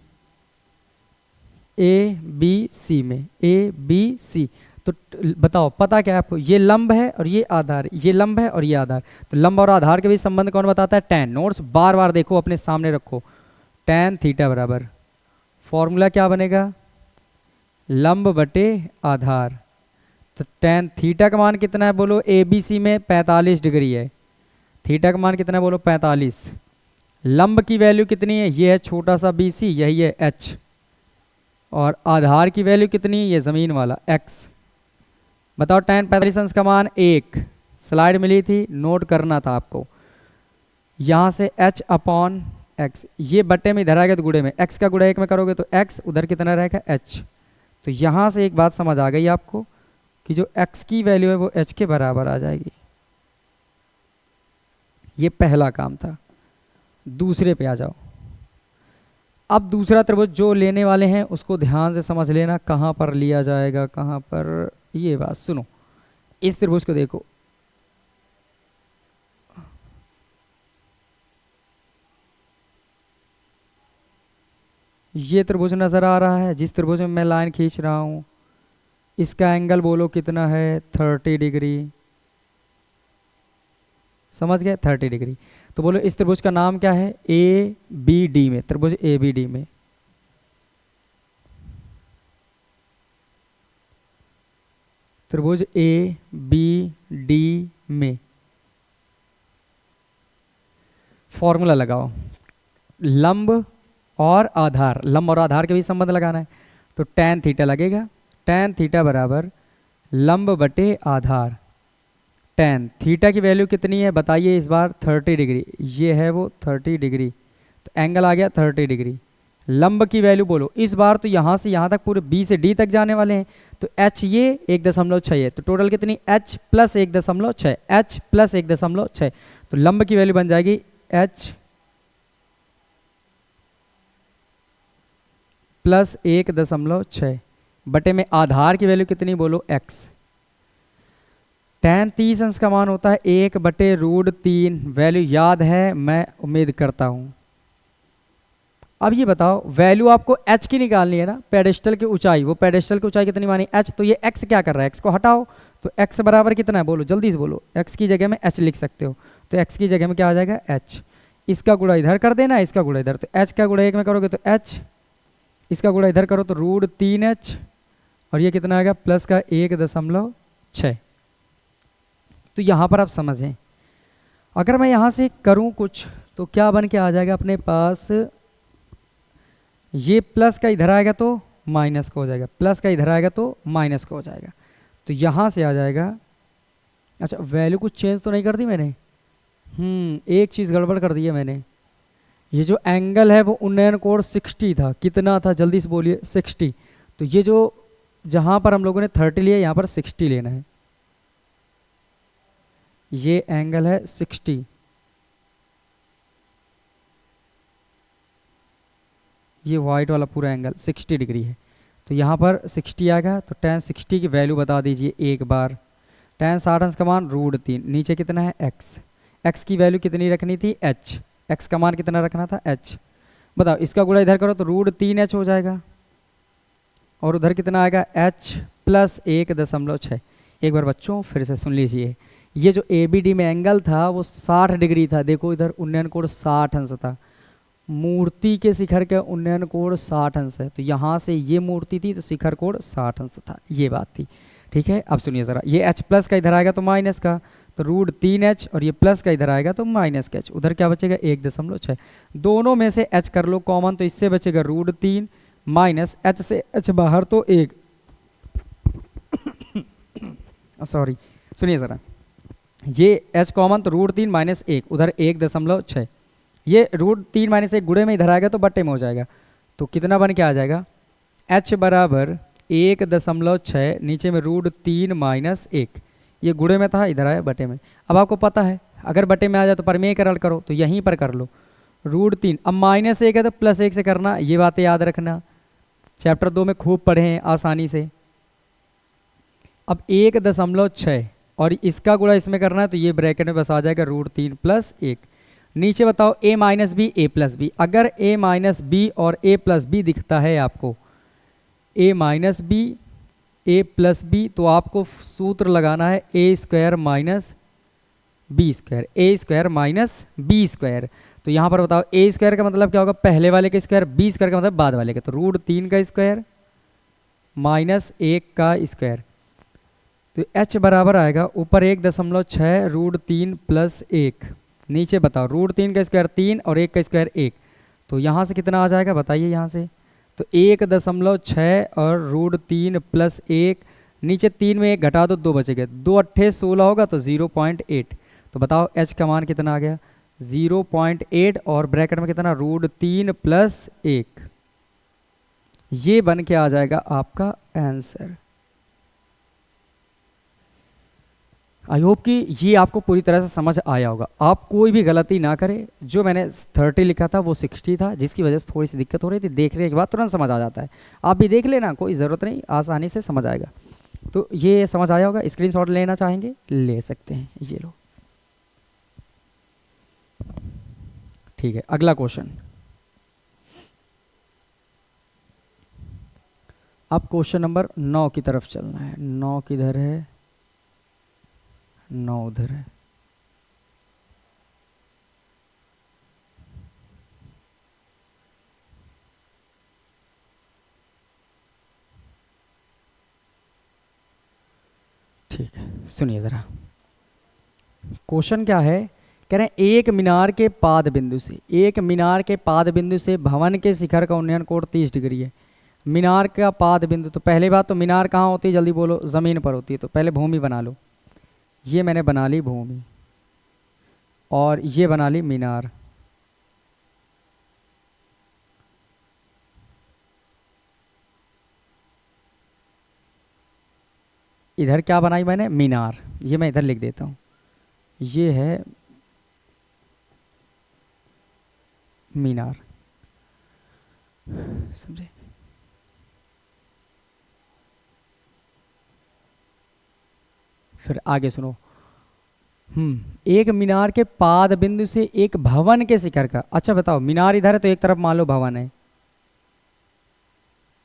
ए बी सी में, ए बी सी। तो बताओ पता क्या है आपको? ये लंब है और ये आधार, ये लंब है और ये आधार, तो लंब और आधार के बीच संबंध कौन बताता है? tan। नोट्स बार बार देखो, अपने सामने रखो, tan थीटा बराबर, फॉर्मूला क्या बनेगा? लंब बटे आधार। तो tan थीटा का मान कितना है बोलो? ए बी सी में 45 डिग्री है, थीटा का मान कितना है बोलो? 45। लंब की वैल्यू कितनी है? ये है छोटा सा बी सी, यही है h, और आधार की वैल्यू कितनी है? ये जमीन वाला x। बताओ tan 45 अंश का मान 1, स्लाइड मिली थी, नोट करना था आपको। यहाँ से h अपॉन x, ये बट्टे में इधर आएगा तो गुड़े में, x का गुड़ा 1 में करोगे तो x, उधर कितना रहेगा? h। तो यहाँ से एक बात समझ आ गई आपको कि जो x की वैल्यू है वो h के बराबर आ जाएगी। ये पहला काम था। दूसरे पे आ जाओ। अब दूसरा त्रिभुज जो लेने वाले हैं उसको ध्यान से समझ लेना, कहाँ पर लिया जाएगा, कहाँ पर। ये बात सुनो, इस त्रिभुज को देखो, ये त्रिभुज नजर आ रहा है, जिस त्रिभुज में मैं लाइन खींच रहा हूं, इसका एंगल बोलो कितना है? 30 डिग्री। समझ गए? 30 डिग्री। तो बोलो इस त्रिभुज का नाम क्या है? ए बी डी में, त्रिभुज ए बी डी में। त्रिभुज ए बी डी में फॉर्मूला लगाओ, लंब और आधार, लंब और आधार के बीच संबंध लगाना है, तो tan थीटा लगेगा। tan थीटा बराबर लंब बटे आधार। tan थीटा की वैल्यू कितनी है बताइए इस बार, 30 डिग्री, ये है वो 30 डिग्री, तो एंगल आ गया 30 डिग्री। लंब की वैल्यू बोलो इस बार, तो यहाँ से यहाँ तक पूरे B से D तक जाने वाले हैं, तो h ये 1.6 है, तो टोटल कितनी h प्लस 1.6, h प्लस 1.6, तो लंब की वैल्यू बन जाएगी h प्लस 1.6 बटे में आधार की वैल्यू कितनी बोलो x। tan 30 अंश का मान होता है 1/√3, वैल्यू याद है मैं उम्मीद करता हूं। अब ये बताओ वैल्यू आपको h की निकालनी है ना, पेडेस्टल की ऊंचाई, वो पेडेस्टल की ऊंचाई कितनी मानी h, तो ये x क्या कर रहा है, x को हटाओ, तो x बराबर कितना है बोलो जल्दी से बोलो, x की जगह में h लिख सकते हो, तो x की जगह में क्या आ जाएगा h, इसका गुणा इधर कर देना, इसका गुणा इधर, तो h का गुणा 1 में करोगे तो h, इसका गुणा इधर करो तो √3h, और ये कितना आएगा प्लस का 1.6। तो यहाँ पर आप समझें, अगर मैं यहाँ से करूँ कुछ तो क्या बन के आ जाएगा अपने पास, ये प्लस का इधर आएगा तो माइनस का हो जाएगा, प्लस का इधर आएगा तो माइनस का हो जाएगा, तो यहाँ से आ जाएगा। अच्छा वैल्यू कुछ चेंज तो नहीं कर दी मैंने, एक चीज़ गड़बड़ कर दी है मैंने, ये जो एंगल है वो उन्नयन कोण 60 था, कितना था जल्दी से बोलिए 60, तो ये जो जहाँ पर हम लोगों ने 30 लिया यहाँ पर 60 लेना है, ये एंगल है 60, ये वाइट वाला पूरा एंगल 60 डिग्री है, तो यहाँ पर 60 आ गया, तो tan 60 की वैल्यू बता दीजिए एक बार। tan 60 अंश का मान √3, नीचे कितना है x, x की वैल्यू कितनी रखनी थी h, x का मान कितना रखना था h, बताओ इसका गुणा इधर करो तो √3h हो जाएगा, और उधर कितना आएगा h प्लस 1.6। एक बार बच्चों फिर से सुन लीजिए, ये जो ABD में एंगल था वो 60 डिग्री था, देखो इधर उन्नयन कोण 60 अंश था, मूर्ति के शिखर का उन्नयन कोण 60 अंश है, तो यहाँ से ये मूर्ति थी तो शिखर कोण 60 अंश था, ये बात थी। ठीक है अब सुनिए ज़रा, ये h प्लस का इधर आएगा तो माइनस का, तो √3h, और ये प्लस का इधर आएगा तो माइनस का h, उधर क्या बचेगा 1.6, दोनों में से h कर लो कॉमन, तो इससे बचेगा √3 माइनस h से h बाहर तो 1 सॉरी सुनिए ज़रा, ये h कॉमन तो √3 माइनस 1, उधर 1.6, ये √3 माइनस 1 गुणे में इधर आएगा तो बट्टे में हो जाएगा, तो कितना बन के आ जाएगा h बराबर 1.6, नीचे में √3 माइनस 1, ये गुणे में था इधर आया बटे में। अब आपको पता है अगर बटे में आ जाए तो परमेयकरण करो, तो यहीं पर कर लो √3, अब -1 है तो +1 से करना, ये बातें याद रखना, चैप्टर 2 में खूब पढ़े हैं आसानी से। अब 1.6 और इसका गुणा इसमें करना है, तो ये ब्रैकेट में बस आ जाएगा √3 + 1, नीचे बताओ a minus B a plus B, अगर a माइनस बी और a प्लस बी दिखता है आपको, a minus B a plus B, तो आपको सूत्र लगाना है a² minus b², a² minus b², तो यहाँ पर बताओ a² का मतलब क्या होगा पहले वाले का स्क्वायर, b² का मतलब बाद वाले का, तो √3 का स्क्वायर माइनस 1 का स्क्वायर, तो h बराबर आएगा ऊपर 1.6 √3 + 1, नीचे बताओ √3 का स्क्वायर 3 और 1 का स्क्वायर 1, तो यहाँ से कितना आ जाएगा बताइए यहाँ से, तो 1.6 और √3 + 1, नीचे 3 में 1 घटा दो 2 बचेगा, 2 अट्ठे 16 होगा तो 0.8, तो बताओ h का मान कितना आ गया 0.8, और ब्रैकेट में कितना √3 + 1, ये बन के आ जाएगा आपका आंसर। आई होप कि ये आपको पूरी तरह से समझ आया होगा, आप कोई भी गलती ना करें, जो मैंने 30 लिखा था वो 60 था, जिसकी वजह से थोड़ी सी दिक्कत हो रही थी, देखने के बाद तुरंत समझ आ जाता है, आप भी देख लेना कोई ज़रूरत नहीं, आसानी से समझ आएगा। तो ये समझ आया होगा, स्क्रीनशॉट लेना चाहेंगे ले सकते हैं, ये लो। ठीक है अगला क्वेश्चन, अब क्वेश्चन नंबर 9 की तरफ चलना है, 9 किधर है, 9 उधर है। ठीक है सुनिए ज़रा, क्वेश्चन क्या है कह रहे हैं एक मीनार के पाद बिंदु से, एक मीनार के पाद बिंदु से भवन के शिखर का उन्नयन कोण 30 डिग्री है। मीनार का पाद बिंदु, तो पहले बात तो मीनार कहाँ होती है, जल्दी बोलो, ज़मीन पर होती है। तो पहले भूमि बना लो, ये मैंने बना ली भूमि, और ये बना ली मीनार। इधर क्या बनाई मैंने, मीनार, ये मैं इधर लिख देता हूँ, ये है मीनार, समझे। फिर आगे सुनो, एक मीनार के पाद बिंदु से एक भवन के शिखर का, अच्छा बताओ मीनार इधर है तो एक तरफ मान लो भवन है,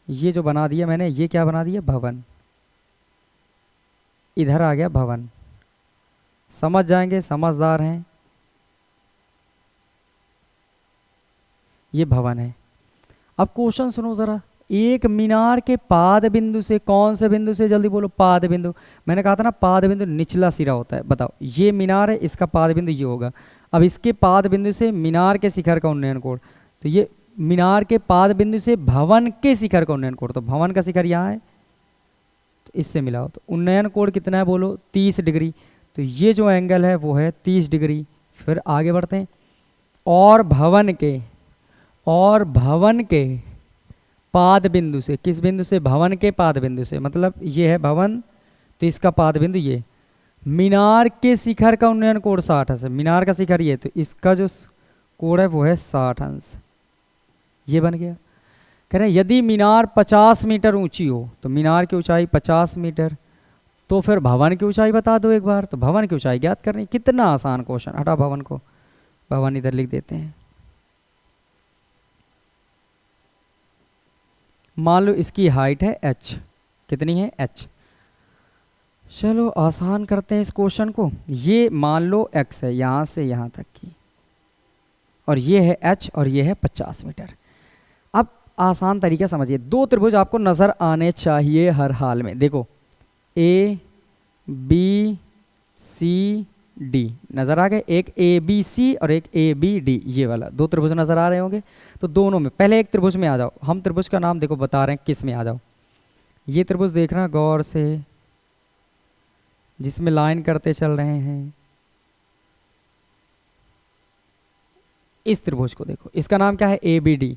ये जो बना दिया मैंने, ये क्या बना दिया, भवन, इधर आ गया भवन, समझ जाएंगे, समझदार हैं, ये भवन है। अब क्वेश्चन सुनो जरा, एक मीनार के पाद बिंदु से, कौन से बिंदु से, जल्दी बोलो, पाद बिंदु। मैंने कहा था ना पाद बिंदु निचला सिरा होता है, बताओ ये मीनार है, इसका पाद बिंदु ये होगा। अब इसके पाद बिंदु से मीनार के शिखर का उन्नयन कोण, तो ये मीनार के पाद बिंदु से भवन के शिखर का उन्नयन कोण, तो भवन का शिखर यहाँ है, तो इससे मिलाओ, तो उन्नयन कोण कितना है बोलो, 30 डिग्री। तो ये जो एंगल है वो है 30 डिग्री। फिर आगे बढ़ते हैं, और भवन के पाद बिंदु से, किस बिंदु से, भवन के पाद बिंदु से, मतलब ये है भवन, तो इसका पाद बिंदु ये, मीनार के शिखर का उन्नयन कोण 60 अंश है, मीनार का शिखर ये, तो इसका जो कोण है वो है 60 अंश, ये बन गया। कह रहे हैं यदि मीनार 50 मीटर ऊंची हो, तो मीनार की ऊंचाई 50 मीटर, तो फिर भवन की ऊंचाई बता दो एक बार, तो भवन की ऊंचाई ज्ञात करनी। कितना आसान क्वेश्चन, हटा भवन को, भवन इधर लिख देते हैं। मान लो इसकी हाइट है h, कितनी है h, चलो आसान करते हैं इस क्वेश्चन को। ये मान लो x है यहाँ से यहाँ तक की, और ये है h, और ये है 50 मीटर। अब आसान तरीका समझिए, दो त्रिभुज आपको नजर आने चाहिए हर हाल में। देखो A B C D नजर आ गए, एक ABC और एक ABD, ये वाला दो त्रिभुज नजर आ रहे होंगे। तो दोनों में पहले एक त्रिभुज में आ जाओ, हम त्रिभुज का नाम देखो बता रहे हैं किस में आ जाओ। ये त्रिभुज देखना गौर से, जिसमें लाइन करते चल रहे हैं, इस त्रिभुज को देखो, इसका नाम क्या है, ABD।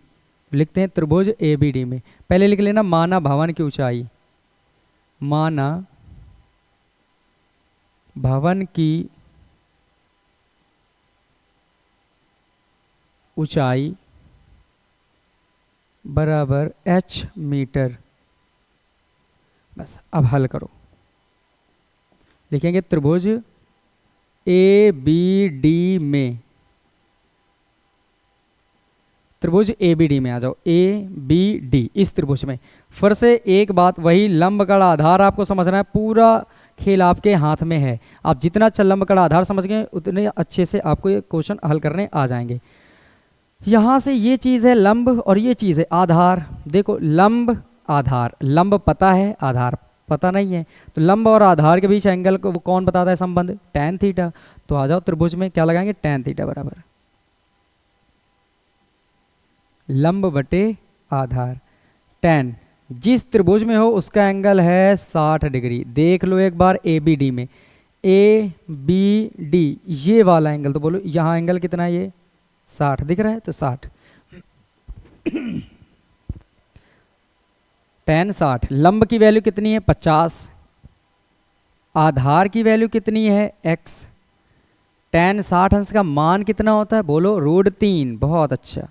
लिखते हैं त्रिभुज ABD में, पहले लिख लेना माना भवन की ऊंचाई, माना भवन की ऊंचाई बराबर h मीटर। बस अब हल करो, लिखेंगे त्रिभुज ABD में, त्रिभुज ABD में आ जाओ, ABD इस त्रिभुज में। फिर से एक बात, वही लंब कड़ा आधार आपको समझना है, पूरा खेल आपके हाथ में है। आप जितना अच्छा लंब कड़ा आधार समझ गए उतने अच्छे से आपको ये क्वेश्चन हल करने आ जाएंगे। यहाँ से ये चीज़ है लंब और ये चीज़ है आधार। देखो लंब आधार, लंब पता है, आधार पता नहीं है, तो लंब और आधार के बीच एंगल को कौन बताता है संबंध, tan थीटा। तो आ जाओ त्रिभुज में क्या लगाएंगे, tan थीटा बराबर लंब बटे आधार, tan जिस त्रिभुज में हो उसका एंगल है 60 डिग्री। देख लो एक बार ABD में, ABD ये वाला एंगल, तो बोलो यहाँ एंगल कितना है, ये 60 दिख रहा है, तो 60 tan 60, लंब की वैल्यू कितनी है 50, आधार की वैल्यू कितनी है x, tan 60 अंश का मान कितना होता है बोलो √3, बहुत अच्छा।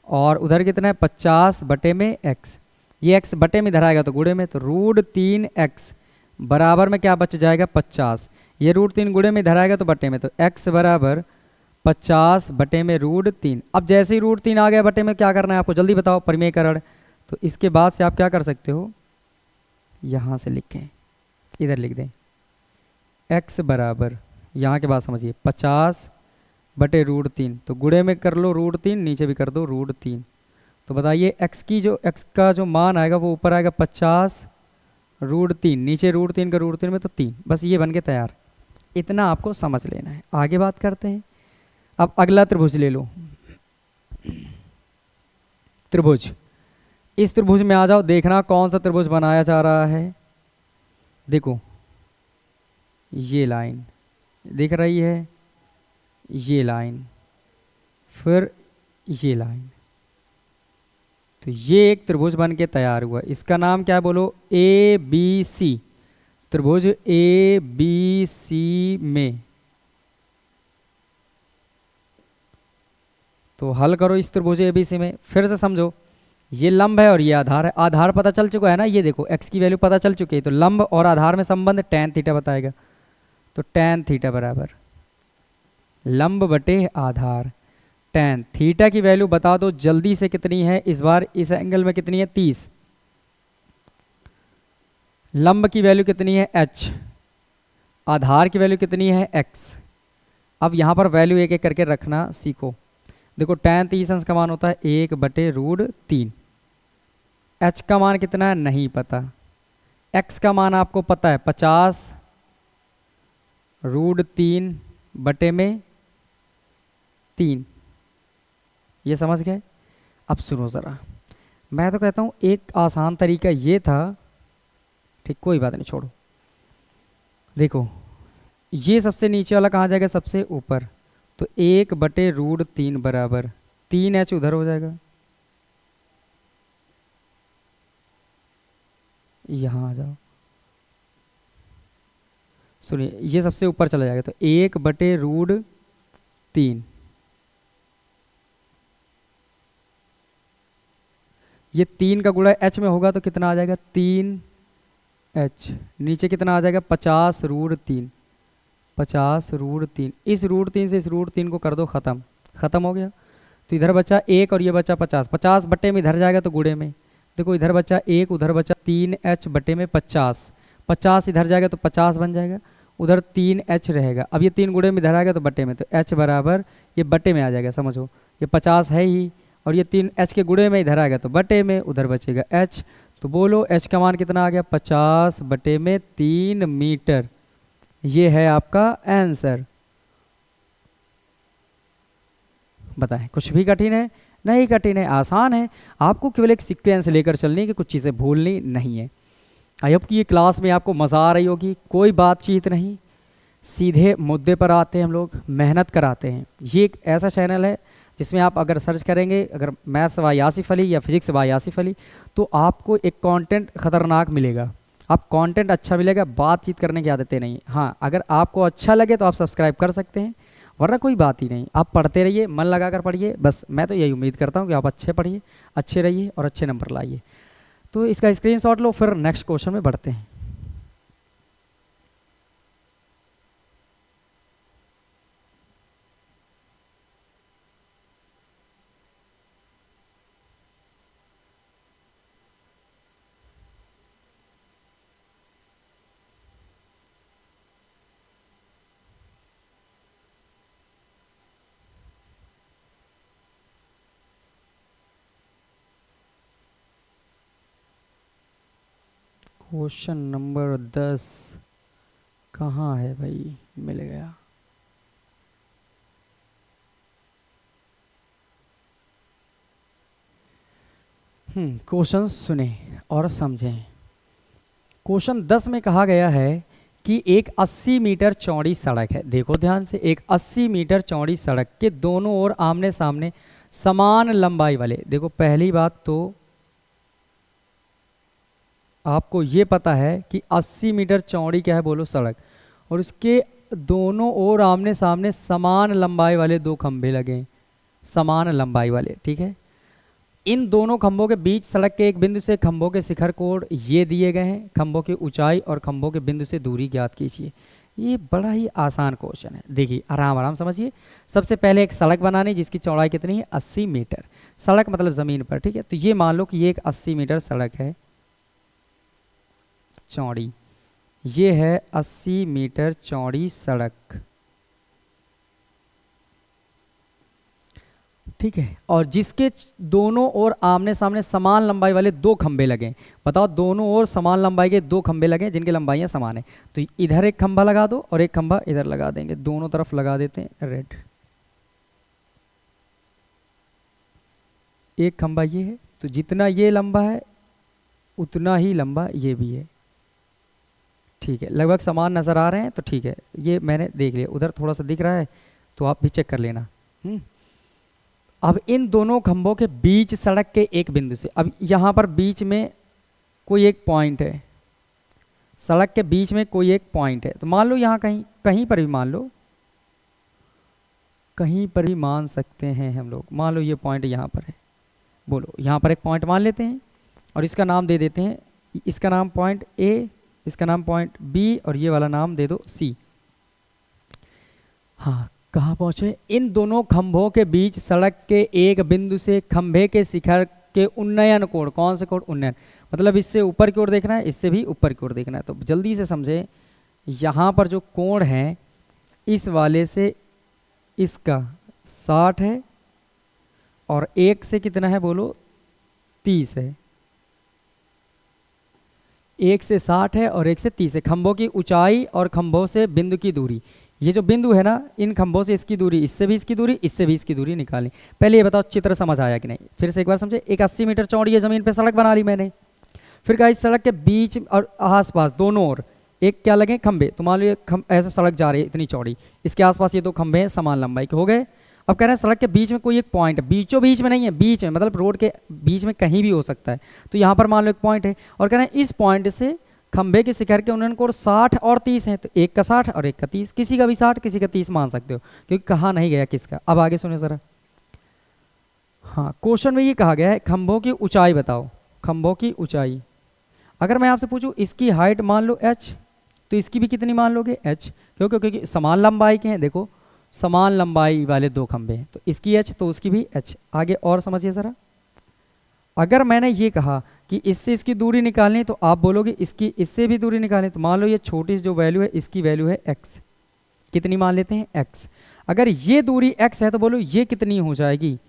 और उधर कितना है 50 बटे में x, ये x बटे में इधर आएगा तो गुणे में, तो √3x बराबर में क्या बच जाएगा 50, ये √3 गुणे में इधर आएगा तो बटे में, तो x बराबर 50 बटे में √3। अब जैसे ही √3 आ गया बटे में, क्या करना है आपको जल्दी बताओ, परिमेयकरण। तो इसके बाद से आप क्या कर सकते हो, यहाँ से लिखें, इधर लिख दें x बराबर, यहाँ के बाद समझिए 50 बटे √3, तो गुणे में कर लो √3, नीचे भी कर दो √3। तो बताइए x का जो मान आएगा वो ऊपर आएगा 50 √3, नीचे √3 का √3 में तो 3, बस ये बन के तैयार। इतना आपको समझ लेना है। आगे बात करते हैं। अब अगला त्रिभुज ले लो, त्रिभुज। इस त्रिभुज में आ जाओ, देखना कौन सा त्रिभुज बनाया जा रहा है। देखो ये लाइन दिख रही है, ये लाइन, फिर ये लाइन, तो ये एक त्रिभुज बन के तैयार हुआ। इसका नाम क्या है बोलो? A B C. त्रिभुज ए बी सी में, तो हल करो इस त्रिभुज ए बी सी में। फिर से समझो, ये लंब है और ये आधार है। आधार पता चल चुका है ना, ये देखो x की वैल्यू पता चल चुकी है, तो लंब और आधार में संबंध tan थीटा बताएगा। तो tan थीटा बराबर लंब बटे आधार। tan थीटा की वैल्यू बता दो जल्दी से कितनी है इस बार, इस एंगल में कितनी है? 30। लंब की वैल्यू कितनी है? h। आधार की वैल्यू कितनी है? x। अब यहाँ पर वैल्यू एक एक करके रखना सीखो। देखो tan 30 अंश का मान होता है 1/√3। h का मान कितना है नहीं पता। x का मान आपको पता है 50√3/3। ये समझ गए? अब सुनो ज़रा, मैं तो कहता हूँ एक आसान तरीका ये था, ठीक कोई बात नहीं छोड़ो। देखो ये सबसे नीचे वाला कहाँ जाएगा? सबसे ऊपर। तो 1/√3 बराबर 3h उधर हो जाएगा, यहाँ आ जाओ। सुनिए, ये सबसे ऊपर चला जाएगा, तो 1/√3। ये 3 का गुणा h में होगा तो कितना आ जाएगा? 3h। नीचे कितना आ जाएगा? 50√3। 50√3। इस √3 से इस √3 को कर दो ख़त्म, ख़त्म हो गया। तो इधर बचा 1 और ये बचा 50। 50 बटे में इधर जाएगा तो गुणे में। देखो इधर बचा 1, उधर बचा 3h बटे में 50। 50 इधर जाएगा तो 50 बन जाएगा, उधर 3h रहेगा। अब ये 3 गुणे में इधर आएगा तो बटे में, तो h बराबर ये बटे में आ जाएगा। समझो ये 50 है ही, और ये 3h के गुणे में इधर आएगा तो बटे में, उधर बचेगा h। तो बोलो h का मान कितना आ गया? 50/3 मीटर। ये है आपका आंसर। बताएं कुछ भी कठिन है? नहीं कठिन है, आसान है। आपको केवल एक सीक्वेंस लेकर चलनी है कि कुछ चीज़ें भूलनी नहीं है। आई होप कि ये क्लास में आपको मज़ा आ रही होगी, कोई बातचीत नहीं, सीधे मुद्दे पर आते हैं हम लोग, मेहनत कराते हैं। ये एक ऐसा चैनल है जिसमें आप अगर सर्च करेंगे, अगर मैथ्स बाय आसिफ अली या फिजिक्स बाय आसिफ अली, तो आपको एक कंटेंट ख़तरनाक मिलेगा। आप कंटेंट अच्छा मिलेगा, बातचीत करने की आदतें नहीं। हाँ, अगर आपको अच्छा लगे तो आप सब्सक्राइब कर सकते हैं, वरना कोई बात ही नहीं। आप पढ़ते रहिए, मन लगाकर पढ़िए, बस मैं तो यही उम्मीद करता हूँ कि आप अच्छे पढ़िए, अच्छे रहिए और अच्छे नंबर लाइए। तो इसका स्क्रीनशॉट लो, फिर नेक्स्ट क्वेश्चन में बढ़ते हैं। क्वेश्चन नंबर 10 कहाँ है भाई? मिल गया। क्वेश्चन सुने और समझें। क्वेश्चन 10 में कहा गया है कि एक 80 मीटर चौड़ी सड़क है। देखो ध्यान से, एक 80 मीटर चौड़ी सड़क के दोनों ओर आमने सामने समान लंबाई वाले, देखो पहली बात तो आपको ये पता है कि 80 मीटर चौड़ी क्या है बोलो? सड़क। और उसके दोनों ओर आमने सामने समान लंबाई वाले दो खंभे लगे, समान लंबाई वाले, ठीक है। इन दोनों खंभों के बीच सड़क के एक बिंदु से खंभों के शिखर कोण ये दिए गए हैं। खंभों की ऊंचाई और खंभों के बिंदु से दूरी ज्ञात कीजिए। ये बड़ा ही आसान क्वेश्चन है, देखिए आराम आराम समझिए। सबसे पहले एक सड़क बनानी जिसकी चौड़ाई कितनी है? 80 मीटर। सड़क मतलब ज़मीन पर, ठीक है। तो ये मान लो कि ये एक 80 मीटर सड़क है चौड़ी, ये है 80 मीटर चौड़ी सड़क, ठीक है, और जिसके दोनों ओर आमने सामने समान लंबाई वाले दो खंबे लगे। बताओ, दोनों ओर समान लंबाई के दो खंबे लगे जिनकी लंबाइयाँ समान है। तो इधर एक खंबा लगा दो और एक खंबा इधर लगा देंगे, दोनों तरफ लगा देते हैं रेड। एक खंबा ये है, तो जितना ये लंबा है उतना ही लंबा ये भी है। ठीक है, लगभग समान नज़र आ रहे हैं, तो ठीक है, ये मैंने देख लिया। उधर थोड़ा सा दिख रहा है तो आप भी चेक कर लेना। अब इन दोनों खंभों के बीच सड़क के एक बिंदु से, अब यहाँ पर बीच में कोई एक पॉइंट है, सड़क के बीच में कोई एक पॉइंट है। तो मान लो यहाँ कहीं कहीं पर भी मान लो, कहीं पर भी मान सकते हैं हम लोग। मान लो ये पॉइंट यहाँ पर है, बोलो यहाँ पर एक पॉइंट मान लेते हैं और इसका नाम दे देते हैं, इसका नाम पॉइंट ए, इसका नाम पॉइंट बी और ये वाला नाम दे दो सी। हाँ, कहाँ पहुँचे? इन दोनों खंभों के बीच सड़क के एक बिंदु से खंभे के शिखर के उन्नयन कोण। कौन से कोण? उन्नयन, मतलब इससे ऊपर की ओर देखना है, इससे भी ऊपर की ओर देखना है। तो जल्दी से समझे, यहाँ पर जो कोण है इस वाले से इसका 60 है और एक से कितना है बोलो? 30 है। एक से 60 है और एक से 30 है। खंभों की ऊंचाई और खंभों से बिंदु की दूरी, ये जो बिंदु है ना, इन खंभों से इसकी दूरी, इससे भी इसकी दूरी, इससे भी इसकी दूरी निकालें। पहले ये बताओ चित्र समझ आया कि नहीं? फिर से एक बार समझे। एक 80 मीटर चौड़ी है, ज़मीन पे सड़क बना ली मैंने। फिर कहा इस सड़क के बीच और आसपास दोनों ओर एक क्या लगे? खंभे। तो मान लो ऐसे सड़क जा रही है इतनी चौड़ी, इसके आसपास ये दो खंभे हैं समान लंबाई के, हो गए। अब कह रहे हैं सड़क के बीच में कोई एक पॉइंट है, बीचों बीच में नहीं है, बीच में मतलब रोड के बीच में कहीं भी हो सकता है। तो यहाँ पर मान लो एक पॉइंट है और कह रहे हैं इस पॉइंट से खंभे के शिखर के उन्नयन कोण 60 और 30 है। तो एक का 60 और एक का 30, किसी का भी 60 किसी का 30 मान सकते हो, क्योंकि कहा नहीं गया किसका। अब आगे सुनो जरा। हाँ, क्वेश्चन में ये कहा गया है खंभों की ऊंचाई बताओ। खंभों की ऊंचाई, अगर मैं आपसे पूछूं इसकी हाइट मान लो h, तो इसकी भी कितनी मान लोगे? h। क्योंकि समान लंबाई के हैं, देखो समान लंबाई वाले दो खंभे हैं, तो इसकी h तो उसकी भी h। आगे और समझिए ज़रा। अगर मैंने ये कहा कि इससे इसकी दूरी निकालनी, तो आप बोलोगे इसकी इससे भी दूरी निकालनी। तो मान लो ये छोटी जो वैल्यू है इसकी वैल्यू है x, कितनी मान लेते हैं? x। अगर ये दूरी x है तो बोलो ये कितनी हो जाएगी?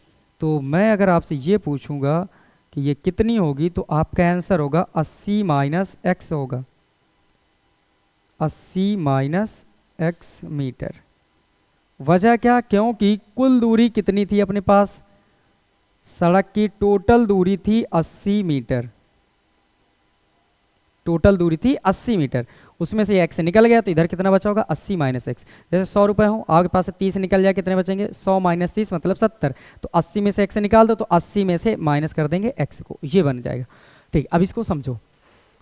तो मैं अगर आपसे ये पूछूंगा कि ये कितनी होगी, तो आपका आंसर होगा 80 माइनस x होगा, 80 माइनस x मीटर। वजह क्या? क्योंकि कुल दूरी कितनी थी अपने पास? सड़क की टोटल दूरी थी 80 मीटर, टोटल दूरी थी 80 मीटर। उसमें से x निकल गया तो इधर कितना बचा होगा? 80 माइनस x। जैसे 100 रुपये हो, आपके पास से 30 निकल जाए, कितने बचेंगे? 100 माइनस 30 मतलब 70। तो 80 में से x निकाल दो, तो 80 में से माइनस कर देंगे x को, ये बन जाएगा। ठीक, अब इसको समझो।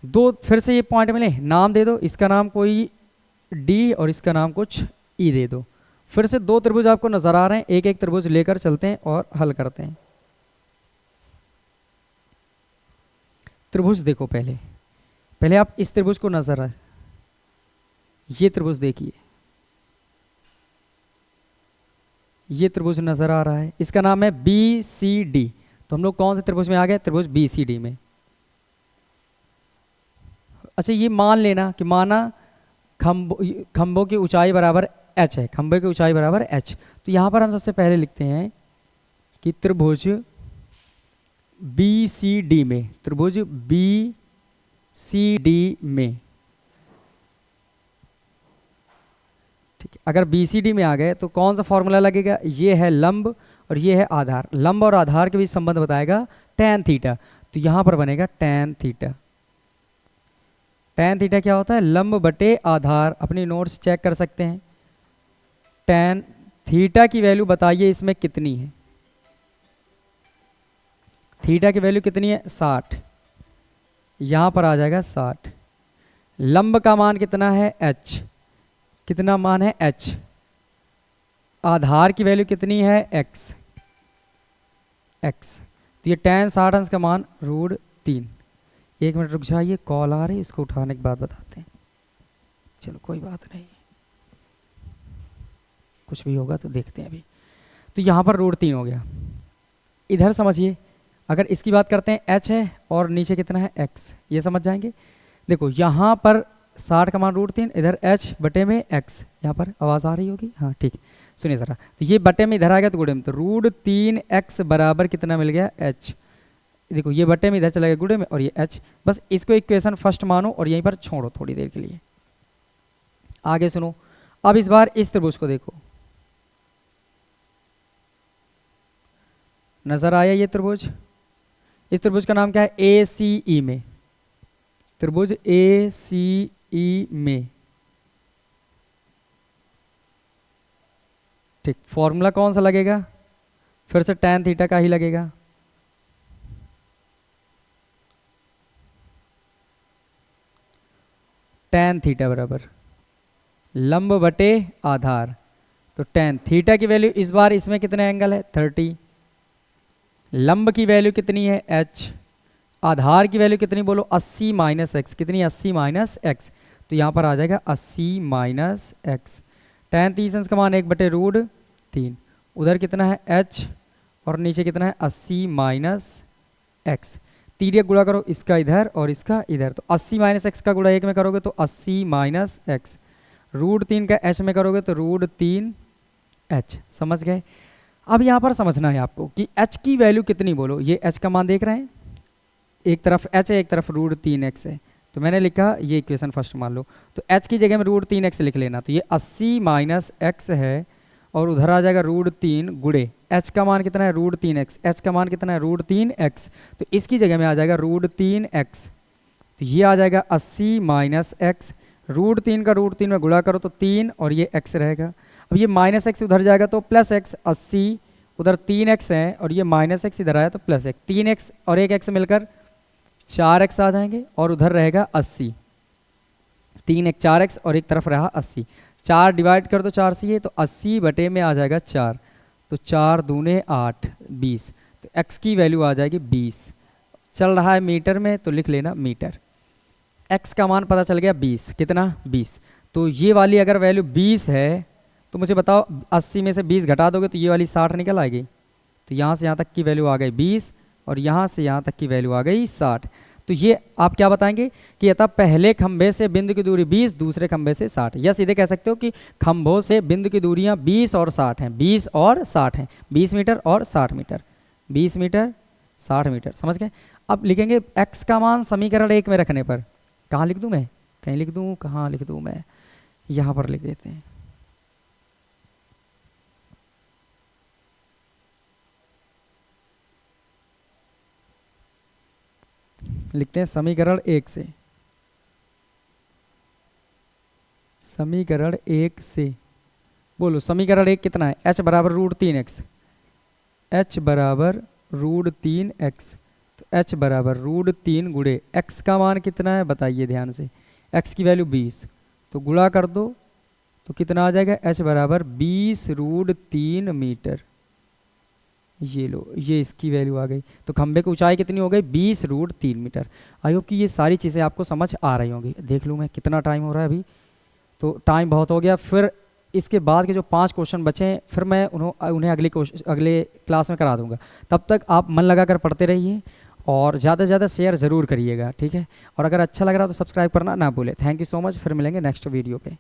दो फिर से ये पॉइंट मिले, नाम दे दो, इसका नाम कोई d और इसका नाम कुछ e दे दो। फिर से दो त्रिभुज आपको नजर आ रहे हैं, एक एक त्रिभुज लेकर चलते हैं और हल करते हैं। त्रिभुज देखो, पहले आप इस त्रिभुज को नजर आए, ये त्रिभुज देखिए, ये त्रिभुज नजर आ रहा है, इसका नाम है BCD। तो हम लोग कौन से त्रिभुज में आ गए? त्रिभुज BCD में। अच्छा, ये मान लेना कि माना खंभों की ऊंचाई बराबर h है, खंभे की ऊंचाई बराबर h। तो यहाँ पर हम सबसे पहले लिखते हैं कि त्रिभुज BCD में, त्रिभुज BCD में, ठीक है। अगर BCD में आ गए तो कौन सा फॉर्मूला लगेगा? ये है लंब और ये है आधार। लंब और आधार के बीच संबंध बताएगा tan थीटा। तो यहाँ पर बनेगा tan थीटा। tan थीटा क्या होता है? लंब बटे आधार। अपनी नोट्स चेक कर सकते हैं। tan थीटा की वैल्यू बताइए इसमें कितनी है? थीटा की वैल्यू कितनी है? 60। यहाँ पर आ जाएगा 60। लंब का मान कितना है? h। कितना मान है? h। आधार की वैल्यू कितनी है? x। तो ये tan 60 अंश का मान √3। एक मिनट रुक जाइए, कॉल आ रही है, इसको उठाने के बाद बताते हैं। चलो कोई बात नहीं, कुछ भी होगा तो देखते हैं अभी। तो यहाँ पर √3 हो गया। इधर समझिए, अगर इसकी बात करते हैं h है और नीचे कितना है? x। ये समझ जाएंगे। देखो यहाँ पर 60 का मान √3, इधर h बटे में x। यहाँ पर आवाज़ आ रही होगी? हाँ ठीक। सुनिए ज़रा, तो ये बटे में इधर आ गया तो गुड़े में, तो √3x बराबर कितना मिल गया h। देखो ये बटे में इधर चला गया गुड़े में और ये h। बस इसको इक्वेशन फर्स्ट मानो और यहीं पर छोड़ो थोड़ी देर के लिए। आगे सुनो, अब इस बार इस त्रिभुज को देखो, नजर आया ये त्रिभुज? इस त्रिभुज का नाम क्या है? ACE में, त्रिभुज ACE में। ठीक, फॉर्मूला कौन सा लगेगा? फिर से tan थीटा का ही लगेगा। tan थीटा बराबर लंब बटे आधार, तो tan थीटा की वैल्यू इस बार इसमें कितने एंगल है? 30। लंब की वैल्यू कितनी है? h। आधार की वैल्यू कितनी बोलो? 80 माइनस एक्स। कितनी? 80 माइनस एक्स। तो यहाँ पर आ जाएगा 80 माइनस एक्स। tan 30 का मान 1/√3। उधर कितना है? h और नीचे कितना है? 80 माइनस एक्स। तिर्यक गुणा करो इसका इधर और इसका इधर, तो 80 माइनस एक्स का गुणा एक में करोगे तो 80 माइनस एक्स, √3 का h में करोगे तो √3h। समझ गए? अब यहाँ पर समझना है आपको कि h की वैल्यू कितनी बोलो। ये h का मान देख रहे हैं, एक तरफ h है एक तरफ √3x है, तो मैंने लिखा ये इक्वेशन फर्स्ट मान लो, तो h की जगह में √3x लिख लेना। तो ये 80 माइनस एक्स है और उधर आ जाएगा √3 गुड़े h का मान कितना है? √3x। h का मान कितना है? √3x। तो इसकी जगह में आ जाएगा √3x, तो ये आ जाएगा 80 माइनस एक्स। √3 का √3 में गुणा करो तो 3 और ये x रहेगा। अब ये माइनस एक्स उधर जाएगा तो प्लस एक्स, 80 उधर 3x है और ये माइनस एक्स इधर आया तो प्लस एक्स, 3x और एक x मिलकर 4x आ जाएंगे और उधर रहेगा 80। 3x 4x और एक तरफ रहा 80, 4 डिवाइड कर दो 4 से, ये तो 80 बटे में आ जाएगा 4, तो 4 दूने 8 20, तो x की वैल्यू आ जाएगी 20। चल रहा है मीटर में तो लिख लेना मीटर। x का मान पता चल गया 20, कितना? 20। तो ये वाली अगर वैल्यू 20 है तो मुझे बताओ 80 में से 20 घटा दोगे तो ये वाली 60 निकल आएगी। तो यहाँ से यहाँ तक की वैल्यू आ गई 20 और यहाँ से यहाँ तक की वैल्यू आ गई 60। तो ये आप क्या बताएंगे कि अतः पहले खंभे से बिंदु की दूरी 20, दूसरे खंभे से 60, या सीधे कह सकते हो कि खंभों से बिंदु की दूरियां 20 और 60 हैं, 20 और 60 हैं, 20 मीटर और 60 मीटर, 20 मीटर 60 मीटर। समझ गए? अब लिखेंगे x का मान समीकरण 1 में रखने पर, कहाँ लिख दूँ मैं? कहीं लिख दूँ? कहाँ लिख दूँ मैं? यहाँ पर लिख देते हैं। लिखते हैं समीकरण 1 से, समीकरण 1 से बोलो समीकरण 1 कितना है? h बराबर √3x, h बराबर √3x, तो h बराबर √3 गुणे x का मान कितना है बताइए ध्यान से? x की वैल्यू 20, तो गुणा कर दो तो कितना आ जाएगा? h बराबर 20√3 मीटर। ये लो, ये इसकी वैल्यू आ गई। तो खंबे की ऊंचाई कितनी हो गई? 20√3 मीटर। आई होप कि ये सारी चीज़ें आपको समझ आ रही होंगी। देख लूँ मैं कितना टाइम हो रहा है अभी, तो टाइम बहुत हो गया। फिर इसके बाद के जो 5 क्वेश्चन बचे हैं फिर मैं उन्हें अगले क्लास में करा दूंगा। तब तक आप मन लगा कर पढ़ते रहिए और ज़्यादा से ज़्यादा शेयर ज़रूर करिएगा, ठीक है? और अगर अच्छा लग रहा हो तो सब्सक्राइब करना ना भूलें। थैंक यू सो मच, फिर मिलेंगे नेक्स्ट वीडियो पे।